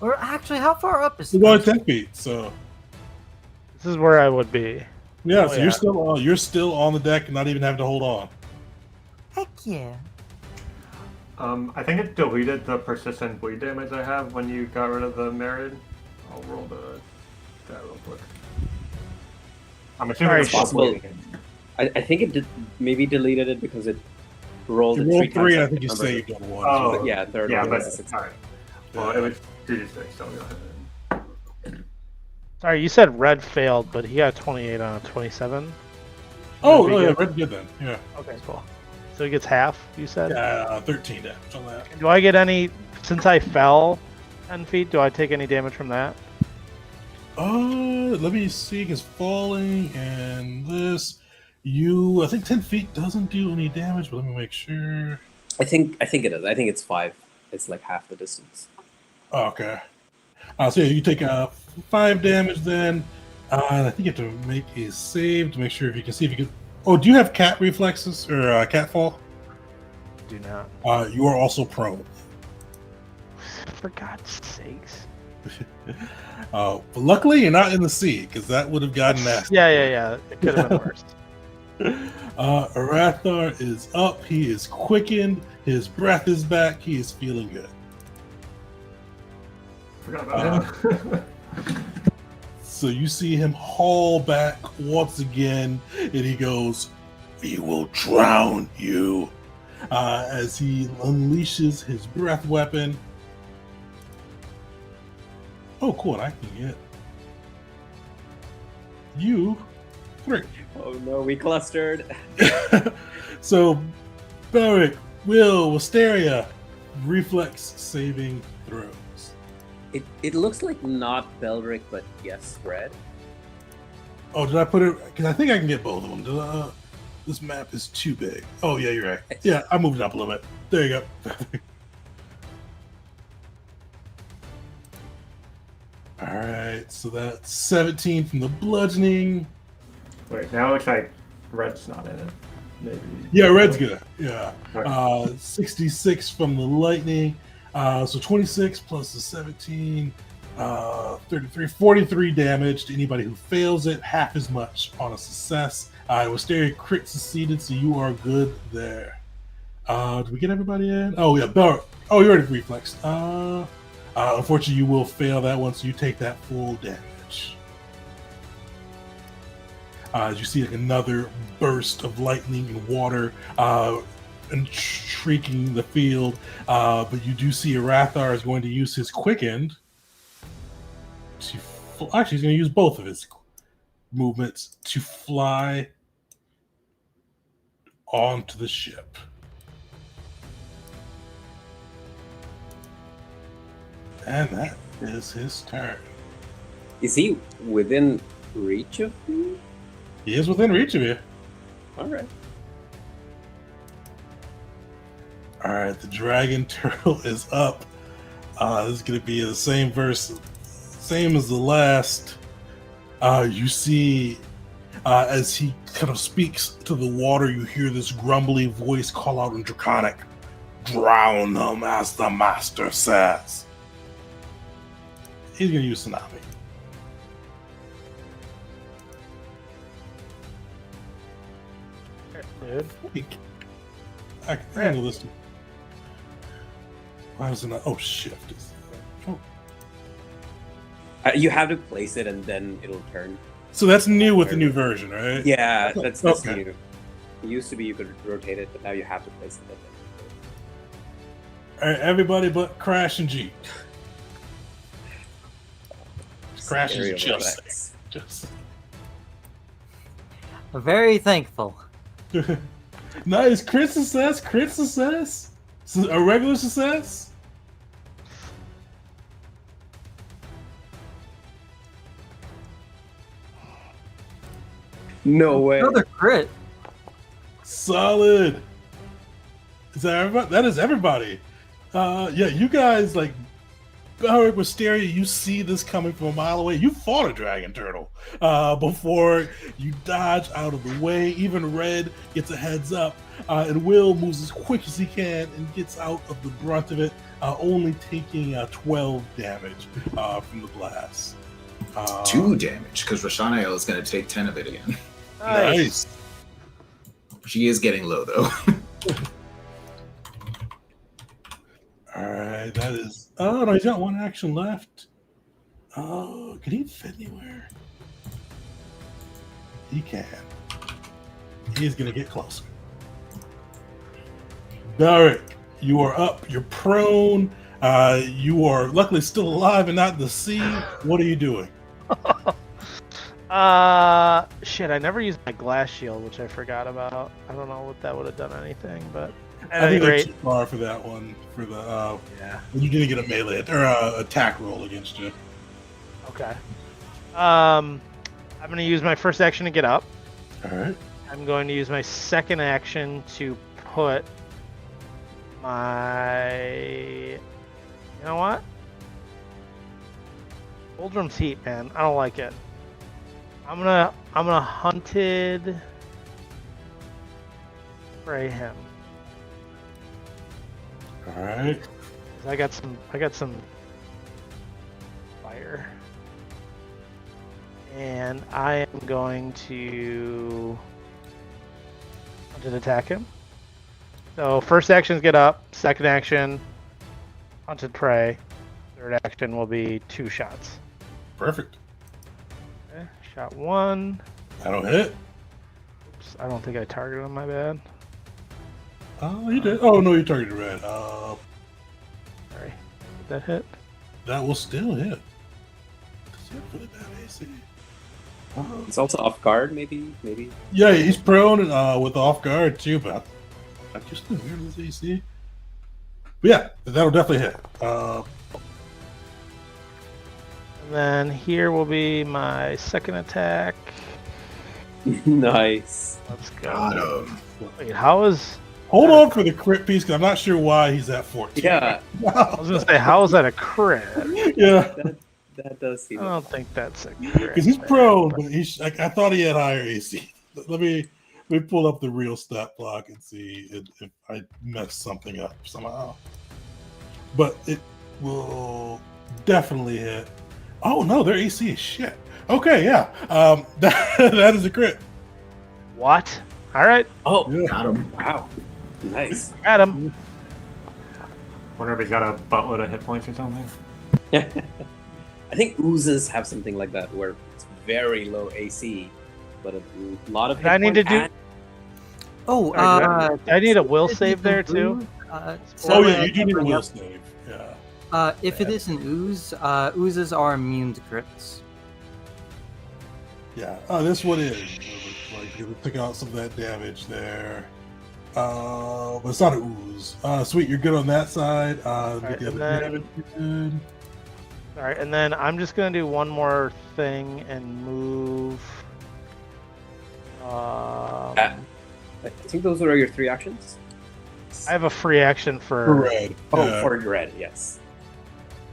Or actually, how far up is You're going 10 feet, so... This is where I would be. Yeah, Oh, so yeah. you're still on the deck and not even having to hold on. Heck yeah. I think it deleted the persistent bleed damage I have when you got rid of the Merid. I'll roll that real quick. I'm assuming Alright, it's possible. I think it did, maybe deleted it because it rolled You it rolled 3 three, times. I think you remember. saved on one. Oh, But yeah, third yeah, one but was a 6. alright. Well, it was 2d6, so I'll go ahead. Sorry, you said red failed, but he got 28 on a 27. Oh, Would be yeah, good. red good then. Yeah. Okay, cool. So he gets half, you said? 13 damage on that. Do I get any, since I fell 10 feet, do I take any damage from that? Let me see, because falling and this, I think 10 feet doesn't do any damage, but let me make sure. I think it is. I think it's 5. It's like half the distance. Oh, okay. So yeah, you take 5 damage then. And I think you have to make a save to make sure if you can Oh, do you have cat reflexes or cat fall? Do not. You are also prone. For God's sakes. But luckily, you're not in the sea because that would have gotten nasty. Yeah. It could have been worse. Arathar is up. He is quickened. His breath is back. He is feeling good. Forgot about him. So you see him haul back once again, and he goes, "We will drown you," as he unleashes his breath weapon. Oh, cool! And I can get you 3. Oh no, we clustered. So, Beric, Will, Wisteria, reflex saving throws. It looks like not Belric, but yes, Red. Oh, did I put it? Because I think I can get both of them. This map is too big. Oh, yeah, you're right. Yeah, I moved it up a little bit. There you go. All right, so that's 17 from the bludgeoning. Wait, now it looks like Red's not in it. Maybe. Yeah, red's good. Yeah. Okay. 66 from the lightning. So 26 plus the 17, 33, 43 damage to anybody who fails it, half as much on a success. Wisteria crit succeeded, so you are good there. Did we get everybody in? Oh, yeah. Oh, you already reflexed. Unfortunately, you will fail that one, so you take that full damage. As you see like another burst of lightning and water and shrieking the field, but you do see Arathar is going to use his quickened to actually he's going to use both of his movements to fly onto the ship. And that is his turn. Is he within reach of me? He is within reach of you. All right. All right, the dragon turtle is up. This is going to be the same verse, same as the last. You see, as he kind of speaks to the water, you hear this grumbly voice call out in Draconic, "Drown them as the master says." He's going to use Tsunami. Dude. I can handle this. Why was it not? Oh, shift. Oh. You have to place it and then it'll turn. So that's new with the new version, right? Yeah, that's Okay. new. It used to be you could rotate it, but now you have to place it. All right, everybody but Crash and Jeep. Crash Scary is about just Very thankful. nice. Crit success. A regular success. No way. Another crit. Solid. Is that everybody? That is everybody. Yeah, you guys like Beric Wisteria, you see this coming from a mile away. You fought a dragon turtle before you dodge out of the way. Even Red gets a heads up, and Will moves as quick as he can and gets out of the brunt of it, only taking 12 damage from the blast. 2 damage, because Rashanael is going to take 10 of it again. Nice. She is getting low, though. All right, that is. Oh no, he's got one action left. Oh, can he fit anywhere? He can. He's gonna get closer. Beric, you are up. You're prone. You are luckily still alive and not in the sea. What are you doing? Shit, I never used my glass shield, which I forgot about. I don't know what that would have done anything, but at I any think they're rate, too far for that one. For the yeah. you didn't get a melee or attack roll against you. Okay. I'm going to use my first action to get up. All right. I'm going to use my second action to put my. You know what? Doldrum's heat, man. I don't like it. I'm gonna hunted. spray him. All right. 'Cause I got some fire. And I am going to attack him. So first action is get up. Second action, hunted prey. Third action will be 2 shots. Perfect. Okay, shot 1. That'll hit. Oops, I don't think I targeted him. My bad. Oh, you did. Oh no, you targeted red. Sorry. Did that hit? That will still hit. Does it really bad AC? It's also off guard, maybe. Yeah, he's prone and with off guard too, but I just didn't hear this AC. But yeah, that'll definitely hit. And then here will be my second attack. Nice. Let's go. Got him. Wait, how is? Hold on for the crit piece because I'm not sure why he's at 14. Yeah, I was gonna say, how is that a crit? Yeah, that does seem. I don't think that's a crit. because he's prone, but he's like I thought he had higher AC. Let me pull up the real stat block and see if I messed something up somehow. But it will definitely hit. Oh no, their AC is shit. Okay, yeah, that is a crit. What? All right, Oh, Yeah. Got him. wow, nice. got him. Wonder if he's got a buttload of hit points or something. I think oozes have something like that where it's very low AC, but a lot of. Did I need to do? Oh, Sorry, do I need a will save there too? Oh so yeah, you do need a bring will up- save. Yeah. If it is an ooze, oozes are immune to crits. Yeah, this one is. Like, it took out some of that damage there. But it's not an ooze. Sweet, you're good on that side. Alright, The other and then- damage you're good. All right, and then I'm just gonna do one more thing and move. I think those are your 3 actions. I have a free action For for. red. Oh, Yeah. for red, yes.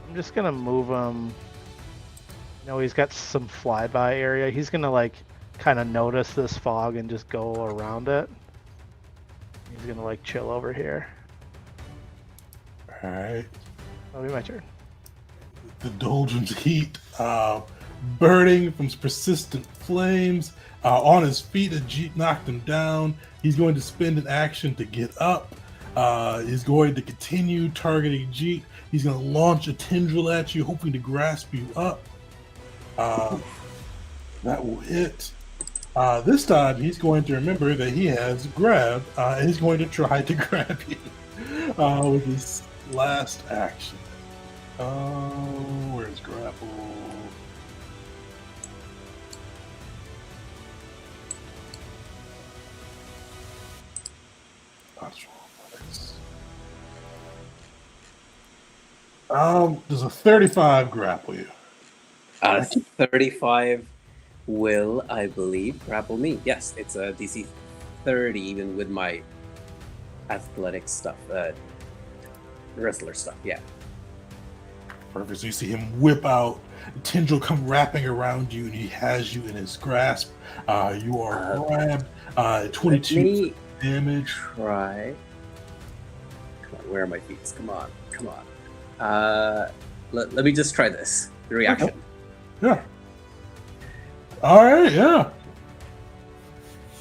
I'm just gonna move him. You know, he's got some flyby area. He's gonna like kind of notice this fog and just go around it. He's gonna like chill over here. All right. That'll be my turn. The doldrums heat, burning from persistent flames. On his feet, Ajit knocked him down. He's going to spend an action to get up. He's going to continue targeting Jeet. He's going to launch a tendril at you, hoping to grasp you up. That will hit. This time, he's going to remember that he has grab, and he's going to try to grab you with his last action. Where's grapple? Does a 35 grapple you? 35 will, I believe, grapple me. Yes, it's a DC 30, even with my athletic stuff, wrestler stuff. Yeah. Perfect. So you see him whip out, the tendril come wrapping around you, and he has you in his grasp. You are grabbed. 22 damage. Try. Come on, where are my feet? Come on. Let me just try this. The reaction. Yeah. All right. Yeah.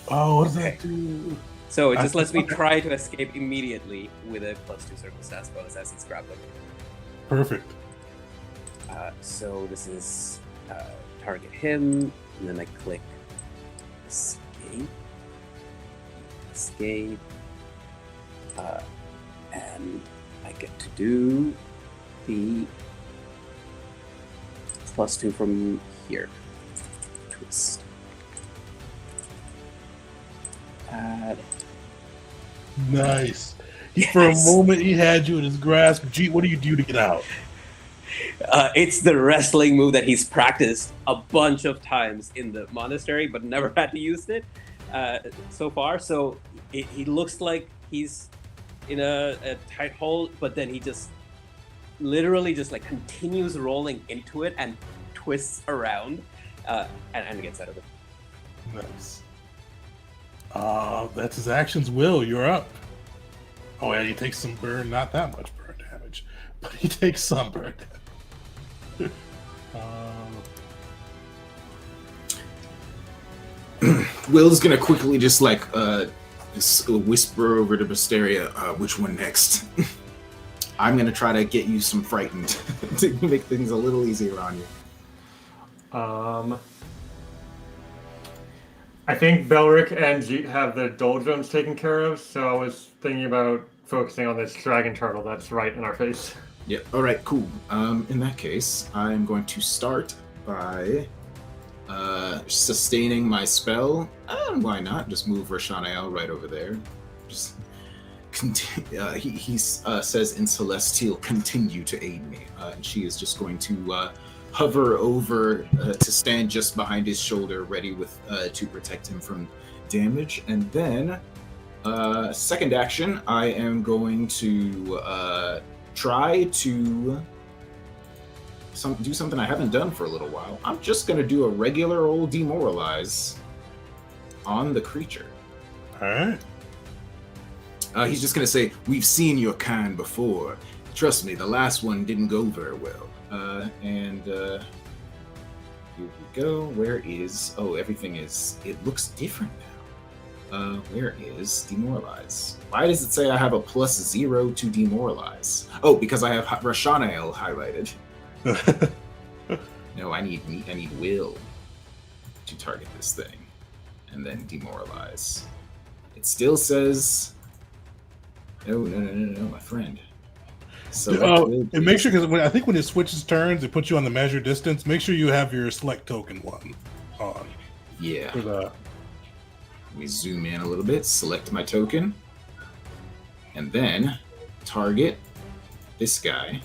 Oh, what does that do? So it just lets me try to escape immediately with a +2 circumstance bonus as he's grappling. Perfect. So this is target him, and then I click escape, and I get to do the +2 from here. Twist. Add. Nice. For a Yes. moment, he had you in his grasp. Gee, what do you do to get out? It's the wrestling move that he's practiced a bunch of times in the monastery, but never had to use it so far. So he looks like he's in a tight hold, but then he just literally just like continues rolling into it and twists around and gets out of it. Nice. That's his actions. Will, you're up. Oh, yeah, he takes some burn. Not that much burn damage, but he takes some burn damage. Will's gonna quickly just whisper over to Basteria, which one next? I'm gonna try to get you some frightened to make things a little easier on you. I think Belric and Jeet have the doldrums taken care of, so I was thinking about focusing on this dragon turtle that's right in our face. Yeah, alright, cool. In that case, I'm going to start by sustaining my spell. Why not? Just move Rashanael right over there. Just he says in Celestial, continue to aid me. And she is just going to hover over to stand just behind his shoulder, ready with to protect him from damage. And then, second action, I am going to try to do something I haven't done for a little while. I'm just going to do a regular old demoralize on the creature. All right. He's just going to say, we've seen your kind before. Trust me, the last one didn't go very well. Here we go. Where is... Oh, everything is... It looks different now. Where is demoralize? Why does it say I have a +0 to demoralize? Oh, because I have Rashanael highlighted. No, I need will to target this thing. And then demoralize. It still says... No, my friend. So and make sure, because I think when it switches turns, it puts you on the measure distance. Make sure you have your select token one on. Yeah. For the... Let me zoom in a little bit, select my token, and then target this guy.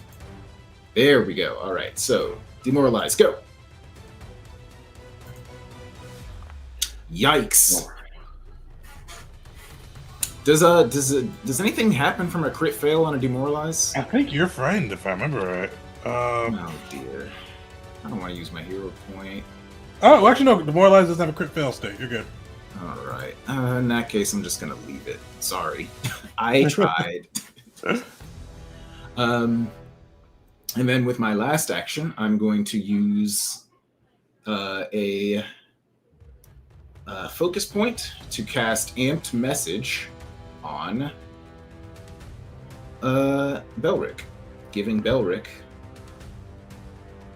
There we go. All right, so demoralize, go. Yikes. Does anything happen from a crit fail on a demoralize? I think you're friend, if I remember right. Oh dear. I don't want to use my hero point. Oh, well, actually, no. Demoralize doesn't have a crit fail state. You're good. All right. In that case, I'm just gonna leave it. Sorry, I tried. And then with my last action, I'm going to use a focus point to cast Amped Message on Belric, giving Belric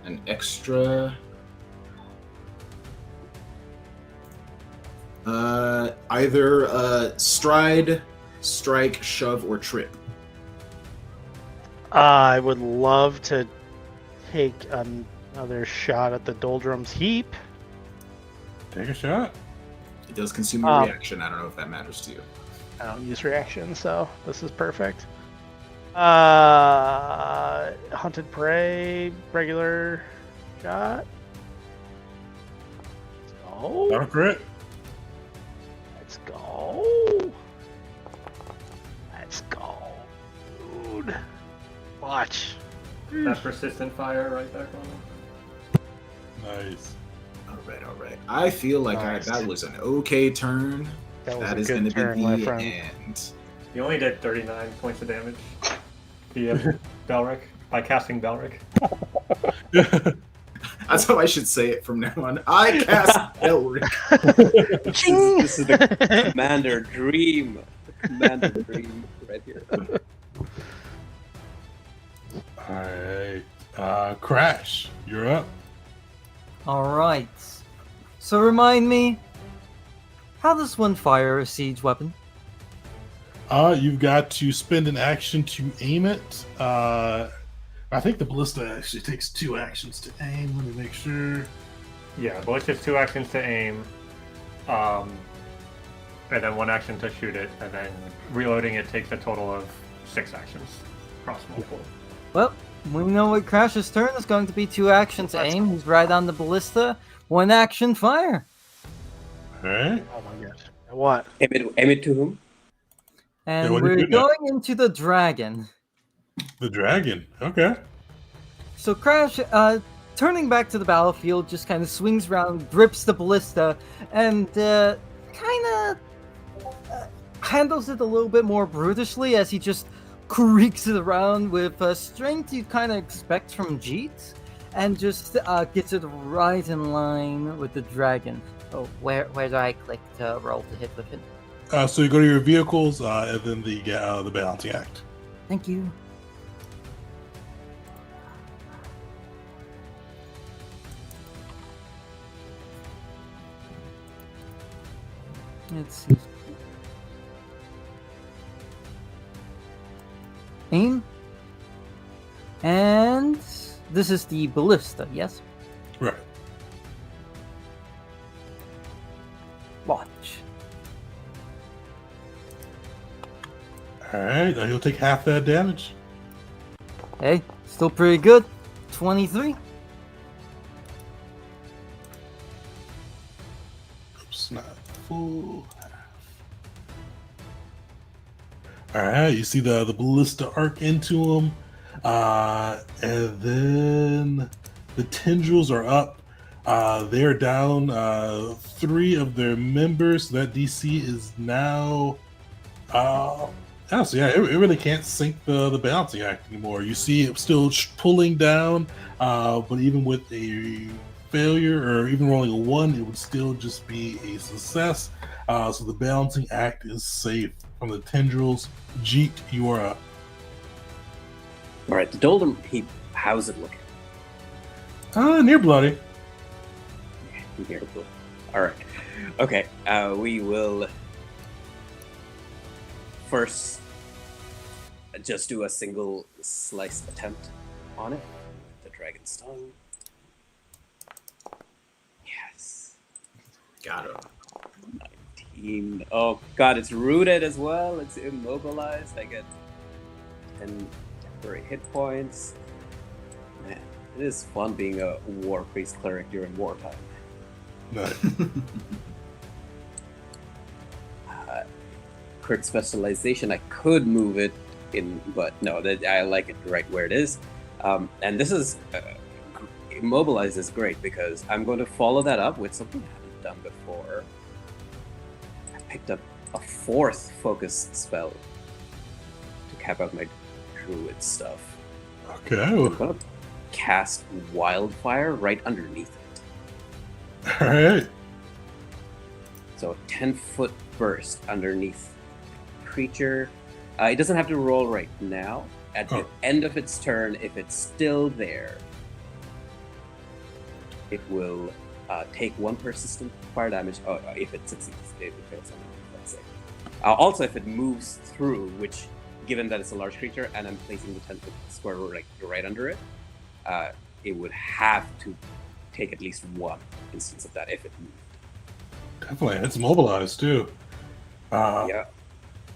an extra either stride, strike, shove, or trip. I would love to take another shot at the doldrums heap. Take a shot. It does consume a reaction. I don't know if that matters to you. I don't use reactions, so this is perfect. Hunted prey, regular shot. Let's go. Not a crit. Let's go. Let's go. Dude. Watch. That persistent fire right there, Connor. Nice. All right. I feel like Nice. that was an okay turn. That was That a is good going to turn, be my the friend. end. You only did 39 points of damage via Belric, by casting Belric. That's how I should say it from now on. I cast Belric. This is the commander dream. The commander dream right here. All right. Crash, you're up. All right. So remind me, how does one fire a siege weapon? You've got to spend an action to aim it. I think the ballista actually takes 2 actions to aim. Let me make sure. Yeah, ballista's 2 actions to aim, and then 1 action to shoot it, and then reloading it takes a total of 6 actions across multiple. Well, we know what Crash's turn is going to be 2 actions to aim. He's right on the ballista. 1 action fire. All right. Oh my gosh. What? Aim it to whom? And what do you we're do now? going into the dragon. The dragon. Okay. So Crash, turning back to the battlefield, just kind of swings around, grips the ballista, and kind of handles it a little bit more brutishly as he just creaks it around with strength you kind of expect from Jeet, and just gets it right in line with the dragon. Oh, where do I click to roll to hit with it? So you go to your vehicles, and then the balancing act. Thank you. Let's see. Aim. And this is the ballista, yes? Right. Watch. All right. Now you'll take half that damage. Hey, still pretty good. 23. Oops, not full half. All right. You see the ballista arc into him, and then the tendrils are up. They're down 3 of their members. So that DC is now. So yeah, it really can't sink the balancing act anymore. You see it still pulling down, but even with a failure or even rolling a 1, it would still just be a success. So the balancing act is safe from the tendrils. Jeet, you are up. All right, the doldrum heap. How's it looking? Near bloody. Here, cool. All right. Okay. We will first just do a single slice attempt on it. The dragon's tongue. Yes. Got him. 19. Oh god, it's rooted as well. It's immobilized. I get 10 temporary hit points. Man, it is fun being a war priest cleric during wartime. Nice. Crit specialization, I could move it in, but no, I like it right where it is. And this is immobilize is great because I'm going to follow that up with something I haven't done before. I picked up a 4th focus spell to cap out my druid stuff. Okay. I'm going to cast wildfire right underneath it. All right. So 10-foot burst underneath the creature. It doesn't have to roll right now. At the end of its turn, if it's still there, it will take 1 persistent fire damage. Oh, if it succeeds, if it fails on it, let's say. Also, if it moves through, which, given that it's a large creature and I'm placing the 10-foot square right under it, it would have to take at least 1 instance of that if it moved. Definitely. It's mobilized too. Yeah.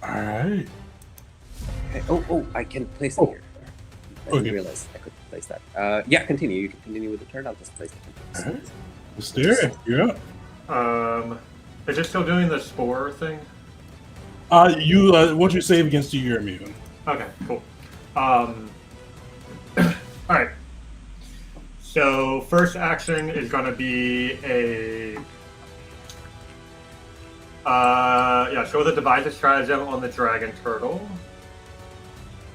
All right. Okay. Oh, I can place it here. I didn't realize I could place that. Yeah, continue. You can continue with the turn. I'll just place the 10 All right. Mysteria, you're up. Is it still doing the spore thing? You once you save against you, you're immune. Okay, cool. All right. So first action is going to be a show the device stratagem on the dragon turtle.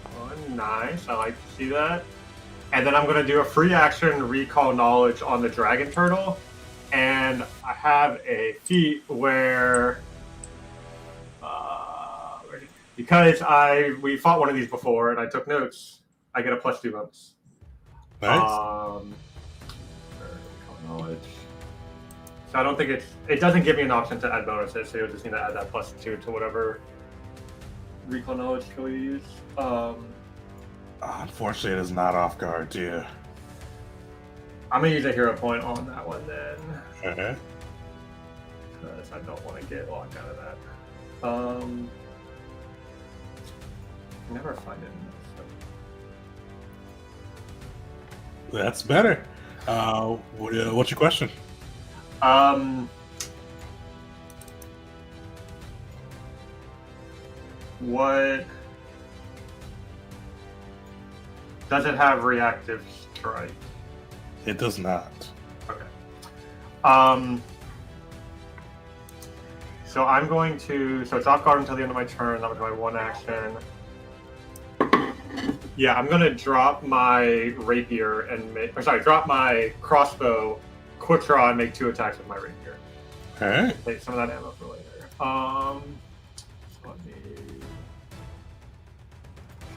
Oh, nice. I like to see that. And then I'm going to do a free action recall knowledge on the dragon turtle. And I have a feat where because we fought one of these before and I took notes, I get a +2 bonus. Nice. Knowledge. So I don't think it doesn't give me an option to add bonuses, so you'll just need to add that +2 to whatever recall knowledge skill you use. Unfortunately, it is not off guard, too. I'm gonna use a hero point on that one then, Okay. because I don't want to get locked out of that. Never find it. That's better. What's your question? What does it have? Reactive strike? It does not. Okay. So I'm going to. So it's off guard until the end of my turn. That was my one action. Yeah, I'm gonna drop my rapier and drop my crossbow, quick draw, and make 2 attacks with my rapier. All right. Save some of that ammo for later. So let me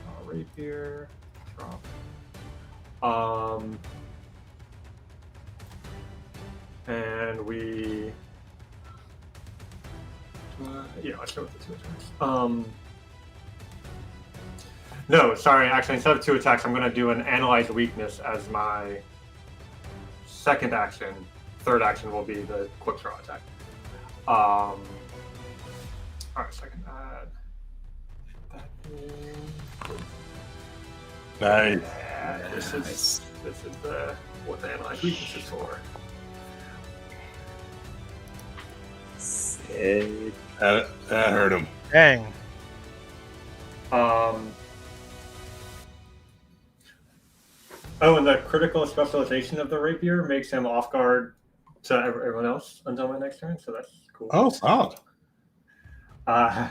draw rapier. Drop. And we. Yeah, let's go with the 2 attacks. No, sorry. Actually, instead of 2 attacks, I'm going to do an Analyze Weakness as my second action. Third action will be the quick draw attack. All right, second add. That in. Nice. Yeah, this is what the Analyze Weakness is for. That hurt him. Dang. Oh, and the critical specialization of the rapier makes him off guard to everyone else until my next turn, so that's cool. Oh, solid. I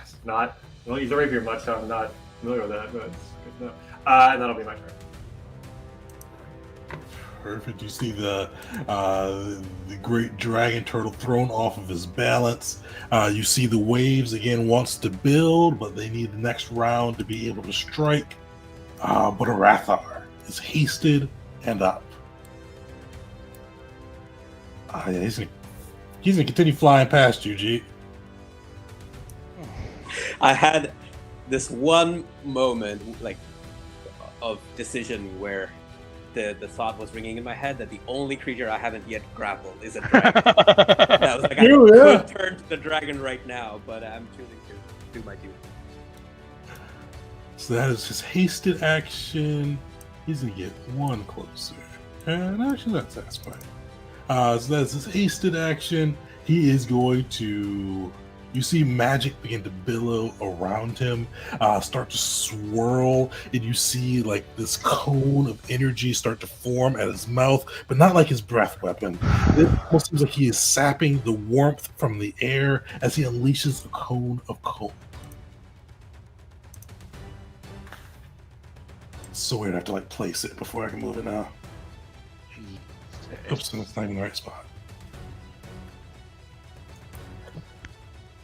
don't use the rapier much, so I'm not familiar with that, but it's good to know. And that'll be my turn. Perfect. You see the great dragon turtle thrown off of his balance. You see the waves again wants to build, but they need the next round to be able to strike. But Arathar is hasted and up. Yeah, he's gonna continue flying past you, G. I had this one moment, like, of decision where the thought was ringing in my head that the only creature I haven't yet grappled is a dragon. I was like, I could turn to the dragon right now, but I'm choosing to do my duty. So that is his hasted action. He's gonna get 1 closer. And actually that's satisfying. So that's his hasted action. He is going to. You see magic begin to billow around him, start to swirl, and you see like this cone of energy start to form at his mouth, but not like his breath weapon. It almost seems like he is sapping the warmth from the air as he unleashes a cone of cold. So weird, I have to like place it before I can move it now. Oops, that's not even the right spot.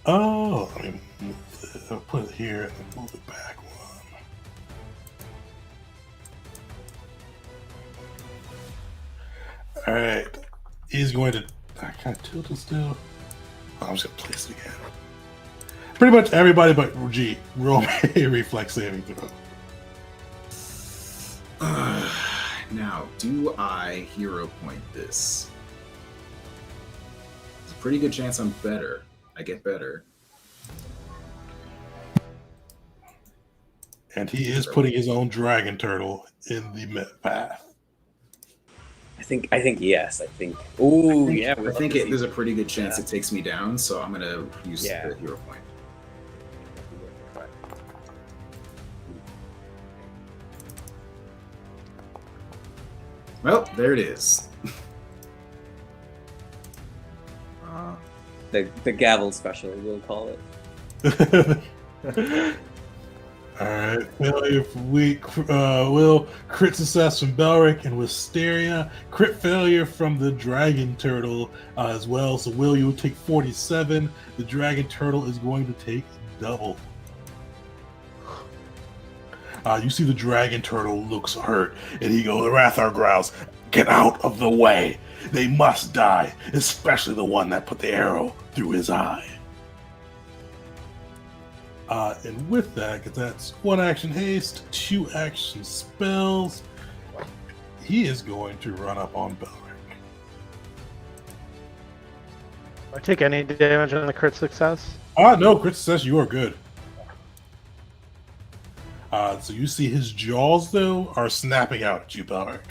Oh, let me move it. I'll put it here and then move it back one. Alright. He's going to. I kind of tilt it still. Oh, I'm just going to place it again. Pretty much everybody but G. Roll a reflex saving throw. Now, do I hero point this? It's a pretty good chance I'm better. I get better. And he is putting his own dragon turtle in the path. I think yes. I think. Ooh, yeah. I think there's a pretty good chance it takes me down, so I'm gonna use the hero point. Well, there it is. The gavel special, we'll call it. Alright, failure from Will, crit success from Belric and Wisteria, crit failure from the dragon turtle as well. So Will, you will take 47. The dragon turtle is going to take double. You see the dragon turtle looks hurt, and he goes, Arathar growls, "Get out of the way! They must die, especially the one that put the arrow through his eye." And with that, because that's 1 action haste, 2 action spells, he is going to run up on Belric. Do I take any damage on the crit success? No, crit success, you are good. So you see his jaws, though, are snapping out at you, Belric.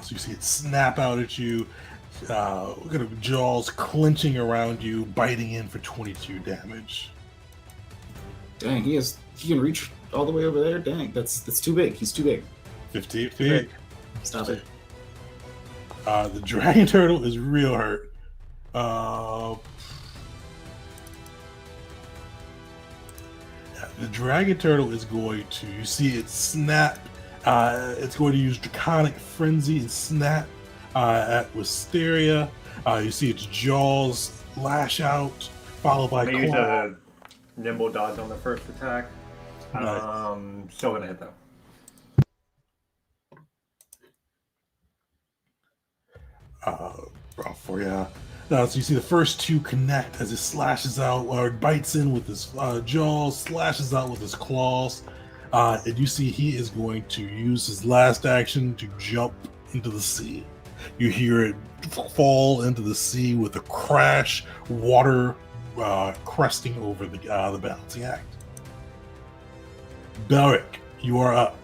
So you see it snap out at you. Look at the jaws clenching around you, biting in for 22 damage. Dang, he can reach all the way over there. Dang, that's too big. He's too big. 15 feet. Stop it. The dragon turtle is real hurt. The dragon turtle is going to, you see it snap. It's going to use Draconic Frenzy and snap at Wisteria. You see its jaws lash out, followed by They use claw. a nimble dodge on the first attack. Nice. Still gonna hit though. For you. So you see the first two connect as it slashes out or bites in with his jaws, slashes out with his claws. And you see he is going to use his last action to jump into the sea. You hear it fall into the sea with a crash, water cresting over the balancing act. Belric, you are up.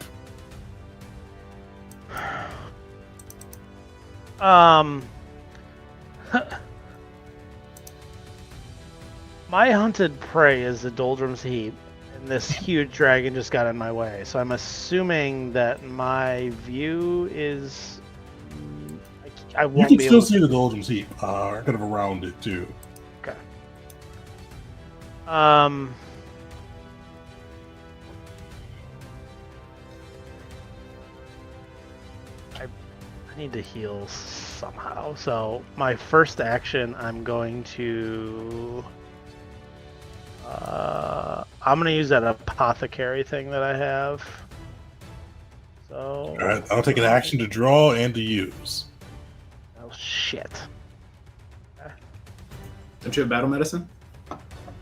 My hunted prey is the Doldrum's Heap, and this huge dragon just got in my way. So I'm assuming that my view is. I You won't can be still able see the Doldrum's Heap, kind of around it too. Okay. I need to heal somehow. So my first action, I'm going to use that apothecary thing that I have. So All right, I'll take an action to draw and to use. oh shit! Don't you have battle medicine?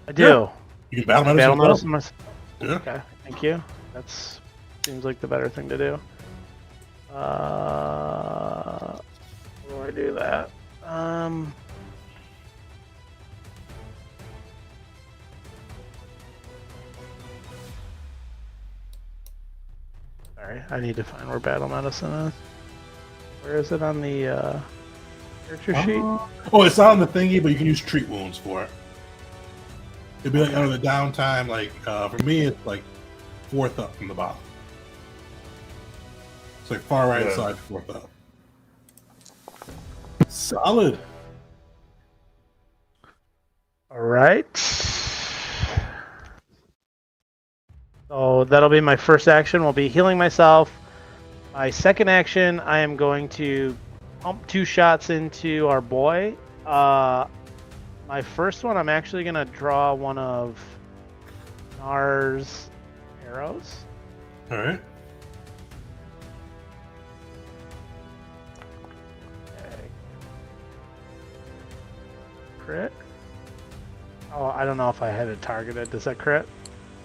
I do. You can battle Battle medicine. medicine. Yeah. Okay, thank you. That's seems like the better thing to do. How do I do that? Sorry, I need to find where battle medicine is. Where is it on the character sheet? Oh, it's not on the thingy, but you can use treat wounds for it. It'd be like under the downtime. Like for me, it's like fourth up from the bottom. It's like far right side, fourth up. Solid. All right. So that'll be my first action. Will be healing myself. My second action, I am going to pump 2 shots into our boy. My first one, I'm actually gonna draw one of Nar's arrows. All right. Okay. Crit. Oh, I don't know if I had it targeted. Does that crit?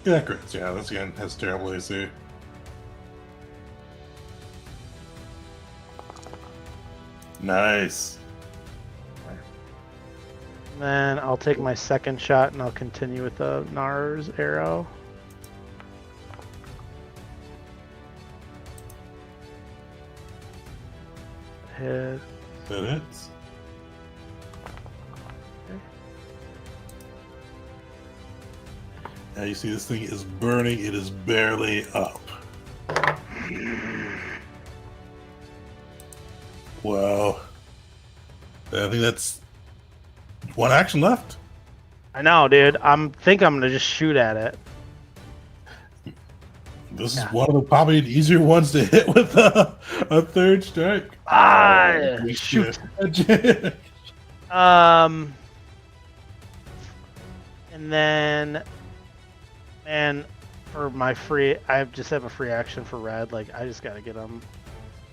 Yeah, crits. Yeah, that's again has terrible AC. Nice. And then I'll take my second shot and I'll continue with the Nar's arrow. Hit. That hits. Okay. Now you see this thing is burning. It is barely up. Well, I think that's one action left. I know, dude. Think I'm gonna just shoot at it. This is one of the probably easier ones to hit with a third strike. Shoot. And then, man, for my free, I just have a free action for red. Like, I just gotta get him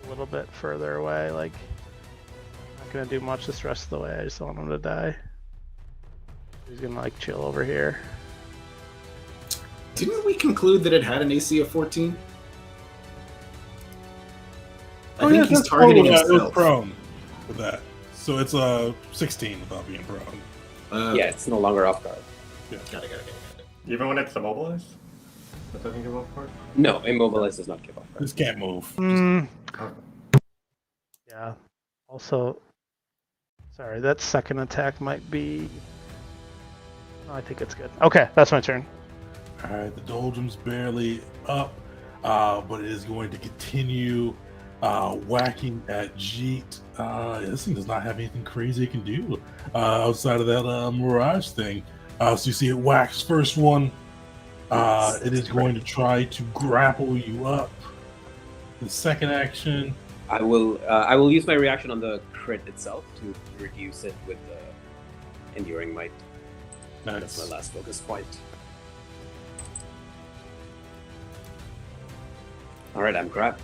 a little bit further away. Like, not gonna do much this rest of the way. I just don't want him to die. He's gonna like chill over here. Didn't we conclude that it had an AC of 14? I Oh, think yeah, he's that's targeting prone, It was himself. prone with that. So it's a 16 without being prone. Yeah, it's no longer off guard. Got it. Even when it's immobilized? That doesn't give off guard? No, immobilize does not give off guard. This can't move. Yeah. Also, sorry, that second attack might be. No, I think it's good. Okay, that's my turn. All right, the doldrum's barely up, but it is going to continue whacking at Jeet. This thing does not have anything crazy it can do outside of that Mirage thing. So you see it whacks first one. It is going to try to grapple you up. The second action. I will use my reaction on the crit itself to reduce it with the enduring might. That's my last focus point. All right, I'm grabbed.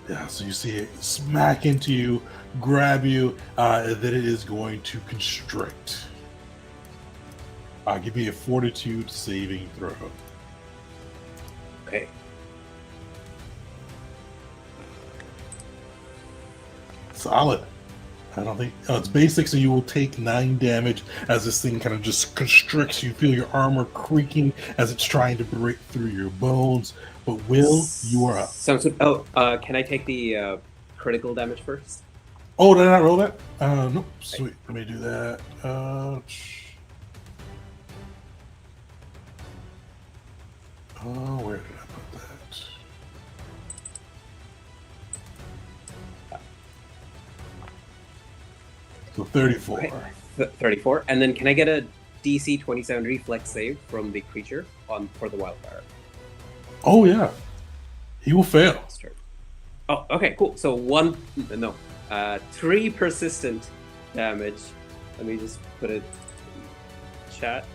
Yeah, so you see it smack into you, grab you, and then it is going to constrict. Give me a fortitude saving throw. Okay. Solid. I don't think... it's basic, so you will take 9 damage as this thing kind of just constricts. You feel your armor creaking as it's trying to break through your bones. But Will, you are up. Sounds good. Oh, can I take the critical damage first? Oh, did I not roll that? Nope. Sweet. Let me do that. Where did I put that? So 34. Okay. 34. And then can I get a DC 27 reflex save from the creature for the wildfire? Oh, yeah. He will fail. Oh, okay, cool. So 3 persistent damage. Let me just put it in chat.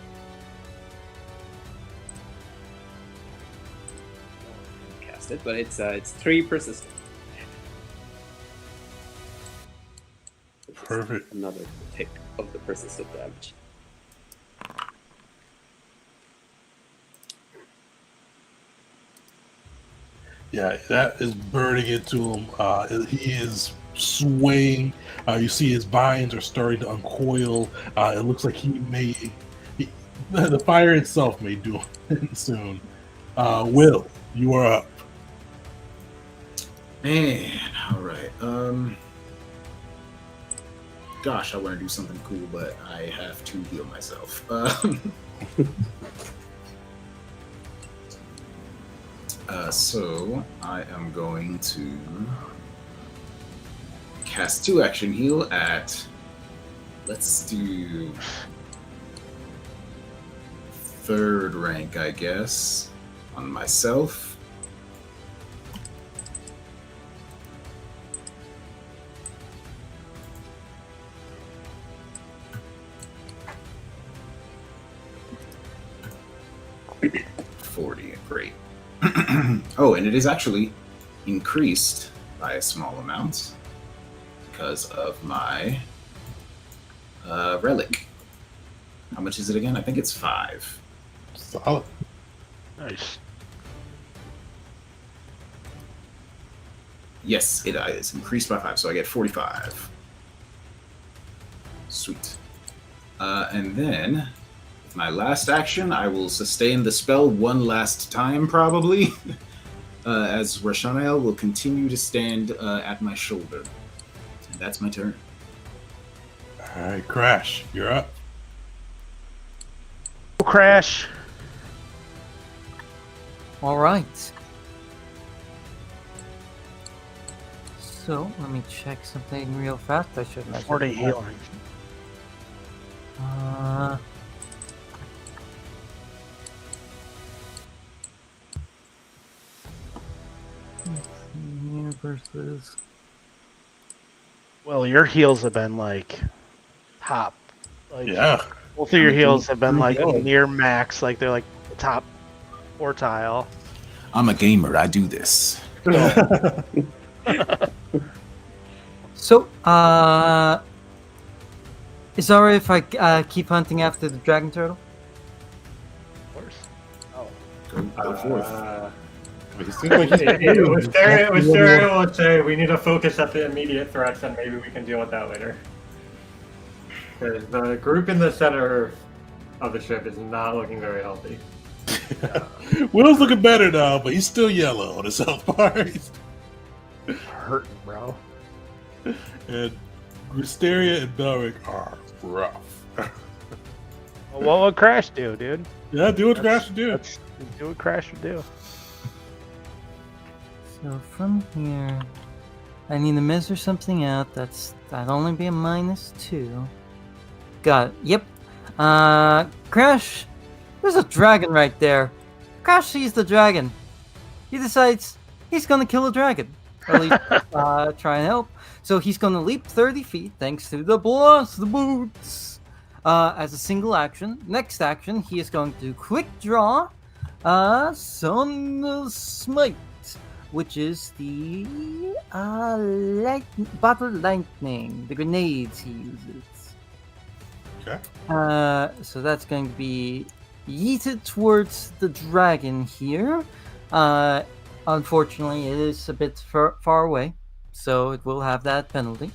Cast it, but it's 3 persistent. Perfect. Another tick of the persistent damage. Yeah, that is burning into him. He is swaying. You see his vines are starting to uncoil. It looks like the fire itself may do him soon. Will, you are up. Man, all right. Gosh, I want to do something cool, but I have to heal myself. So I am going to cast 2 action heal at, let's do 3rd rank, I guess, on myself. Great. Oh, and it is actually increased by a small amount because of my relic. How much is it again? I think it's 5. Solid. Nice. Yes, it is increased by 5, so I get 45. Sweet. And then, with my last action, I will sustain the spell one last time, probably, as Rashanael will continue to stand at my shoulder. And that's my turn. All right, Crash, you're up. Crash. All right. So let me check something real fast. I should measure 40 that. healing. Versus. Well, your heals have been like top. Like, Yeah. both of your heals have been like Pretty good. near max. Like they're like top quartile. I'm a gamer. I do this. So, is it alright if I keep hunting after the dragon turtle? Of course. Go forth. It seems like he's With Stereo, let's say we need to focus at the immediate threats, and maybe we can deal with that later. Because the group in the center of the ship is not looking very healthy. Will's looking better now, but he's still yellow on his health bar. Hurting, bro. And Wisteria and Belric are rough. Well, what would Crash do, dude? Yeah, do what Crash should do. Do what Crash would do. So from here, I need to measure something out. That'd only be a -2. Got it. Yep. Crash. There's a dragon right there. Crash sees the dragon. He decides he's gonna kill a dragon. Or at least try and help. So he's gonna leap 30 feet thanks to the blast boots. As a single action. Next action, he is going to quick draw some smite, which is the bottle lightning, the grenades he uses. Okay. So that's going to be yeeted towards the dragon here. Unfortunately, it is a bit far away, so it will have that penalty.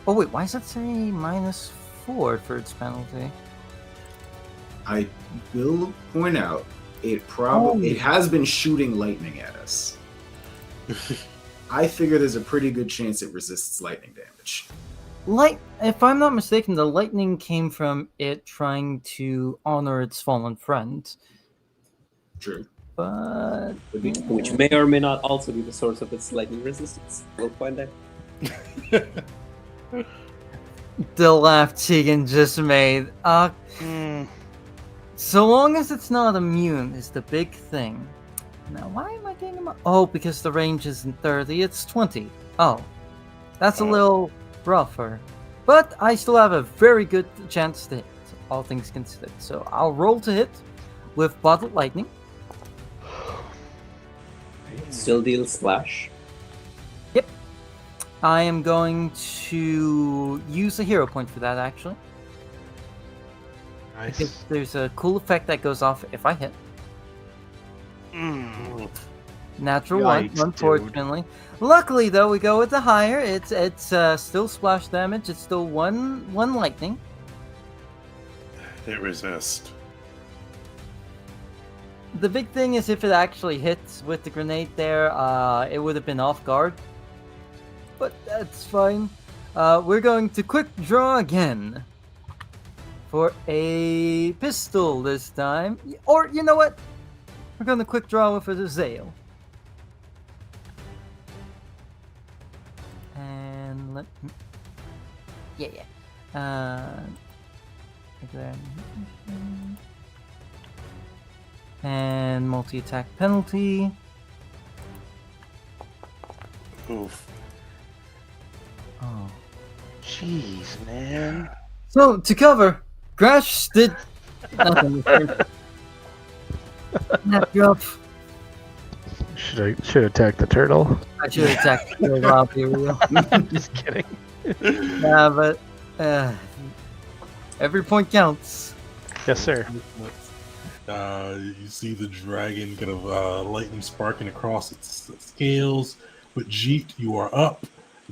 Oh wait, why does it say -4 for its penalty? I will point out it has been shooting lightning at us. I figure there's a pretty good chance it resists lightning damage. If I'm not mistaken, the lightning came from it trying to honor its fallen friend. True. But Which may or may not also be the source of its lightning resistance. We'll find out. the laugh Tegan just made. So long as it's not immune is the big thing. Now, why am I getting him? Oh, because the range isn't 30, it's 20. Oh, that's a little rougher. But I still have a very good chance to hit, all things considered. So I'll roll to hit with Bottled Lightning. Still deal splash. Yep. I am going to use a hero point for that, actually. Nice. Because there's a cool effect that goes off if I hit. Natural Yikes, 1, unfortunately. Luckily, though, we go with the higher. It's still splash damage. It's still one lightning. They resist. The big thing is if it actually hits with the grenade there, it would have been off guard. But that's fine. We're going to quick draw again. For a pistol this time. Or, you know what? We're going to quick draw with a Zale. And let me... Yeah. And multi-attack penalty. Oof. Oh. Jeez, man. So, to cover, Crash did nothing. Not rough. Should attack the turtle. I should have attacked the turtle, I'll be real. Just kidding. Yeah, but every point counts. Yes, sir. You see the dragon kind of lightning sparking across its scales. But Jeet, you are up.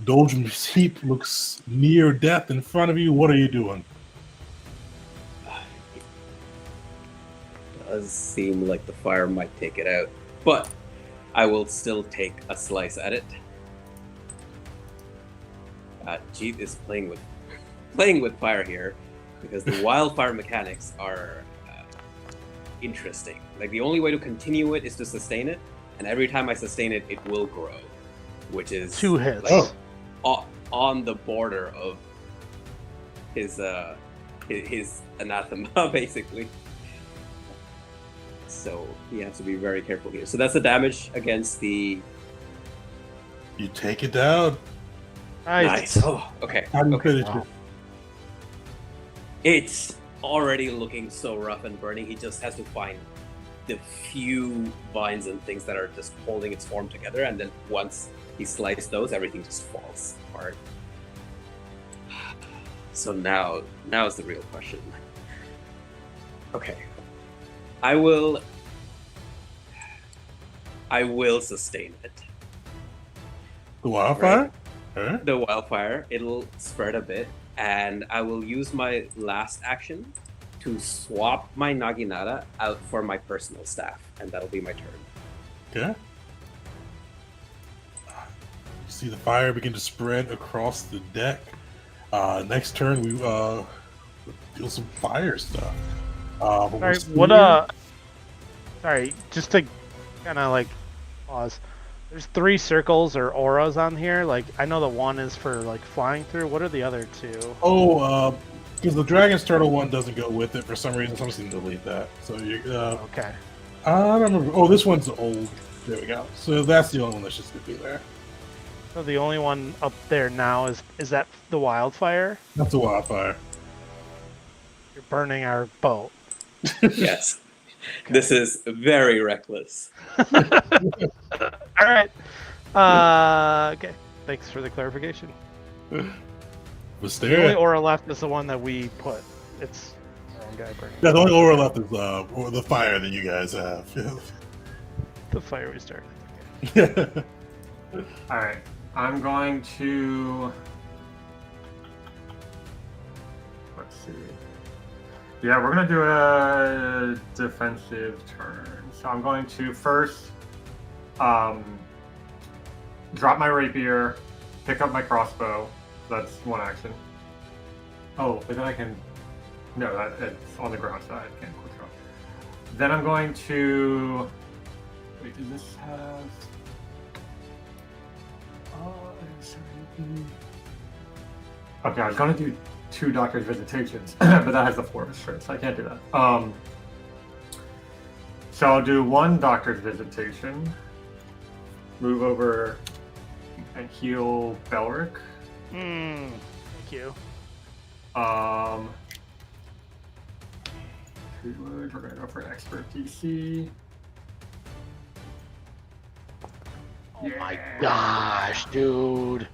Doldrum's heap looks near death in front of you. What are you doing? Does seem like the fire might take it out, but I will still take a slice at it. Jeet is playing with fire here because the wildfire mechanics are interesting. Like the only way to continue it is to sustain it, and every time I sustain it, it will grow, which is 2 hits. like, on the border of his anathema, basically. So you have to be very careful here. So that's the damage against the. You take it down. Nice. Oh, okay. How do you Okay. finish it? It's already looking so rough and burning. He just has to find the few vines and things that are just holding its form together, and then once he slices those, everything just falls apart. So now is the real question. Okay. I will sustain it. The wildfire? Right. Huh? The wildfire, it'll spread a bit, and I will use my last action to swap my Naginata out for my personal staff, and that'll be my turn. Okay. You see the fire begin to spread across the deck. Next turn, we deal some fire stuff. Sorry, just to kind of like pause. There's 3 circles or auras on here. Like, I know the one is for like flying through. What are the other 2? Oh, because the Dragon's Turtle one doesn't go with it for some reason. So I'm just going to delete that. So you, Okay. I don't remember. Oh, this one's old. There we go. So that's the only one that's just going to be there. So the only one up there now is that the wildfire? That's a wildfire. You're burning our boat. Yes. This is very reckless. All right. Okay. Thanks for the clarification. The only Wisteria. aura left is the one that we put. It's our own guy burning. Yeah, the only aura left is the fire that you guys have. The fire we started. All right. I'm going to. Let's see. Yeah, we're gonna do a defensive turn. So I'm going to first drop my rapier, pick up my crossbow. That's one action. Oh, but then I can. No, it's on the ground side. I can't quick draw. Then I'm going to. Wait, does this have? Okay, I was gonna do 2 doctor's visitations, but that has the 4 restraints, so I can't do that. So I'll do 1 doctor's visitation, move over and heal Belric. Thank you. We're gonna go for an expert DC. Oh my gosh, dude.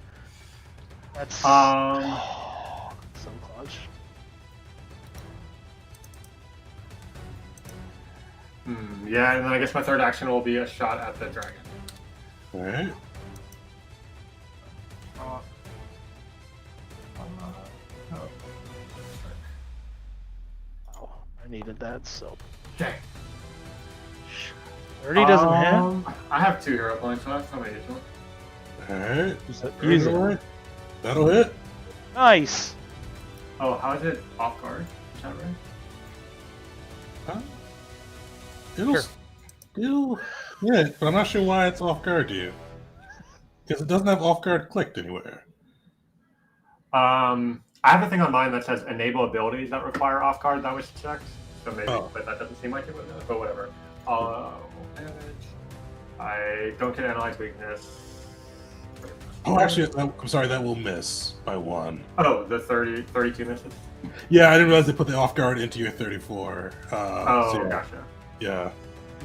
That's so clutch. Yeah, and then I guess my third action will be a shot at the dragon. All right. Oh, I needed that so. Okay. 30 doesn't hit. I have 2 hero points left. I'm gonna use one. All right. Use it. That'll hit. Nice. Oh, how is it off guard? Is that right? It'll Sure. still hit, but I'm not sure why it's off guard to you. Because it doesn't have off guard clicked anywhere. I have a thing on mine that says enable abilities that require off guard. That was checked, so maybe, but that doesn't seem like it would. But whatever. Damage. I don't get analyze weakness. Oh, actually, I'm sorry, that will miss by 1. Oh, the 32 misses. Yeah, I didn't realize they put the off guard into your 34. Oh, so, gotcha. Yeah.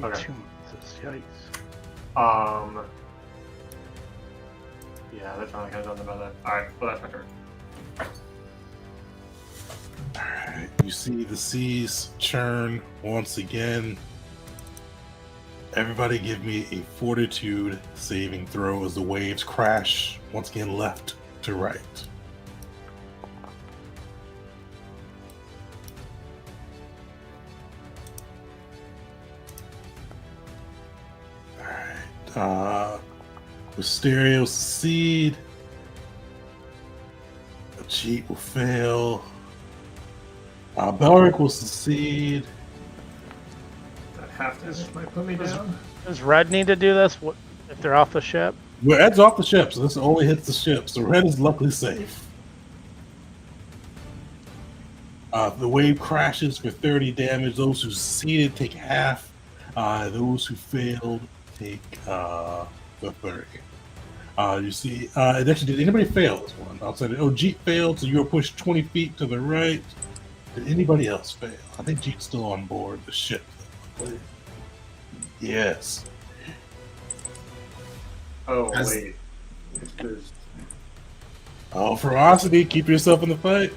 Okay. 2 misses, yikes. Yeah, that's all I got on about that. All right, well that's my turn. Alright, you see the seas churn once again. Everybody give me a fortitude saving throw as the waves crash once again left to right. Alright, Wisteria will succeed. A cheat will fail. Belric will succeed. That half damage might put me down. Does Red need to do this? What if they're off the ship? Well, Ed's off the ship, so this only hits the ship. So Red is luckily safe. The wave crashes for 30 damage. Those who succeeded take half. Those who failed take the 30. You see, actually, did anybody fail this one? Outside of, Jeet failed, so you were pushed 20 feet to the right. Did anybody else fail? I think Jeet's still on board the ship. Yes. Oh, As- wait. There's- Oh, ferocity, keep yourself in the fight.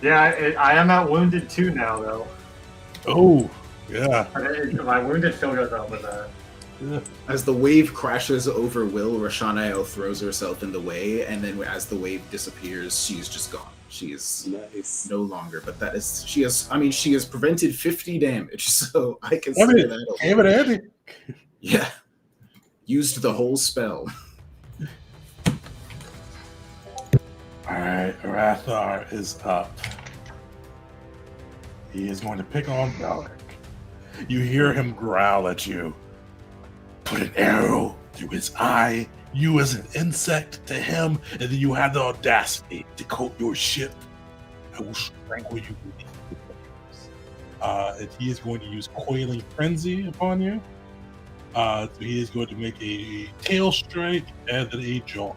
Yeah, I am at wounded 2 now, though. Oh, yeah. My wounded still goes up with that. As the wave crashes over Will, Rashanael throws herself in the way, and then as the wave disappears, she's just gone. She is Nice. no longer. But that is she has prevented 50 damage, so I can say that. Damn it, Andy. Yeah. Used the whole spell. Alright, Arathar is up. He is going to pick on Belric. You hear him growl at you. Put an arrow through his eye. You as an insect to him, and then you have the audacity to coat your ship. I will strangle you. And he is going to use Coiling Frenzy upon you. So he is going to make a tail strike and then a jaw.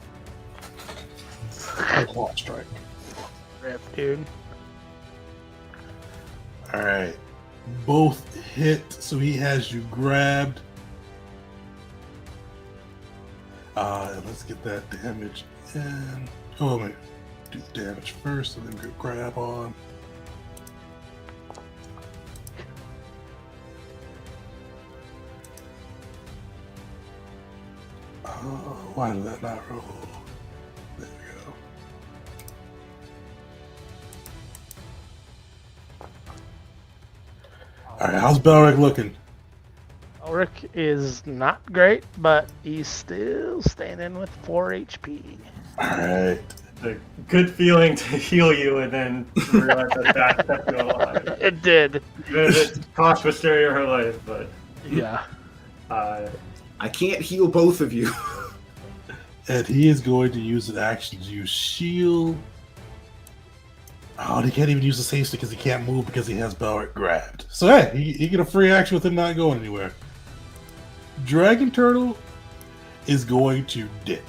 A claw strike. Rip, dude. Alright. Both hit, so he has you grabbed. Let's get that damage in. Oh, wait. Do the damage first and then go grab on. Why did that not roll? There we go. Alright, how's Belric looking? Ulrich is not great, but he's still standing with 4 HP. Alright. The good feeling to heal you and then realize that kept you alive. It did. Even if it cost Wisteria her life, but Yeah. I can't heal both of you. And he is going to use an action to use shield. Oh, and he can't even use the haste because he can't move because he has Belric grabbed. So hey, he get a free action with him not going anywhere. Dragon Turtle is going to dip.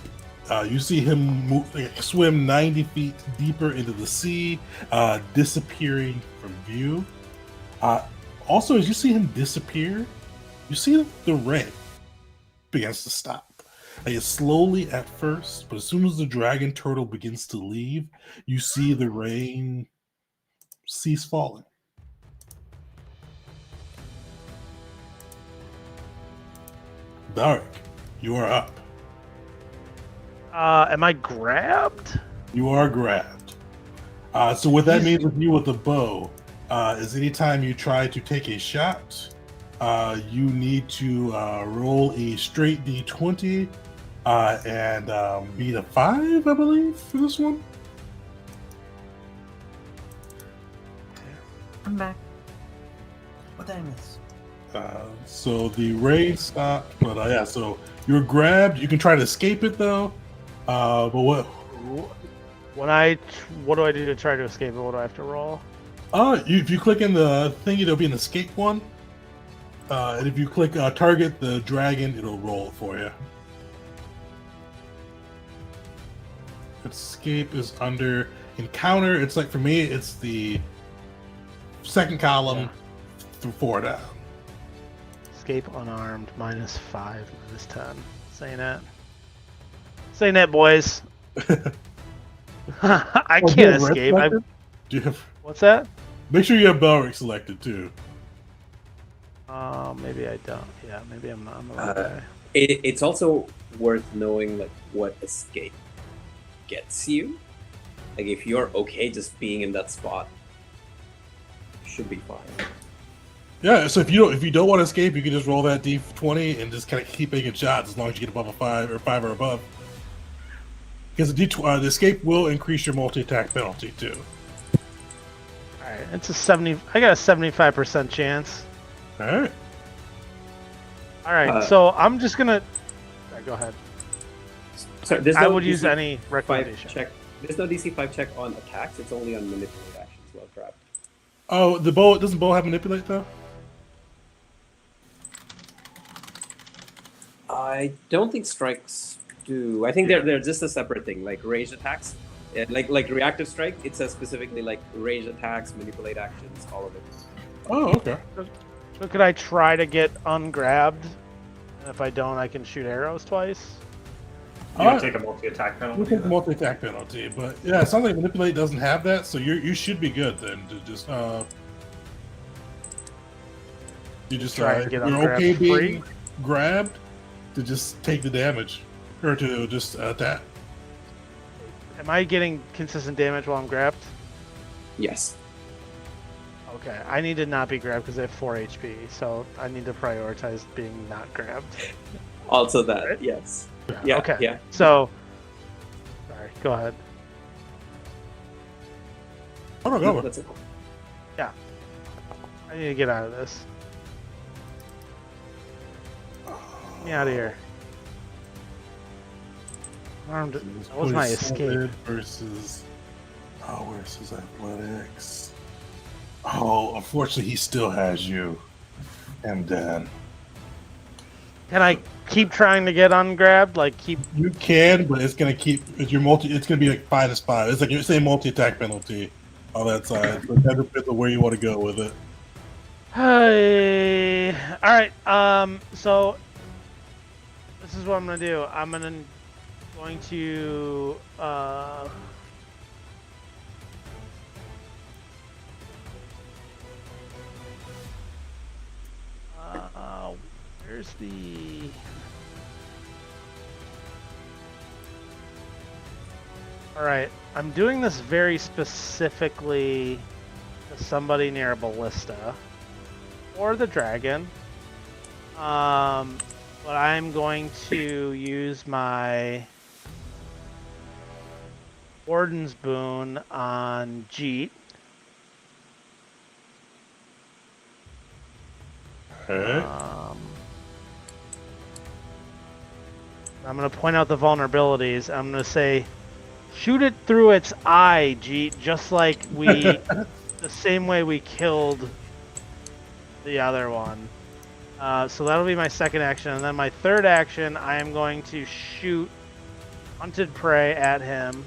You see him swim 90 feet deeper into the sea, disappearing from view. Also, as you see him disappear, you see the rain begins to stop. Like it's slowly at first, but as soon as the dragon turtle begins to leave, you see the rain cease falling. Dark, you are up. Am I grabbed? You are grabbed. So what that means with you with the bow is anytime you try to take a shot, you need to roll a straight d20 and beat a 5, I believe, for this one. I'm back. What did I miss? So the rain stopped, but yeah, so you're grabbed. You can try to escape it though. But what? What do I do to try to escape it? What do I have to roll? If you click in the thingy, there'll be an escape one. And if you click target the dragon, it'll roll it for you. Escape is under encounter. It's like for me, it's the second column through 4 down. Escape unarmed, -5, -10. Saying that. Saying that, boys. I can't escape. Do you have, What's that? make sure you have Belric selected too. Maybe I don't. Yeah, maybe I'm not. I'm the right guy. It's also worth knowing like what escape gets you. Like if you're okay just being in that spot, should be fine. Yeah, so if you don't want to escape, you can just roll that d20 and just kind of keep making shots as long as you get above a 5 or above. Because the escape will increase your multi-attack penalty too. All right, it's a 70. I got a 75% chance. All right. All right, so I'm just gonna. Go ahead. So there's I no would use DC any 5 recommendation. check. There's no DC 5 check on attacks. It's only on manipulate actions. Well, crap. Oh, the bow doesn't bow have manipulate though? I don't think strikes do. I think they're just a separate thing, like ranged attacks. Like reactive strike, it says specifically like ranged attacks, manipulate actions, all of it. Oh, okay. So could I try to get ungrabbed? And if I don't, I can shoot arrows twice. You Alright. take a multi-attack penalty. We'll take the multi-attack penalty, but yeah, it sounds like manipulate doesn't have that, so you should be good then. To just you just Try and get you're ungrabbed okay being free? grabbed to just take the damage or to just attack. Am I getting consistent damage while I'm grabbed? Yes. Okay, I need to not be grabbed because I have 4 HP, so I need to prioritize being not grabbed. Also that, yes. Yeah. Okay. Yeah. So, sorry. Go ahead. Oh no, go. That's it. I need to get out of this. Get me out of here. That was my escape. Versus. Oh, where's his athletics? Oh, unfortunately, he still has you. And then. Can I keep trying to get ungrabbed? Like keep. You can, but it's gonna keep. It's your multi. It's gonna be like 5-5. It's like you're saying multi-attack penalty on that side. So that depends on where you want to go with it. Hey. All right. So this is what I'm gonna do. I'm going to where's the all right, I'm doing this very specifically to somebody near a ballista or the dragon. But I'm going to use my Warden's Boon on Jeet. Okay. I'm going to point out the vulnerabilities. I'm going to say, shoot it through its eye, Jeet, just like we, the same way we killed the other one. So that'll be my second action. And then my third action, I am going to shoot hunted prey at him.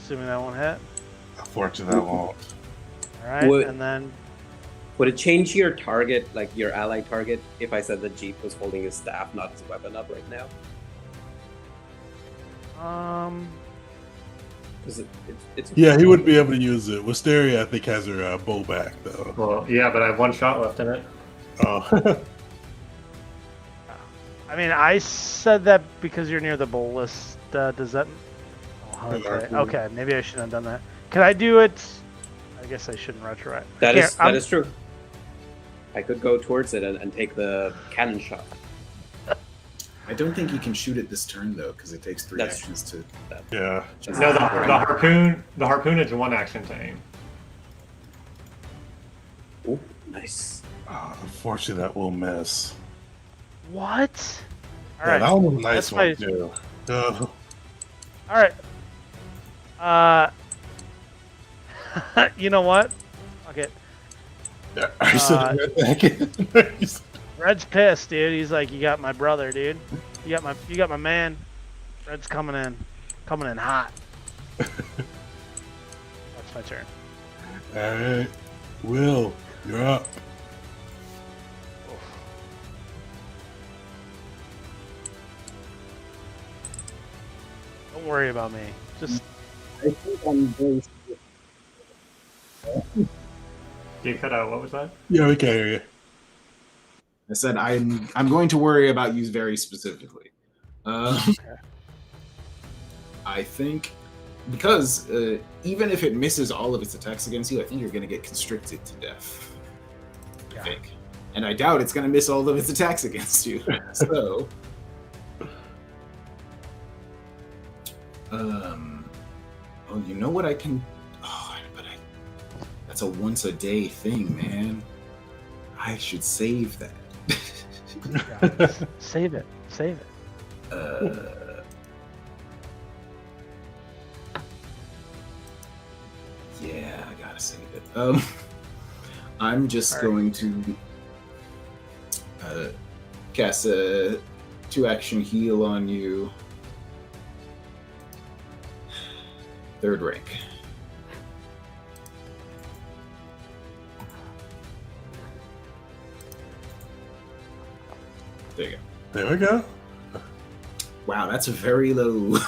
Assuming that won't hit. Unfortunately, that won't. Alright, and then... Would it change your target, like your ally target, if I said that Jeep was holding his staff, not his weapon up right now? Yeah, he wouldn't be able to use it. Wisteria, I think, has her bow back, though. Well, yeah, but I have one shot left in it. Oh. I mean, I said that because you're near the ballista. Does that... Oh, okay, maybe I shouldn't have done that. Can I do it... I guess I shouldn't retro it. That is true. I could go towards it and take the cannon shot. I don't think you can shoot it this turn though, because it takes 3 actions to. Yeah. No, the harpoon. The harpoon is 1 action to aim. Oh, nice. Unfortunately, that will miss. What? All Yeah, right. that one was a nice one too. All right. You know what? Fuck it. Red's pissed, dude. He's like, "You got my brother, dude. You got my man. Red's coming in hot." That's my turn. All right, Will, you're up. Don't worry about me. Just. I think I'm very. You cut out. What was that? Yeah, we can hear you. I said I'm going to worry about you very specifically. I think because even if it misses all of its attacks against you, I think you're going to get constricted to death. I think, and I doubt it's going to miss all of its attacks against you. So, oh, you know what I can. That's a once a day thing, man. I should save that. Save it. Yeah, I gotta save it. I'm just going to cast a 2-action heal on you. 3rd rank. There you go. There we go. Wow, that's very low.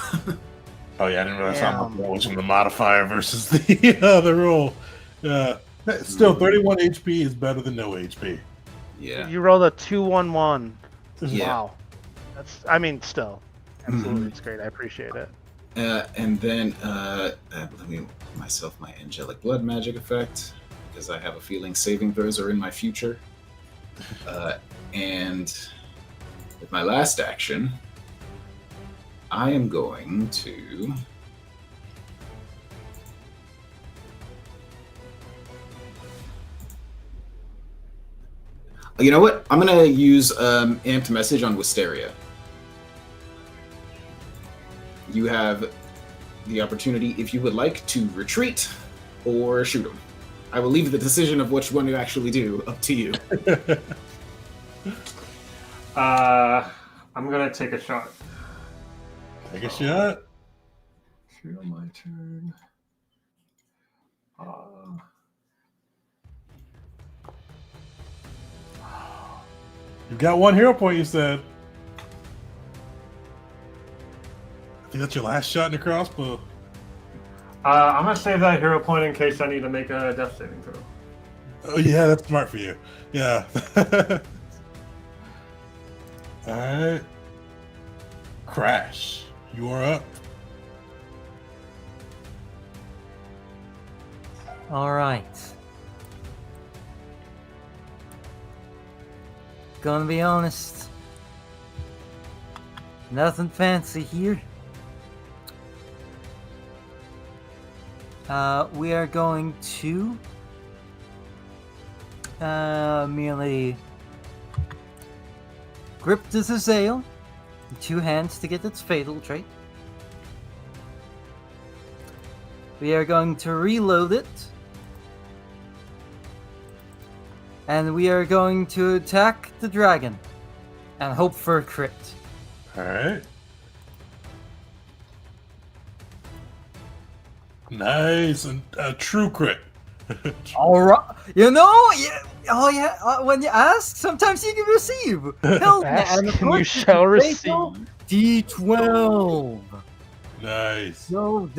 Oh yeah, I didn't realize how much was from the modifier versus the other roll. Still, 31 HP is better than no HP. Yeah. You rolled a 2-1-1. Yeah. Wow. That's. I mean, still, absolutely, it's great. I appreciate it. And then let me myself my angelic blood magic effect because I have a feeling saving throws are in my future. And with my last action, I am going to you know what? I'm gonna use amped message on Wisteria You have the opportunity, if you would like, to retreat or shoot him. I will leave the decision of which one to actually do up to you. I'm gonna take a shot. Take a shot. Shoot on my turn. You've got 1 hero point, you said. I think that's your last shot in the crossbow. I'm gonna save that hero point in case I need to make a death saving throw. Oh yeah, that's smart for you. Yeah. Alright. Crash. You are up. All right. Gonna be honest. Nothing fancy here. We are going to merely grip the Zazael in 2 hands to get its fatal trait. We are going to reload it. And we are going to attack the dragon and hope for a crit. Alright. Nice. And a true crit. All right, you know, yeah, oh yeah. When you ask, sometimes you can receive. Hell, Ask and of and you course, shall fatal D12. Nice. So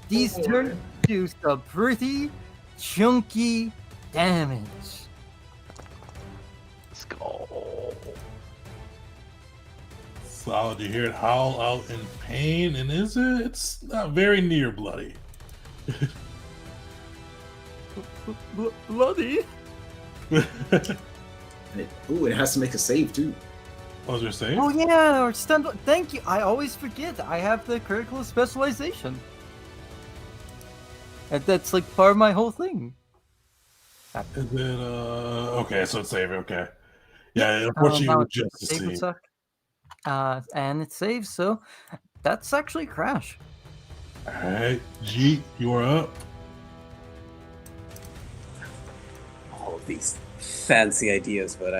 these turn do some pretty chunky damage. Let's go. Solid. You hear it howl out in pain, and it's not very near bloody. Bloody. Ooh, it has to make a save too. What was your saying? Oh yeah, or stun. Thank you. I always forget. I have the critical specialization. And that's like part of my whole thing. Is it okay, so it's saving, okay. Yeah, unfortunately Now it was it's just to save would see. suck. And it saves, so that's actually Crash. Alright, G, you are up. All of these fancy ideas, but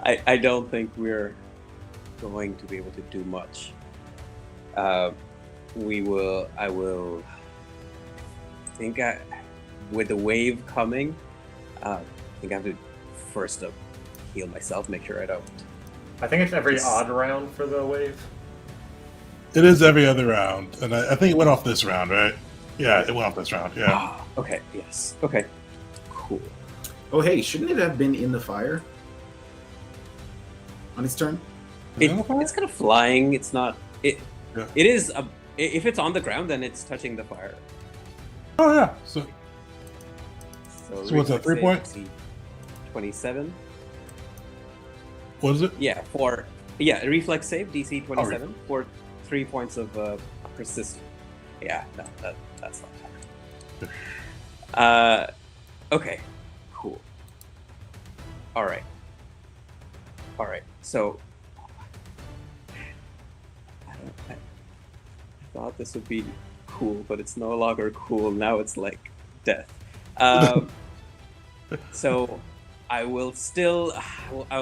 I don't think we're going to be able to do much. I will think with the wave coming, I think I have to first heal myself, make sure I don't. I think it's every odd round for the wave. It is every other round, and I think it went off this round, right? Yeah, it went off this round, yeah. Okay, yes. Okay, cool. Oh, hey, shouldn't it have been in the fire on its turn? It's kind of flying. It's not. It. Yeah. It is. If it's on the ground, then it's touching the fire. Oh yeah, so So what's that, 3 points? 27. What is it? Yeah, reflex save DC 27 for 3 points of persistence. Yeah, no, that's not happening. Okay, cool. All right. So, I thought this would be cool, but it's no longer cool. Now it's like death. So, I will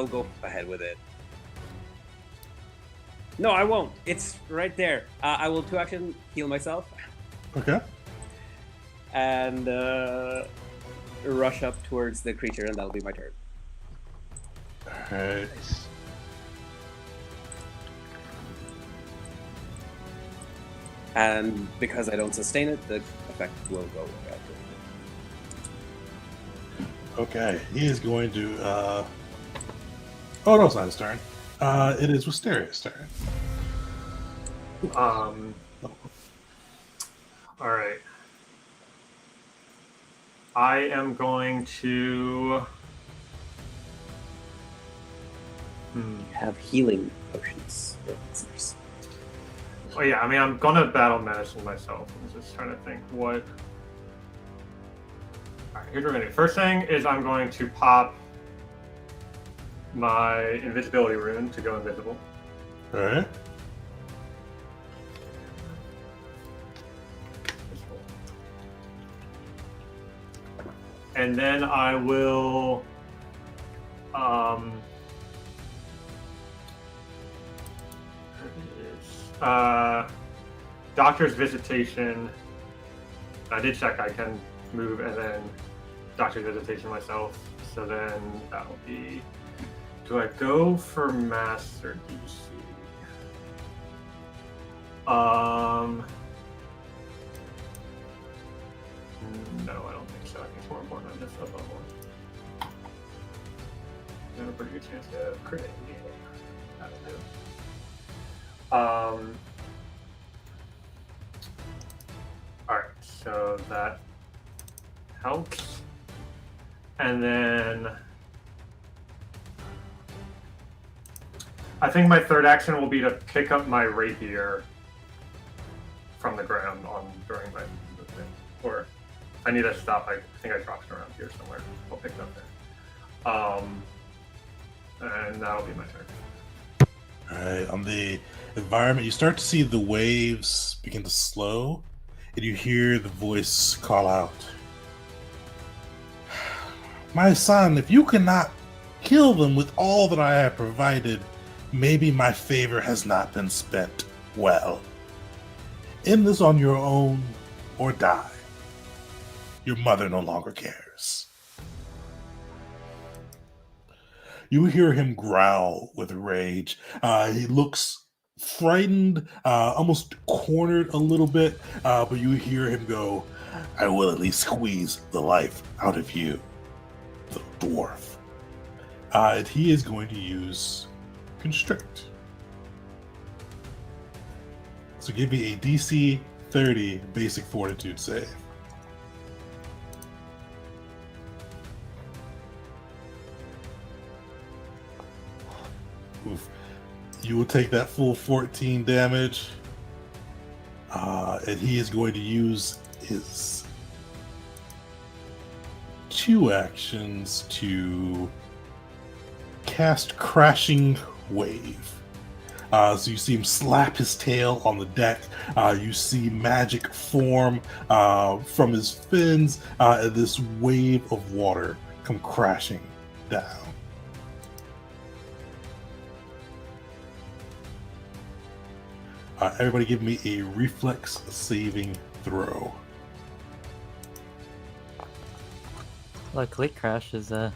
go ahead with it. No, I won't. It's right there. I will 2-action heal myself Okay. and rush up towards the creature, and that'll be my turn. Alright. Nice. And because I don't sustain it, the effect will go after. Okay. He is going to oh no, it's not his turn. It is Wisteria's turn. All right. I am going to. Have healing potions for listeners. Oh yeah, I mean, I'm gonna battle medicine myself. I'm just trying to think what. All right, here's what I'm gonna do. First thing is I'm going to pop my invisibility rune to go invisible. Alright. and then I will. Doctor's visitation. I did check. I can move, and then doctor's visitation myself. So then that will be. Do I go for Master DC? No, I don't think so. I think it's more important on this level. I have a pretty good chance to crit it. Yeah, that'll do. Alright, so that helps. And then I think my third action will be to pick up my rapier from the ground during my movement. Or I need to stop. I think I dropped it around here somewhere. I'll pick it up there. And that'll be my turn. Alright, on the environment, you start to see the waves begin to slow, and you hear the voice call out, "My son, if you cannot kill them with all that I have provided, maybe my favor has not been spent well. End this on your own or die. Your mother no longer cares." You hear him growl with rage. He looks frightened, almost cornered a little bit, but you hear him go, "I will at least squeeze the life out of you, the dwarf." And he is going to use Constrict. So give me a DC 30 basic fortitude save. Oof. You will take that full 14 damage. And he is going to use his 2 actions to cast Crashing Wave. So you see him slap his tail on the deck. You see magic form from his fins, and this wave of water come crashing down. Everybody give me a reflex saving throw. Luckily, Crash is Yeah,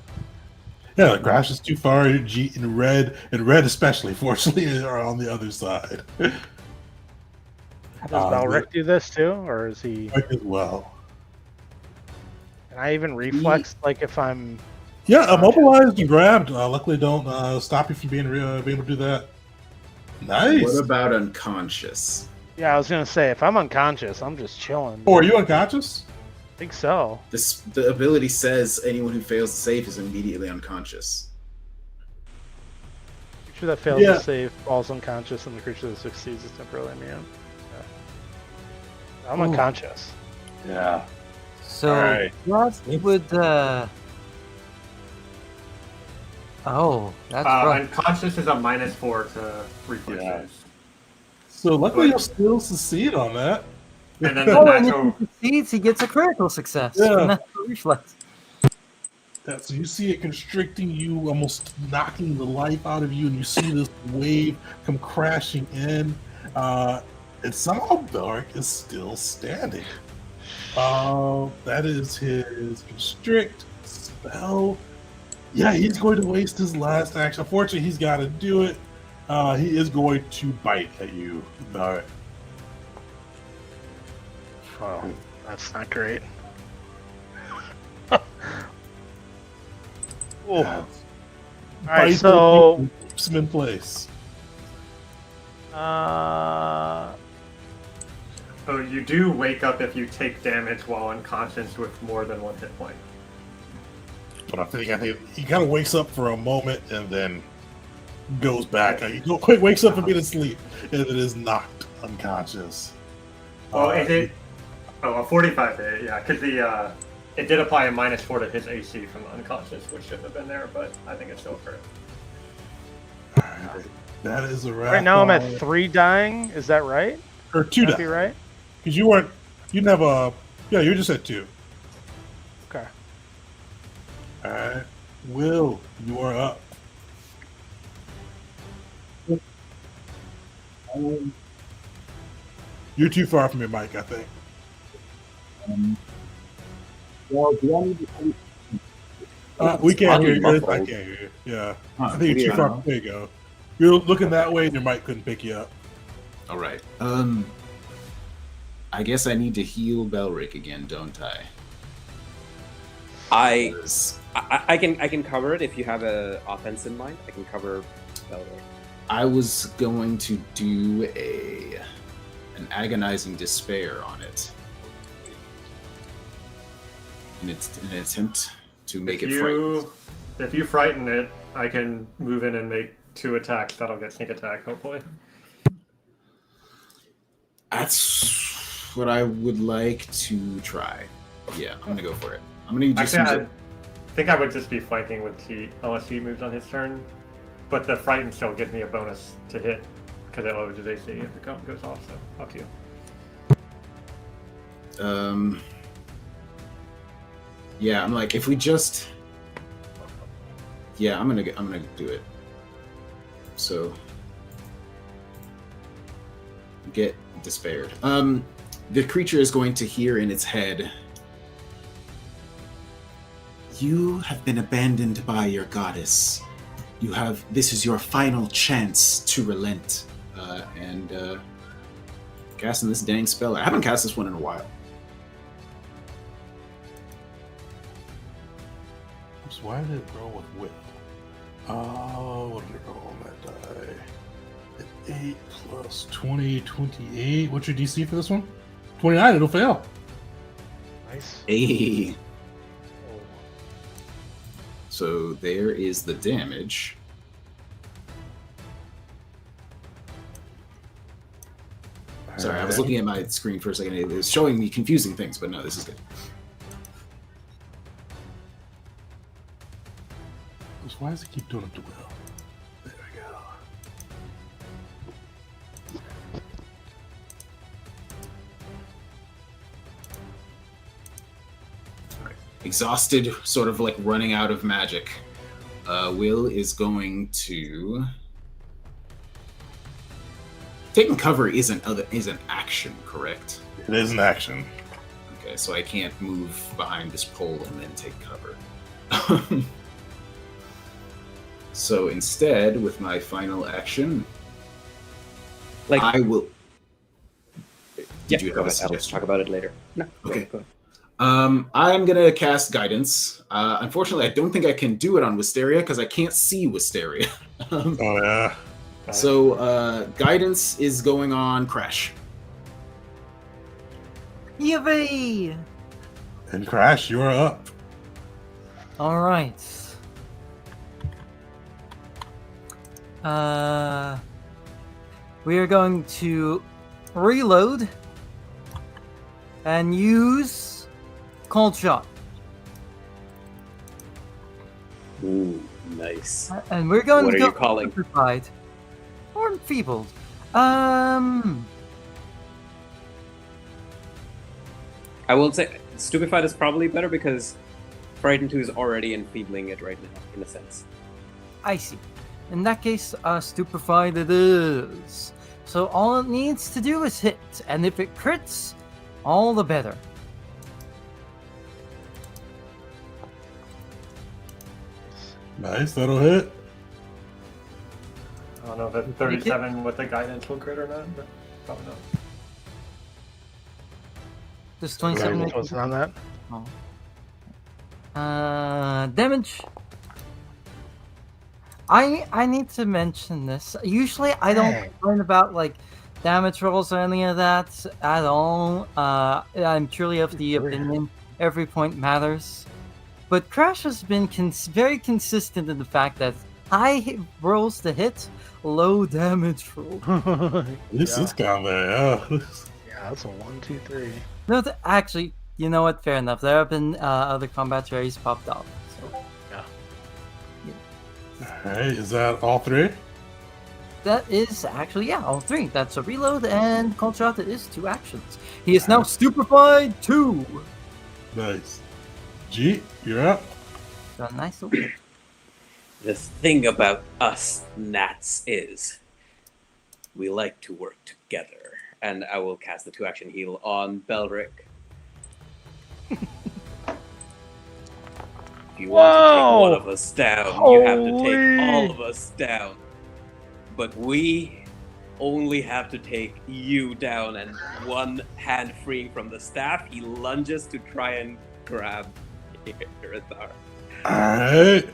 the crash is too far. G and red especially, fortunately, are on the other side. Does Balric do this too, or is he? As well. Can I even reflex, like if I'm? Yeah, immobilized and grabbed. Luckily, don't stop you from being able to do that. Nice. What about unconscious? Yeah, I was gonna say if I'm unconscious, I'm just chilling. Oh, are you unconscious? I think so. The ability says anyone who fails to save is immediately unconscious. Creature that fails to save falls unconscious, and the creature that succeeds is temporarily immune. Yeah. I'm unconscious. Yeah. So Alright. what would Oh, that's rough. Unconscious is a -4 to reflexes. Yeah. So luckily you'll still succeed on that. And then the Oh, and if natural. he succeeds, he gets a critical success. Yeah. And that's a reflex. Yeah, so you see it constricting you, almost knocking the life out of you, and you see this wave come crashing in. And somehow Belric is still standing. That is his constrict spell. Yeah, he's going to waste his last action. Unfortunately, he's got to do it. He is going to bite at you, Belric. Oh, that's not great. Oh. All right, so keeps him in place. Oh, you do wake up if you take damage while unconscious with more than 1 hit point. But I think he kind of wakes up for a moment and then goes back. He wakes up from being asleep and then is knocked unconscious. Oh, is it? Oh, a 45 hit, yeah, because it did apply a -4 to his AC from the unconscious, which shouldn't have been there, but I think it's still correct. Alright, that is a wrap. right now I'm at 3 dying. Is that right? Or 2 Would that be dying. right? Because you didn't have a. Yeah, you're just at 2. Okay. Alright. Will, you are up. Um, You're too far from your mic, I think. well, do I need to come? We can't hear Oddly you. I muffled. can't hear you. Yeah. Huh, I think you're too weird. far. There you go. You're looking that way and your mic couldn't pick you up. All right. I guess I need to heal Belric again, don't I? I 'Cause I can cover it if you have a offense in mind. I can cover Belric. I was going to do an agonizing despair on it. In an attempt to make it frightened. If you frighten it, I can move in and make 2 attacks. That'll get sneak attack, hopefully. That's what I would like to try. Yeah, I'm gonna go for it. I'm gonna just Actually, use I think I would just be flanking with Heat, unless he moves on his turn. But the frighten still gives me a bonus to hit, because it lowers his AC if it goes off, so up to you. Yeah, I'm like, if we just, yeah, I'm gonna do it. So get despaired. The creature is going to hear in its head, "You have been abandoned by your goddess. This is your final chance to relent." And casting this dang spell. I haven't cast this one in a while. So why did it roll with Will? What did it roll on that die? 8 plus 20, 28. What's your DC for this one? 29, it'll fail. Nice. Hey. So there is the damage. Sorry, I was looking at my screen for a second. It was showing me confusing things, but no, this is good. Why does it keep doing it to Will? There we go. Exhausted, sort of like running out of magic. Will is going to... Taking cover is an action, correct? It is an action. Okay, so I can't move behind this pole and then take cover. So instead, with my final action, I will... Did you have a suggestion? I'll talk about it later. No. Okay. Go ahead. I'm gonna cast Guidance. Unfortunately, I don't think I can do it on Wisteria because I can't see Wisteria. Oh, yeah. So Guidance is going on Crash. Yippee! And Crash, you are up. All right. We are going to reload and use Cold Shot. Ooh, nice. And we're going What to are go you calling? Petrified or enfeebled. I will say stupefied is probably better because Frightened 2 is already enfeebling it right now, in a sense. I see. In that case, stupefied it is. So all it needs to do is hit, and if it crits, all the better. Nice, that'll hit. I don't know if it's 37 with the guidance will crit or not, but probably not. Just 27. Right, wasn't on that. Damage. I need to mention this. Usually I don't learn about like damage rolls or any of that at all. I'm truly of the opinion every point matters. But Crash has been very consistent in the fact that high rolls to hit, low damage roll. This is combat, yeah. Yeah, that's a 1, 2, 3. No, actually, you know what? Fair enough. There have been other combats where he's popped off. So. Alright, is that all three? That is actually, yeah, all three. That's a reload and Cold Shot is 2 actions. He is now stupefied 2. Nice. G, you're up. Done nicely. The thing about us gnats is we like to work together. And I will cast the 2-action heal on Belric. If you want to take one of us down, you have to take all of us down. But we only have to take you down, and one hand freeing from the staff, he lunges to try and grab Irithar. Alright.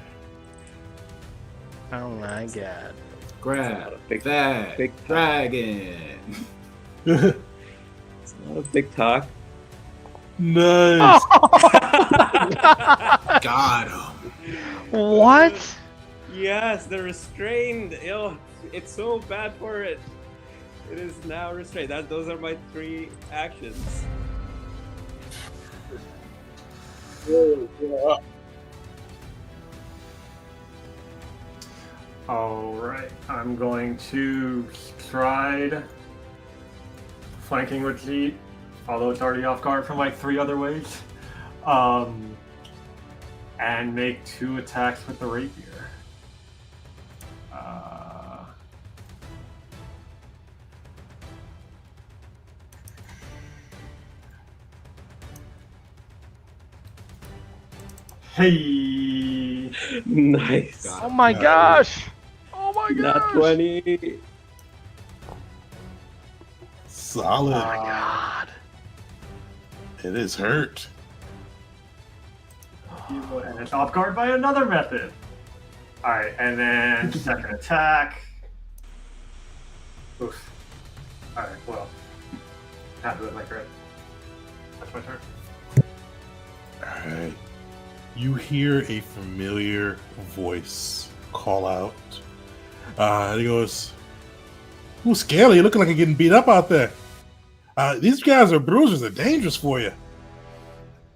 Oh my god. Grab Big- that big dragon. It's not a big talk. Nice. Got him. What? Yes, they're restrained. Ew, it's so bad for it. It is now restrained. Those are my 3 actions. Alright, I'm going to stride, flanking with Jeet, although it's already off guard from like 3 other ways, and make 2 attacks with the rapier. Hey! Nice. Got Oh him. my Nice. gosh! Oh my Not gosh! 20. Solid. God. It is hurt. And it's off guard by another method. Alright, and then second attack. Oof. Alright, well. Happy with my crit. That's my turn. Alright. You hear a familiar voice call out. He goes, "Ooh, Scaly, you're looking like you're getting beat up out there. These guys are bruisers. They're dangerous for you.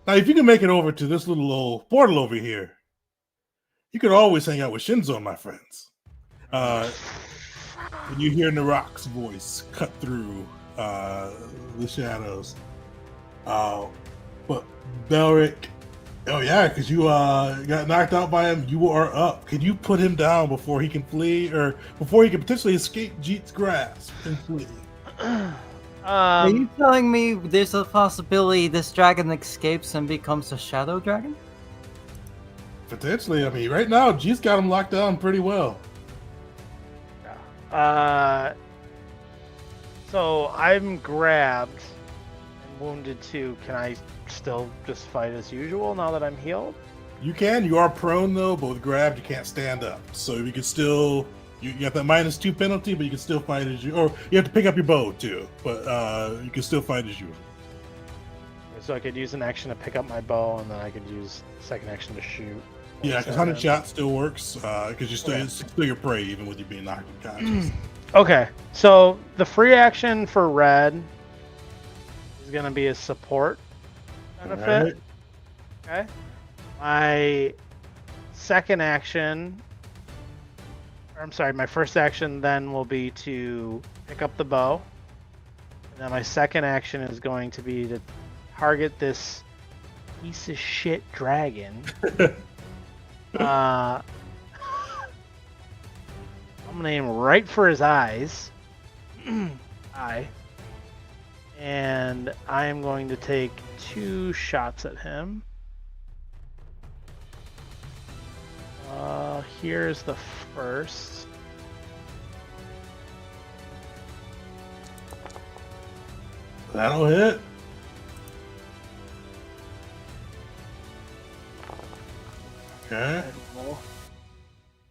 Now, if you can make it over to this little old portal over here, you could always hang out with Shinzo, my friends." When you hear Narok's voice cut through the shadows. But Belric, oh yeah, because you got knocked out by him, you are up. Could you put him down before he can flee, or before he can potentially escape Jeet's grasp and flee? Are you telling me there's a possibility this dragon escapes and becomes a shadow dragon? Potentially. I mean, right now, Jeet's got him locked down pretty well. So I'm grabbed and wounded too. Can I still just fight as usual now that I'm healed? You can. You are prone though, but with grabbed, you can't stand up. So you can still. You got that -2 penalty, but you can still fight as you. Or you have to pick up your bow too, but you can still fight as usual. So I could use an action to pick up my bow, and then I could use second action to shoot. Yeah, because 100 shot still works. Because you still it's still your prey even with you being knocked unconscious. Okay, so the free action for red is going to be a support benefit. Alright. Okay. My second action, or I'm sorry, my first action then will be to pick up the bow. And then my second action is going to be to target this piece of shit dragon. I'm gonna aim right for his eyes. Eye. And I am going to take 2 shots at him. Here's the first. That'll hit. Okay.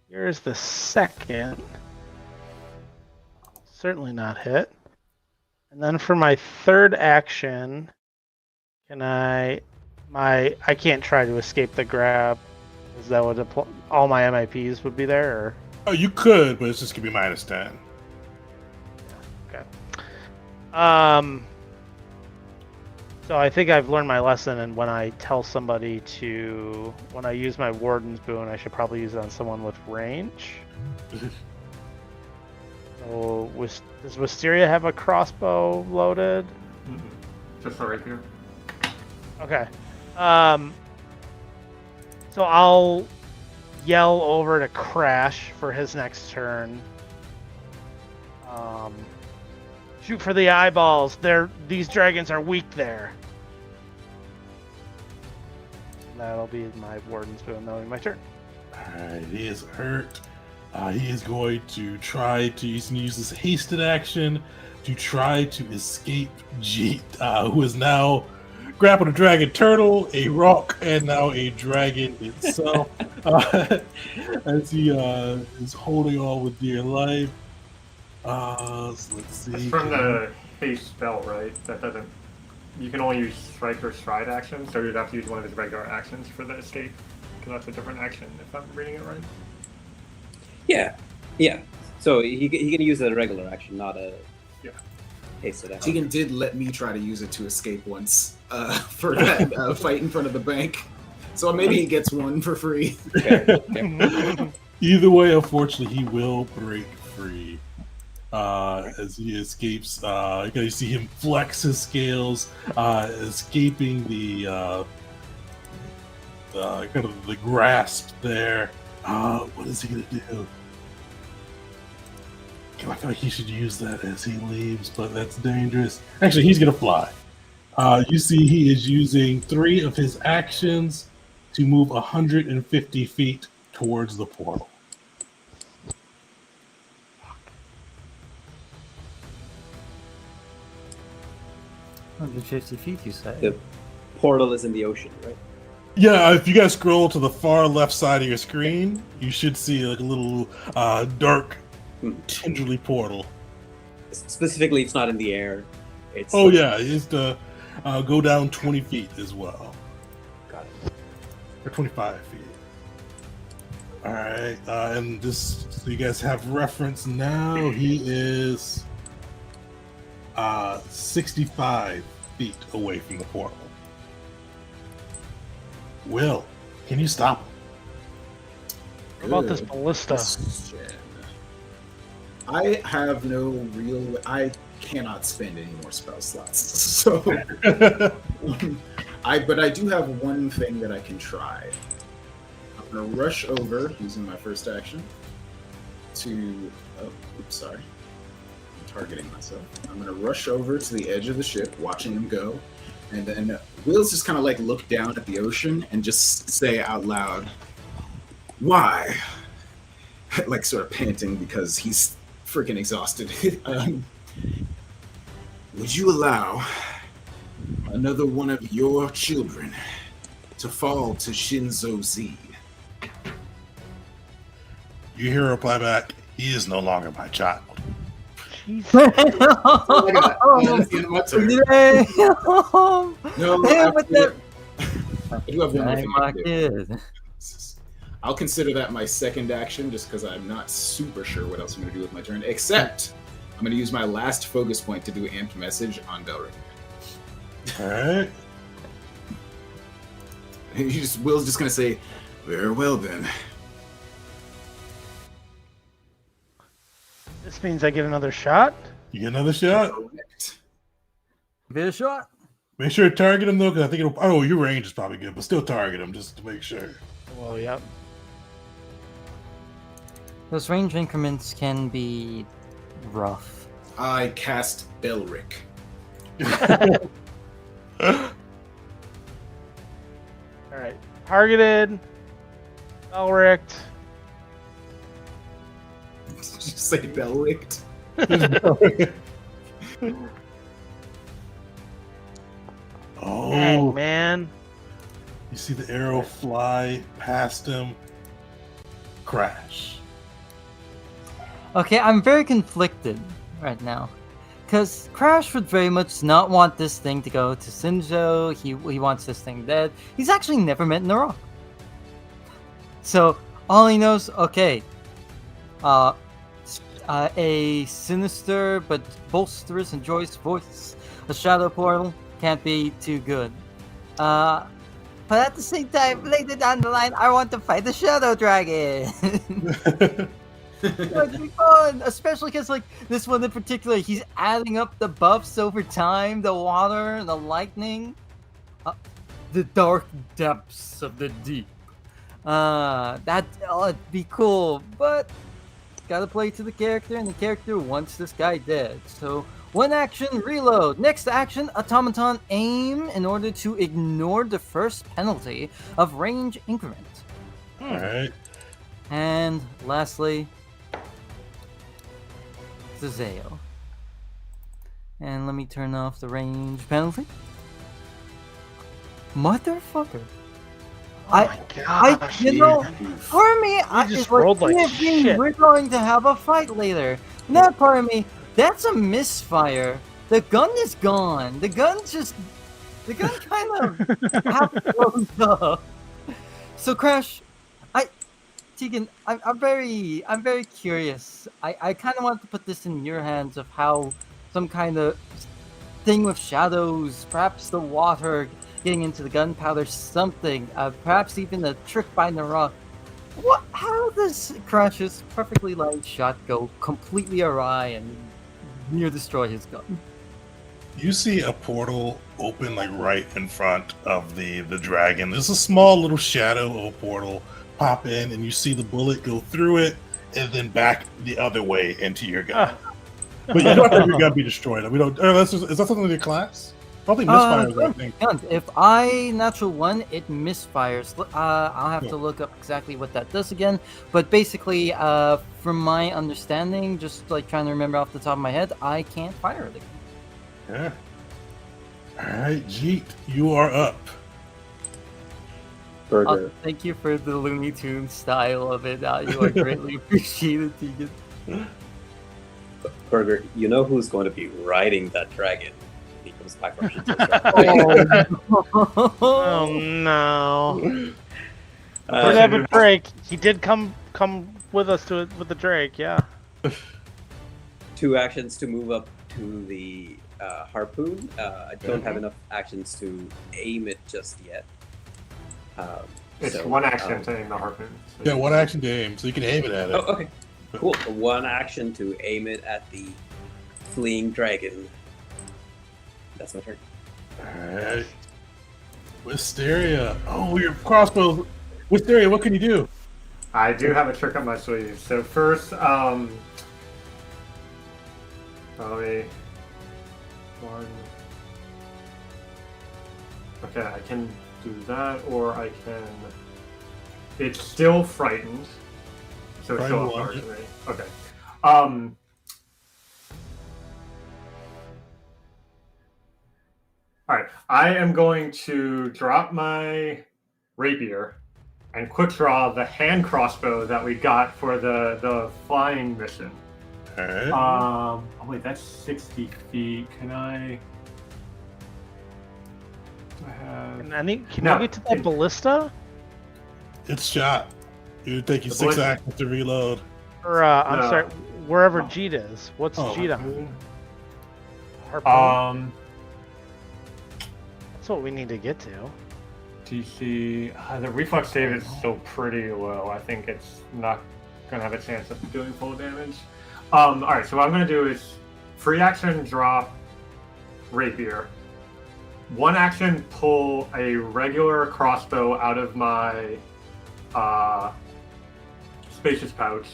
Here's the second. Certainly not hit. And then for my third action, I can't try to escape the grab. Is that what all my MIPs would be there? Or? Oh, you could, but it's just gonna be -10. Okay. So I think I've learned my lesson, and when I tell somebody when I use my Warden's Boon, I should probably use it on someone with range. So, does Wisteria have a crossbow loaded? Just right here. Okay. So I'll yell over to Crash for his next turn. Shoot for the eyeballs. These dragons are weak there. That'll be my Warden's Boon. That'll be my turn. Alright, he is hurt. He is going to try to use this hasted action to try to escape Jeet, who is now grappled a dragon turtle, a rock, and now a dragon itself. As he is holding on with dear life. So let's see. That's from the base spell, right? That doesn't. You can only use strike or stride actions, so you'd have to use one of his regular actions for the escape, because that's a different action, if I'm reading it right. Yeah. So he can use a regular action, not a hasted action. Tegan did let me try to use it to escape once for that fight in front of the bank. So maybe he gets one for free. Okay. Either way, unfortunately, he will break free. As he escapes, you see him flex his scales, escaping the kind of the grasp there. What is he gonna do? I feel like he should use that as he leaves, but that's dangerous. Actually, he's gonna fly. You see, he is using 3 of his actions to move 150 feet towards the portal. 150 feet, you say? The portal is in the ocean, right? Yeah, if you guys scroll to the far left side of your screen, you should see like a little dark, tingerly portal. Specifically, it's not in the air. It's Yeah, it's to go down 20 feet as well. Got it. Or 25 feet. All right, and this, so you guys have reference now. He is 65 feet away from the portal. Will, can you stop him? What about this ballista? I have no real. I cannot spend any more spell slots. So, but I do have one thing that I can try. I'm gonna rush over using my first action to. Oh, oops, sorry. I'm targeting myself. I'm gonna rush over to the edge of the ship, watching him go, and then Will's just kind of like look down at the ocean and just say out loud, "Why?" Like sort of panting because he's freaking exhausted. Would you allow another one of your children to fall to Shinzo Z? You hear a reply back, he is no longer my child. That's the end of my turn. No, I do have one more thing I can do. I'll consider that my second action just because I'm not super sure what else I'm going to do with my turn, except I'm going to use my last focus point to do amped message on Belric. Alright. Will's just going to say, very well then. This means I get another shot? You get another shot? Correct. Give it a shot. Make sure to target him though, because I think it'll. Oh, your range is probably good, but still target him just to make sure. Well, yep. Those range increments can be rough. I cast Belric. Alright. Targeted. Elric. Did you say Belric? Oh, Dang, man. you see the arrow fly past him, crash. Okay, I'm very conflicted right now. Because Crash would very much not want this thing to go to Shinzo. He wants this thing dead. He's actually never met Narok. So, all he knows, okay, a sinister but boisterous and joyous voice, a shadow portal, can't be too good. But at the same time, later down the line, I want to fight the Shadow Dragon. That'd be fun, especially because like this one in particular, he's adding up the buffs over time, the water, the lightning, the dark depths of the deep. That'd be cool, but gotta play to the character, and the character wants this guy dead. So one action, reload. Next action, automaton, aim in order to ignore the first penalty of range increment. All right. And lastly, Zazeo. And let me turn off the range penalty. Motherfucker. Oh my gosh. You know, part of me, just it's rolled like thinking shit. we're going to have a fight later. That part of me, that's a misfire. The gun is gone. The gun kind of half closed up. So Crash, Tegan, I'm very curious. I kind of want to put this in your hands of how some kind of thing with shadows, perhaps the water getting into the gunpowder, something, perhaps even a trick by Nara. How does Crash's perfectly lined shot go completely awry and near destroy his gun? You see a portal open like right in front of the dragon. There's a small little shadow of a portal pop in, and you see the bullet go through it and then back the other way into your gun. But you don't have your gun be destroyed. We don't. Is that something in your class? I don't think misfires. I think. If I natural one, it misfires. I'll have to look up exactly what that does again. But basically, from my understanding, just like trying to remember off the top of my head, I can't fire it again. Yeah. All right, Jeet, you are up. Burger. Thank you for the Looney Tunes style of it. You are greatly appreciated, Tegan. Burger, you know who's going to be riding that dragon when he comes back from Oh no! Did have a Drake? He did come with us with the Drake, yeah. 2 actions to move up to the harpoon. I don't have enough actions to aim it just yet. It's 1 action to aim the harpoon. So Yeah, 1 action to aim, so you can aim it at it. Oh, okay. Cool. 1 action to aim it at the fleeing dragon. That's my turn. Alright. Wisteria. Oh, your crossbow. Wisteria, what can you do? I do have a trick up my sleeve. So first, probably 1. Okay, I can do that, or I can. It's still frightened, so it's still a to me. Okay. All right. I am going to drop my rapier and quick draw the hand crossbow that we got for the flying mission. Alright. Oh wait, that's 60 feet. Can I? Do I have? Can you get to that ballista? It's shot. It would take you The 6 ballista. actions to reload. Or I'm No. sorry, wherever Jeet is. What's Jeet on? Harpoon. That's what we need to get to. DC. The reflex save is still pretty low. I think it's not gonna have a chance of doing full damage. All right. So what I'm gonna do is free action drop rapier. 1 action pull a regular crossbow out of my spacious pouch.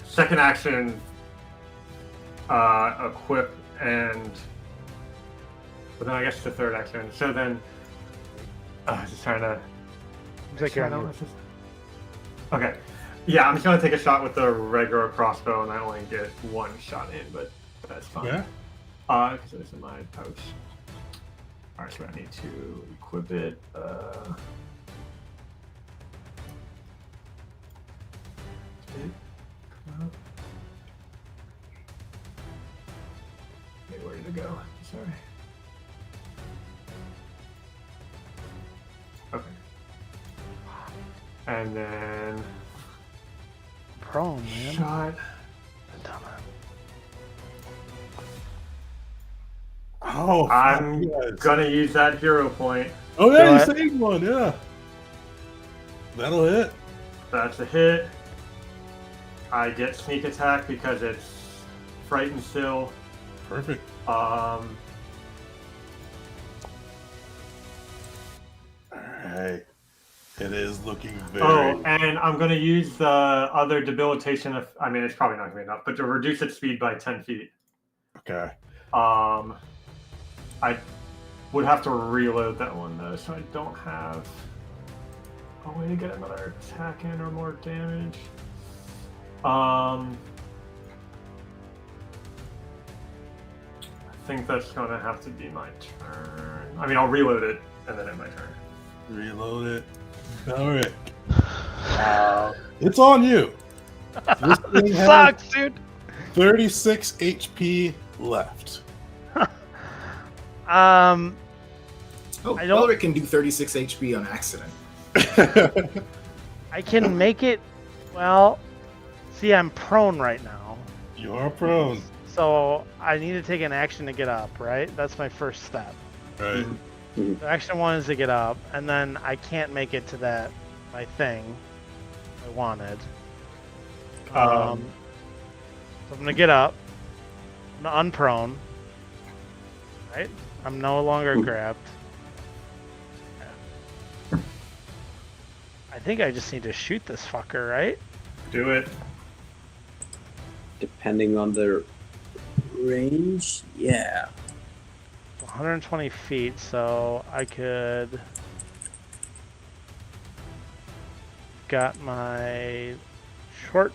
2nd action equip, and but then I guess the 3rd action. So then just trying to okay. Yeah, I'm just gonna take a shot with the regular crossbow, and I only get 1 shot in, but that's fine. Yeah. Because it's in my pouch. Alright, so I need to equip it. Okay, where did it go? Sorry. Okay. And then Prone, man. shot. Oh, I'm yes. gonna use that hero point. Oh, yeah, you Go saved 1, yeah. That'll hit. That's a hit. I get sneak attack because it's frightened still. Perfect. Um, Alright. It is looking very. Oh, and I'm going to use the other debilitation. I mean, it's probably not going to be enough, but to reduce its speed by 10 feet. Okay. I would have to reload that one though, so I don't have a way to get another attack in or more damage. I think that's going to have to be my turn. I mean, I'll reload it and then end my turn. Reload it. All right. It's on you. This thing has Sucks, dude. 36 HP left. Oh, I don't- Belric can do 36 HP on accident. I can make it. Well, see, I'm prone right now, You are prone. so I need to take an action to get up. Right, that's my first step. Right. The action one is to get up, and then I can't make it to that my thing I wanted. So I'm gonna get up. I'm gonna unprone. Right, I'm no longer grabbed. I think I just need to shoot this fucker, right? Do it. Depending on the range, yeah. 120 feet, so I could. Got my short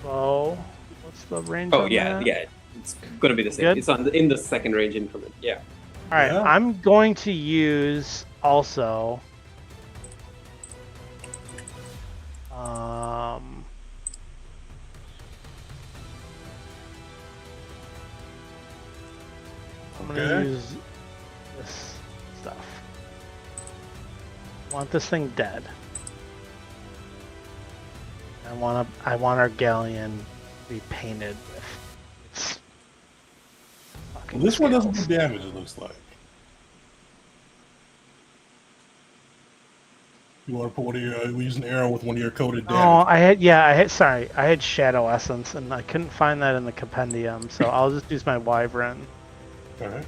bow. What's the range? Oh on yeah, that? yeah. It's gonna be the same. Good. It's in the second range increment. Yeah. All right, Yeah. I'm going to use also. I'm gonna Okay. use this stuff. Want this thing dead. I want our galleon to be painted with its fucking This one doesn't scales. do damage, it looks like. You want to put one of your, use an arrow with one of your coded Oh, damage. I had Shadow Essence, and I couldn't find that in the compendium, so I'll just use my Wyvern. Okay.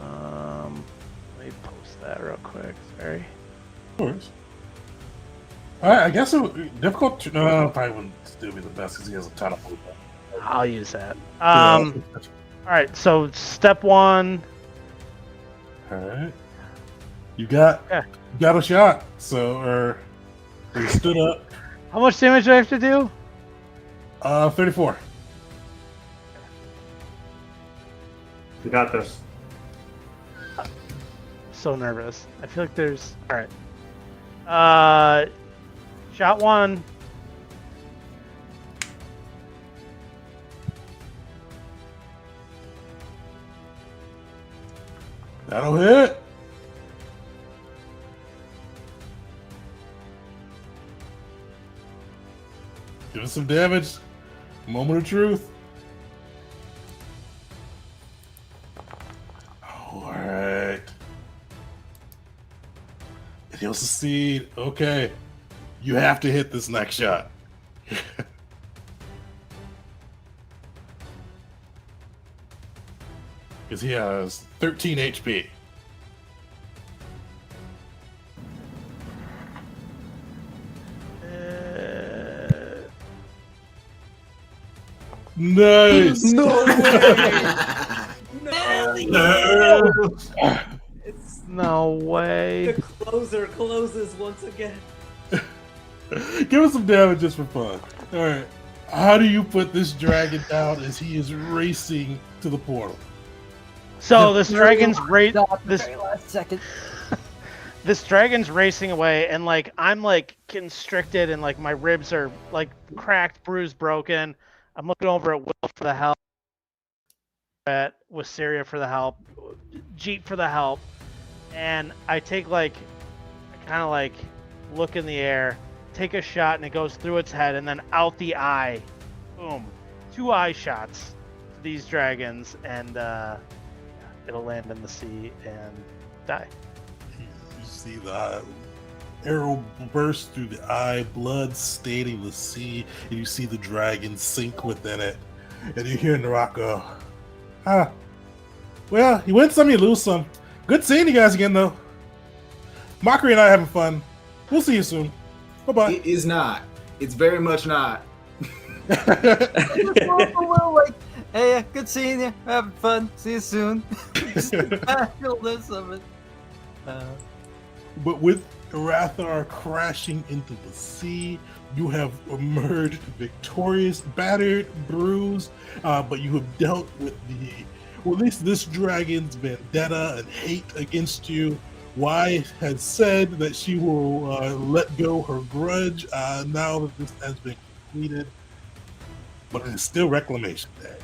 Let me post that real quick. Sorry. Of course. Alright, I guess it would difficult to, no, probably wouldn't still be the best because he has a ton of movement. I'll use that. Yeah. All right. So step one. Alright. You got a shot, so you stood up. How much damage do I have to do? 34. You got this. So nervous. I feel like there's. All right. Shot one. That'll hit. Give us some damage. Moment of truth. Alright. And he'll succeed. Okay. You have to hit this next shot. Because he has 13 HP. Nice. No It's No way. the closer closes once again. Give us some damage just for fun. Alright. How do you put this dragon down as he is racing to the portal? So this dragon's Stop at the this very last second. this dragon's racing away, and like I'm like constricted, and like my ribs are like cracked, bruised, broken. I'm looking over at Will for the help, at Wisteria for the help, Jeet for the help, and I take I kind of like look in the air, take a shot, and it goes through its head, and then out the eye, boom, 2 eye shots to these dragons, and it'll land in the sea and die. You see the arrow burst through the eye, blood staining the sea, and you see the dragon sink within it. And you hear Narak go, well, you win some, you lose some. Good seeing you guys again, though. Mockery and I are having fun. We'll see you soon. Bye-bye. It is not. It's very much not. Like, hey, good seeing you. Having fun. See you soon. Just the casualness of it. But with Rathar crashing into the sea, you have emerged victorious, battered, bruised, but you have dealt with at least this dragon's vendetta and hate against you. Y has said that she will let go her grudge now that this has been completed, but it's still Reclamation Day.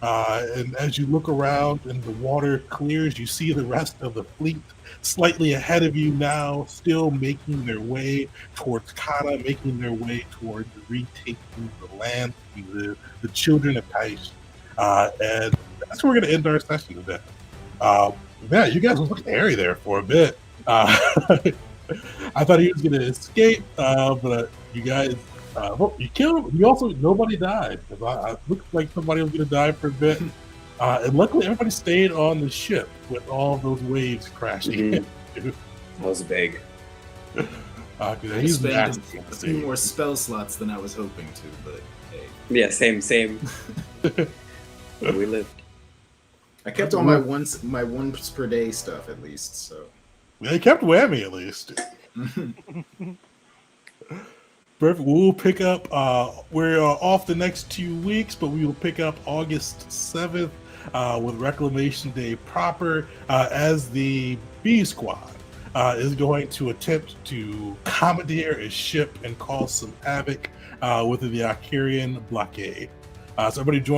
And as you look around and the water clears, you see the rest of the fleet slightly ahead of you now, still making their way towards Kata, making their way towards retaking the land, the children of Taish. And that's where we're going to end our session today. Man, you guys were looking hairy there for a bit. I thought he was going to escape, but you guys, you killed him. You also, nobody died. It looked like somebody was going to die for a bit. And luckily, everybody stayed on the ship with all those waves crashing. That was big. He's spent massive. a few more spell slots than I was hoping to, but hey. Yeah, same. We lived. I kept all my once per day stuff at least, so. They kept whammy at least. Perfect. We'll pick up. We're off the next 2 weeks, but we will pick up August 7th with Reclamation Day proper as the B Squad is going to attempt to commandeer a ship and cause some havoc with the Akirian blockade. So everybody join